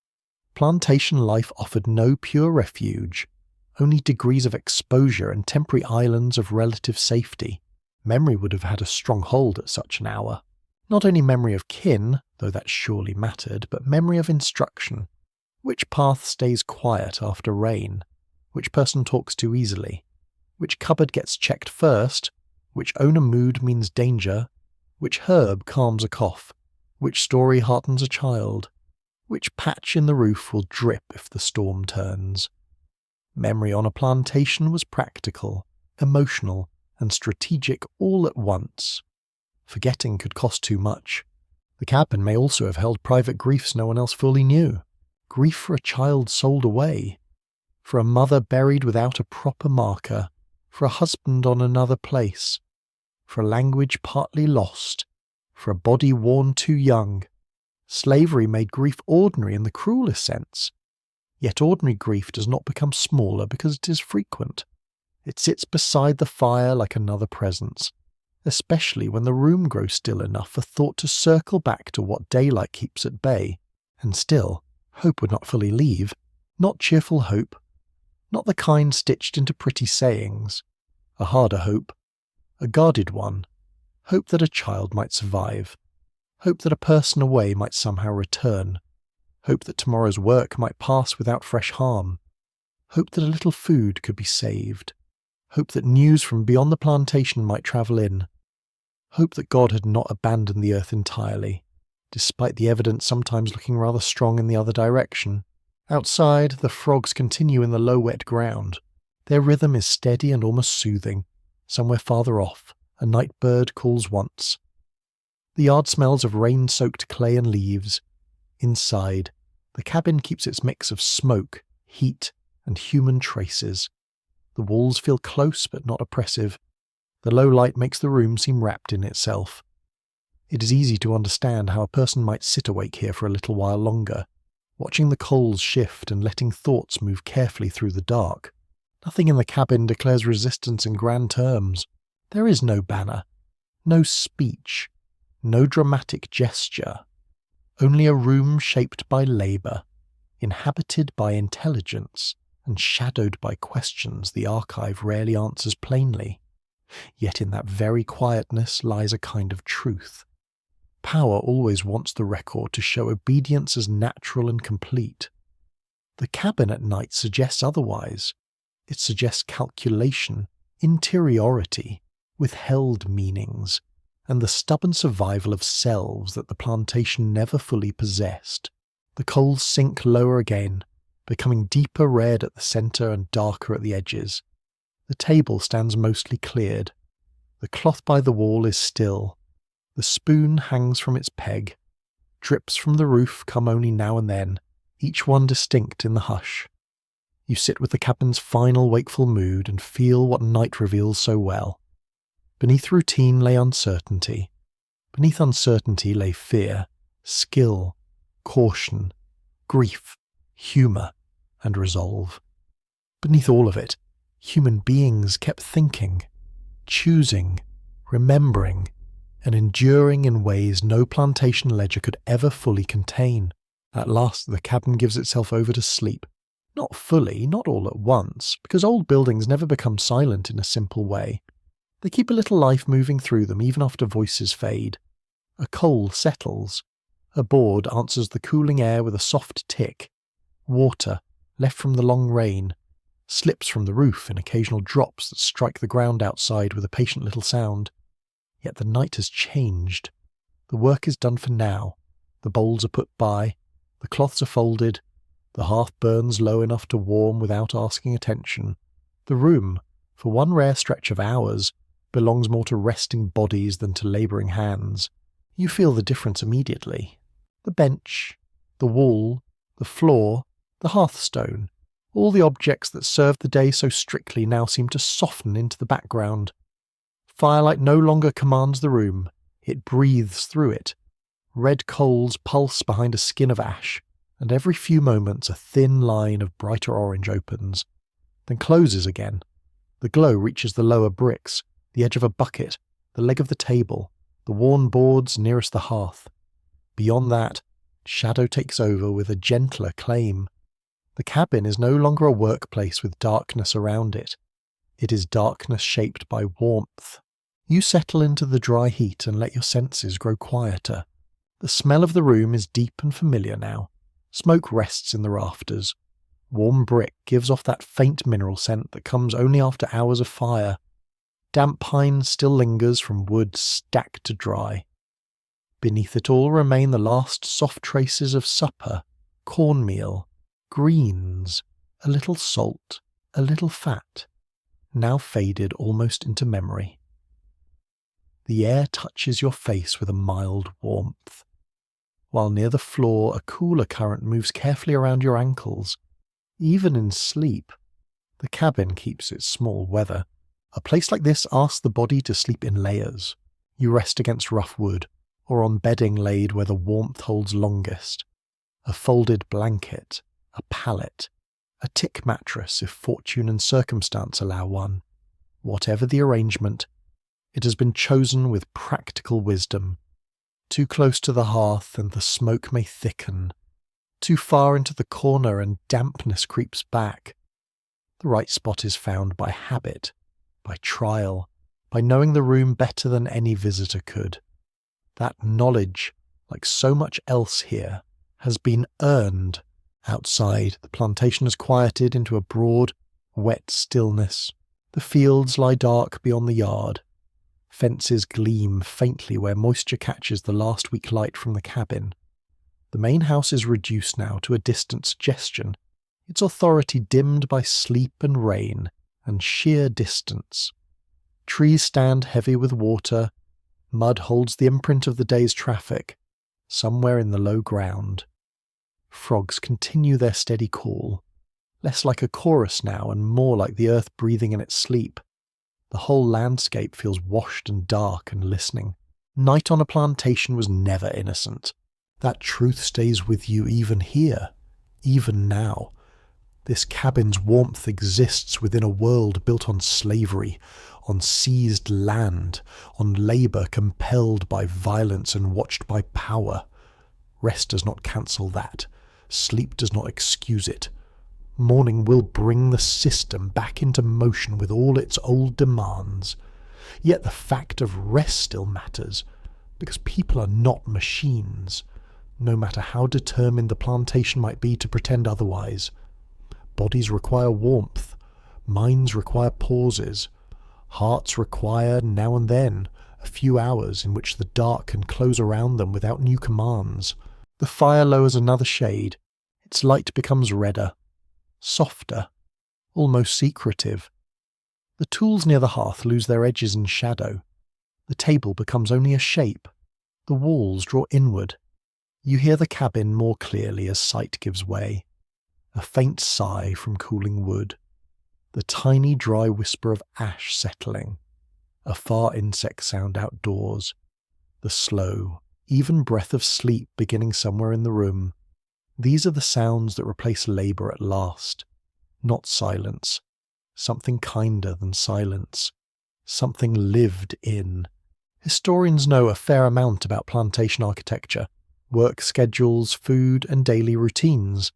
Plantation life offered no pure refuge, only degrees of exposure and temporary islands of relative safety. Memory would have had a strong hold at such an hour. Not only memory of kin, though that surely mattered, but memory of instruction. Which path stays quiet after rain? Which person talks too easily? Which cupboard gets checked first? Which owner mood means danger? Which herb calms a cough? Which story heartens a child? Which patch in the roof will drip if the storm turns? Memory on a plantation was practical, emotional, and strategic all at once. Forgetting could cost too much. The cabin may also have held private griefs no one else fully knew. Grief for a child sold away, for a mother buried without a proper marker, for a husband on another place, for a language partly lost, for a body worn too young. Slavery made grief ordinary in the cruelest sense. Yet ordinary grief does not become smaller because it is frequent. It sits beside the fire like another presence, especially when the room grows still enough for thought to circle back to what daylight keeps at bay. And still, hope would not fully leave. Not cheerful hope. Not the kind stitched into pretty sayings. A harder hope. A guarded one. Hope that a child might survive. Hope that a person away might somehow return. Hope that tomorrow's work might pass without fresh harm. Hope that a little food could be saved. Hope that news from beyond the plantation might travel in. Hope that God had not abandoned the earth entirely, despite the evidence sometimes looking rather strong in the other direction. Outside, the frogs continue in the low wet ground. Their rhythm is steady and almost soothing. Somewhere farther off, a night bird calls once. The yard smells of rain-soaked clay and leaves. Inside, the cabin keeps its mix of smoke, heat, and human traces. The walls feel close but not oppressive. The low light makes the room seem wrapped in itself. It is easy to understand how a person might sit awake here for a little while longer, watching the coals shift and letting thoughts move carefully through the dark. Nothing in the cabin declares resistance in grand terms. There is no banner, no speech, no dramatic gesture. Only a room shaped by labour, inhabited by intelligence, and shadowed by questions the archive rarely answers plainly. Yet in that very quietness lies a kind of truth. Power always wants the record to show obedience as natural and complete. The cabin at night suggests otherwise. It suggests calculation, interiority, withheld meanings, and the stubborn survival of selves that the plantation never fully possessed. The coals sink lower again, becoming deeper red at the centre and darker at the edges. The table stands mostly cleared. The cloth by the wall is still. The spoon hangs from its peg. Drips from the roof come only now and then, each one distinct in the hush. You sit with the cabin's final wakeful mood and feel what night reveals so well. Beneath routine lay uncertainty. Beneath uncertainty lay fear, skill, caution, grief, humour, and resolve. Beneath all of it, human beings kept thinking, choosing, remembering, and enduring in ways no plantation ledger could ever fully contain. At last the cabin gives itself over to sleep. Not fully, not all at once, because old buildings never become silent in a simple way. They keep a little life moving through them even after voices fade. A coal settles. A board answers the cooling air with a soft tick. Water, left from the long rain, slips from the roof in occasional drops that strike the ground outside with a patient little sound. Yet the night has changed. The work is done for now. The bowls are put by. The cloths are folded. The hearth burns low enough to warm without asking attention. The room, for one rare stretch of hours, belongs more to resting bodies than to labouring hands. You feel the difference immediately. The bench, the wall, the floor, the hearthstone, all the objects that served the day so strictly now seem to soften into the background. Firelight no longer commands the room, it breathes through it. Red coals pulse behind a skin of ash, and every few moments a thin line of brighter orange opens, then closes again. The glow reaches the lower bricks, the edge of a bucket, the leg of the table, the worn boards nearest the hearth. Beyond that, shadow takes over with a gentler claim. The cabin is no longer a workplace with darkness around it. It is darkness shaped by warmth. You settle into the dry heat and let your senses grow quieter. The smell of the room is deep and familiar now. Smoke rests in the rafters. Warm brick gives off that faint mineral scent that comes only after hours of fire. Damp pine still lingers from wood stacked to dry. Beneath it all remain the last soft traces of supper, cornmeal, greens, a little salt, a little fat, now faded almost into memory. The air touches your face with a mild warmth, while near the floor a cooler current moves carefully around your ankles. Even in sleep, the cabin keeps its small weather. A place like this asks the body to sleep in layers. You rest against rough wood, or on bedding laid where the warmth holds longest. A folded blanket, a pallet, a tick mattress if fortune and circumstance allow one. Whatever the arrangement, it has been chosen with practical wisdom. Too close to the hearth and the smoke may thicken. Too far into the corner and dampness creeps back. The right spot is found by habit, by trial, by knowing the room better than any visitor could. That knowledge, like so much else here, has been earned. Outside, the plantation has quieted into a broad, wet stillness. The fields lie dark beyond the yard. Fences gleam faintly where moisture catches the last week light from the cabin. The main house is reduced now to a distant suggestion, its authority dimmed by sleep and rain and sheer distance. Trees stand heavy with water, mud holds the imprint of the day's traffic, somewhere in the low ground. Frogs continue their steady call, less like a chorus now and more like the earth breathing in its sleep. The whole landscape feels washed and dark and listening. Night on a plantation was never innocent. That truth stays with you even here, even now. This cabin's warmth exists within a world built on slavery, on seized land, on labour compelled by violence and watched by power. Rest does not cancel that. Sleep does not excuse it. Morning will bring the system back into motion with all its old demands. Yet the fact of rest still matters, because people are not machines, no matter how determined the plantation might be to pretend otherwise. Bodies require warmth, minds require pauses, hearts require, now and then, a few hours in which the dark can close around them without new commands. The fire lowers another shade, its light becomes redder, softer, almost secretive. The tools near the hearth lose their edges in shadow. The table becomes only a shape. The walls draw inward. You hear the cabin more clearly as sight gives way. A faint sigh from cooling wood. The tiny dry whisper of ash settling. A far insect sound outdoors. The slow, even breath of sleep beginning somewhere in the room. These are the sounds that replace labour at last. Not silence. Something kinder than silence. Something lived in. Historians know a fair amount about plantation architecture, work schedules, food, and daily routines.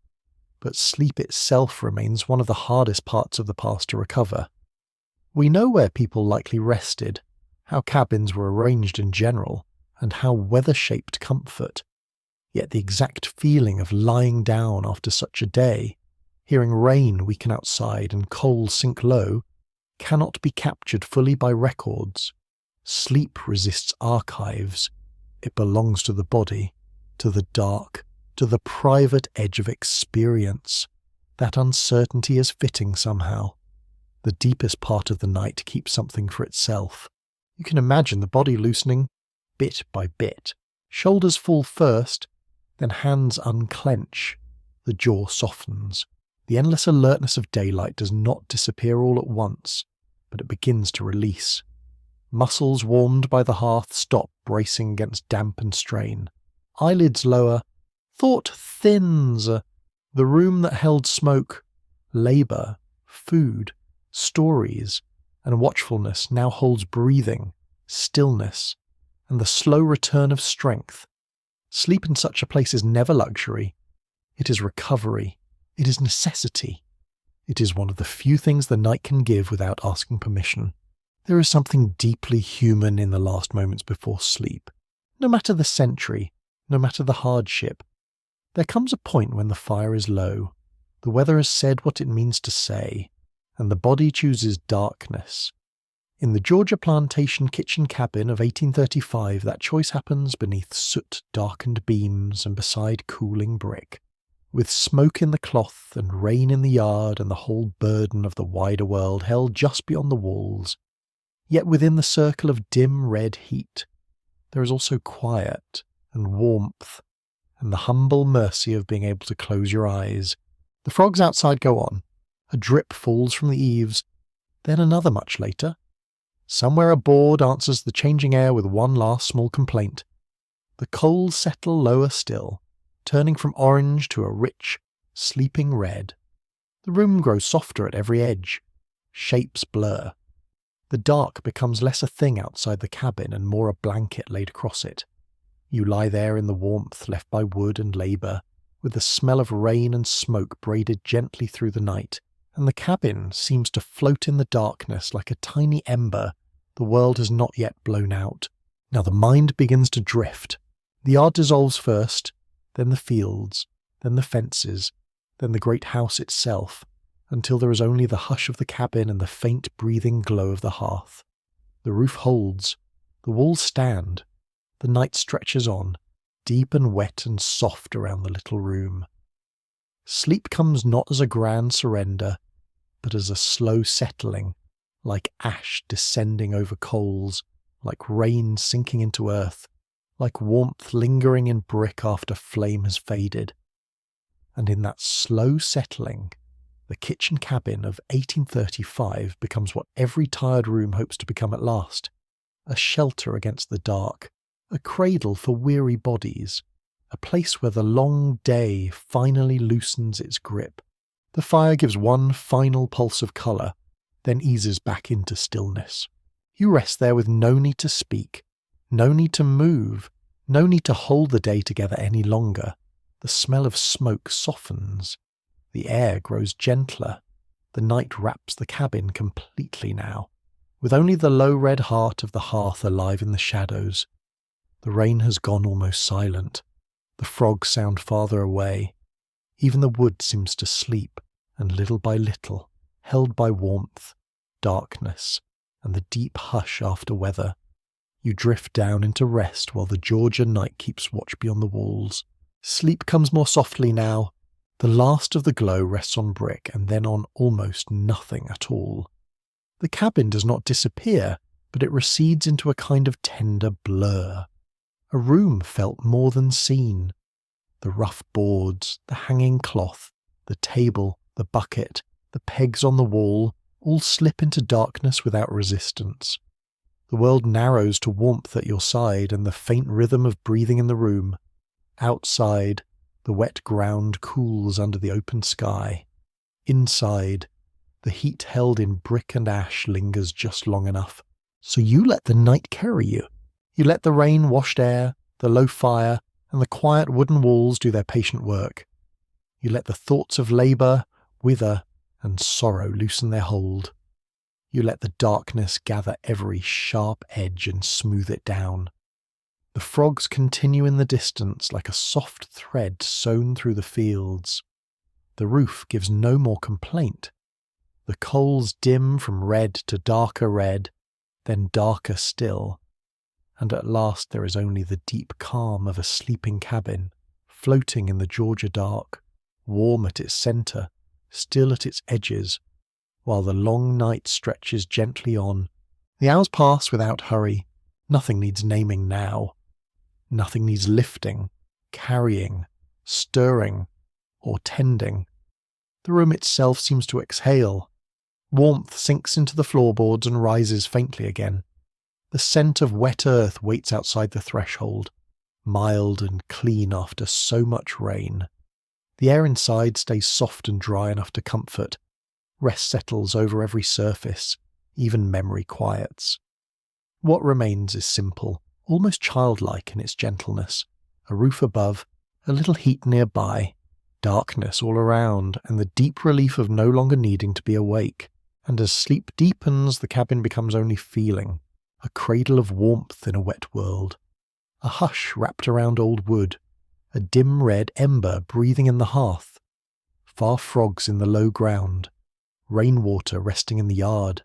But sleep itself remains one of the hardest parts of the past to recover. We know where people likely rested, how cabins were arranged in general, and how weather shaped comfort. Yet the exact feeling of lying down after such a day, hearing rain weaken outside and coals sink low, cannot be captured fully by records. Sleep resists archives. It belongs to the body, to the dark, to the private edge of experience. That uncertainty is fitting somehow. The deepest part of the night keeps something for itself. You can imagine the body loosening, bit by bit. Shoulders fall first, then hands unclench. The jaw softens. The endless alertness of daylight does not disappear all at once, but it begins to release. Muscles warmed by the hearth stop bracing against damp and strain. Eyelids lower. Thought thins. The room that held smoke, labour, food, stories, and watchfulness now holds breathing, stillness, and the slow return of strength. Sleep in such a place is never luxury. It is recovery. It is necessity. It is one of the few things the night can give without asking permission. There is something deeply human in the last moments before sleep. No matter the century, no matter the hardship, there comes a point when the fire is low, the weather has said what it means to say, and the body chooses darkness. In the Georgia plantation kitchen cabin of 1835, that choice happens beneath soot-darkened beams and beside cooling brick. With smoke in the cloth and rain in the yard and the whole burden of the wider world held just beyond the walls, yet within the circle of dim red heat, there is also quiet and warmth and the humble mercy of being able to close your eyes. The frogs outside go on. A drip falls from the eaves, then another much later. Somewhere a board answers the changing air with one last small complaint. The coals settle lower still, turning from orange to a rich, sleeping red. The room grows softer at every edge. Shapes blur. The dark becomes less a thing outside the cabin and more a blanket laid across it. You lie there in the warmth left by wood and labour, with the smell of rain and smoke braided gently through the night, and the cabin seems to float in the darkness like a tiny ember the world has not yet blown out. Now the mind begins to drift. The yard dissolves first, then the fields, then the fences, then the great house itself, until there is only the hush of the cabin and the faint breathing glow of the hearth. The roof holds. The walls stand. The night stretches on. deep and wet and soft around the little room. Sleep comes not as a grand surrender, but as a slow settling, like ash descending over coals, like rain sinking into earth, like warmth lingering in brick after flame has faded. And in that slow settling, the kitchen cabin of 1835 becomes what every tired room hopes to become at last: a shelter against the dark, a cradle for weary bodies, a place where the long day finally loosens its grip. The fire gives one final pulse of colour, then eases back into stillness. You rest there with no need to speak, no need to move, no need to hold the day together any longer. The smell of smoke softens. The air grows gentler. The night wraps the cabin completely now, with only the low red heart of the hearth alive in the shadows. The rain has gone almost silent. The frogs sound farther away. Even the wood seems to sleep, and little by little, held by warmth, darkness, and the deep hush after weather, you drift down into rest while the Georgia night keeps watch beyond the walls. Sleep comes more softly now. The last of the glow rests on brick and then on almost nothing at all. The cabin does not disappear, but it recedes into a kind of tender blur. A room felt more than seen. The rough boards, the hanging cloth, the table, the bucket, the pegs on the wall, all slip into darkness without resistance. The world narrows to warmth at your side and the faint rhythm of breathing in the room. Outside, the wet ground cools under the open sky. Inside, the heat held in brick and ash lingers just long enough. So you let the night carry you. You let the rain-washed air, the low fire, and the quiet wooden walls do their patient work. You let the thoughts of labour wither and sorrow loosen their hold. You let the darkness gather every sharp edge and smooth it down. The frogs continue in the distance like a soft thread sewn through the fields. The roof gives no more complaint. The coals dim from red to darker red, then darker still, and at last there is only the deep calm of a sleeping cabin, floating in the Georgia dark, warm at its centre, still at its edges, while the long night stretches gently on. The hours pass without hurry. Nothing needs naming now. Nothing needs lifting, carrying, stirring, or tending. The room itself seems to exhale. Warmth sinks into the floorboards and rises faintly again. The scent of wet earth waits outside the threshold, mild and clean after so much rain. The air inside stays soft and dry enough to comfort. Rest settles over every surface, even memory quiets. What remains is simple, almost childlike in its gentleness. A roof above, a little heat nearby, darkness all around, and the deep relief of no longer needing to be awake. And as sleep deepens, the cabin becomes only feeling, a cradle of warmth in a wet world. A hush wrapped around old wood, a dim red ember breathing in the hearth, far frogs in the low ground, rainwater resting in the yard.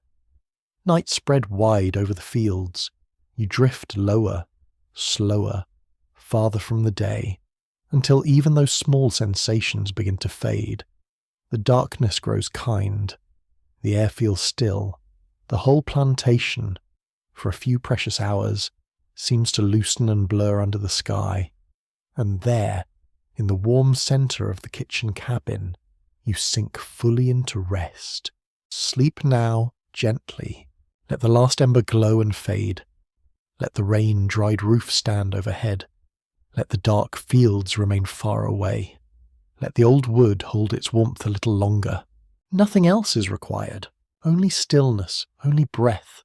Night spread wide over the fields. You drift lower, slower, farther from the day, until even those small sensations begin to fade. The darkness grows kind. The air feels still. The whole plantation, for a few precious hours, seems to loosen and blur under the sky. And there, in the warm centre of the kitchen cabin, you sink fully into rest. Sleep now, gently. Let the last ember glow and fade. Let the rain-dried roof stand overhead. Let the dark fields remain far away. Let the old wood hold its warmth a little longer. Nothing else is required. Only stillness, only breath,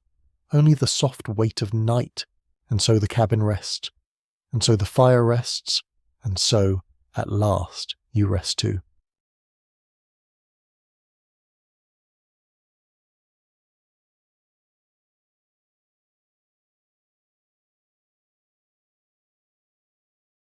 only the soft weight of night. And so the cabin rests. And so the fire rests. And so, at last, you rest too.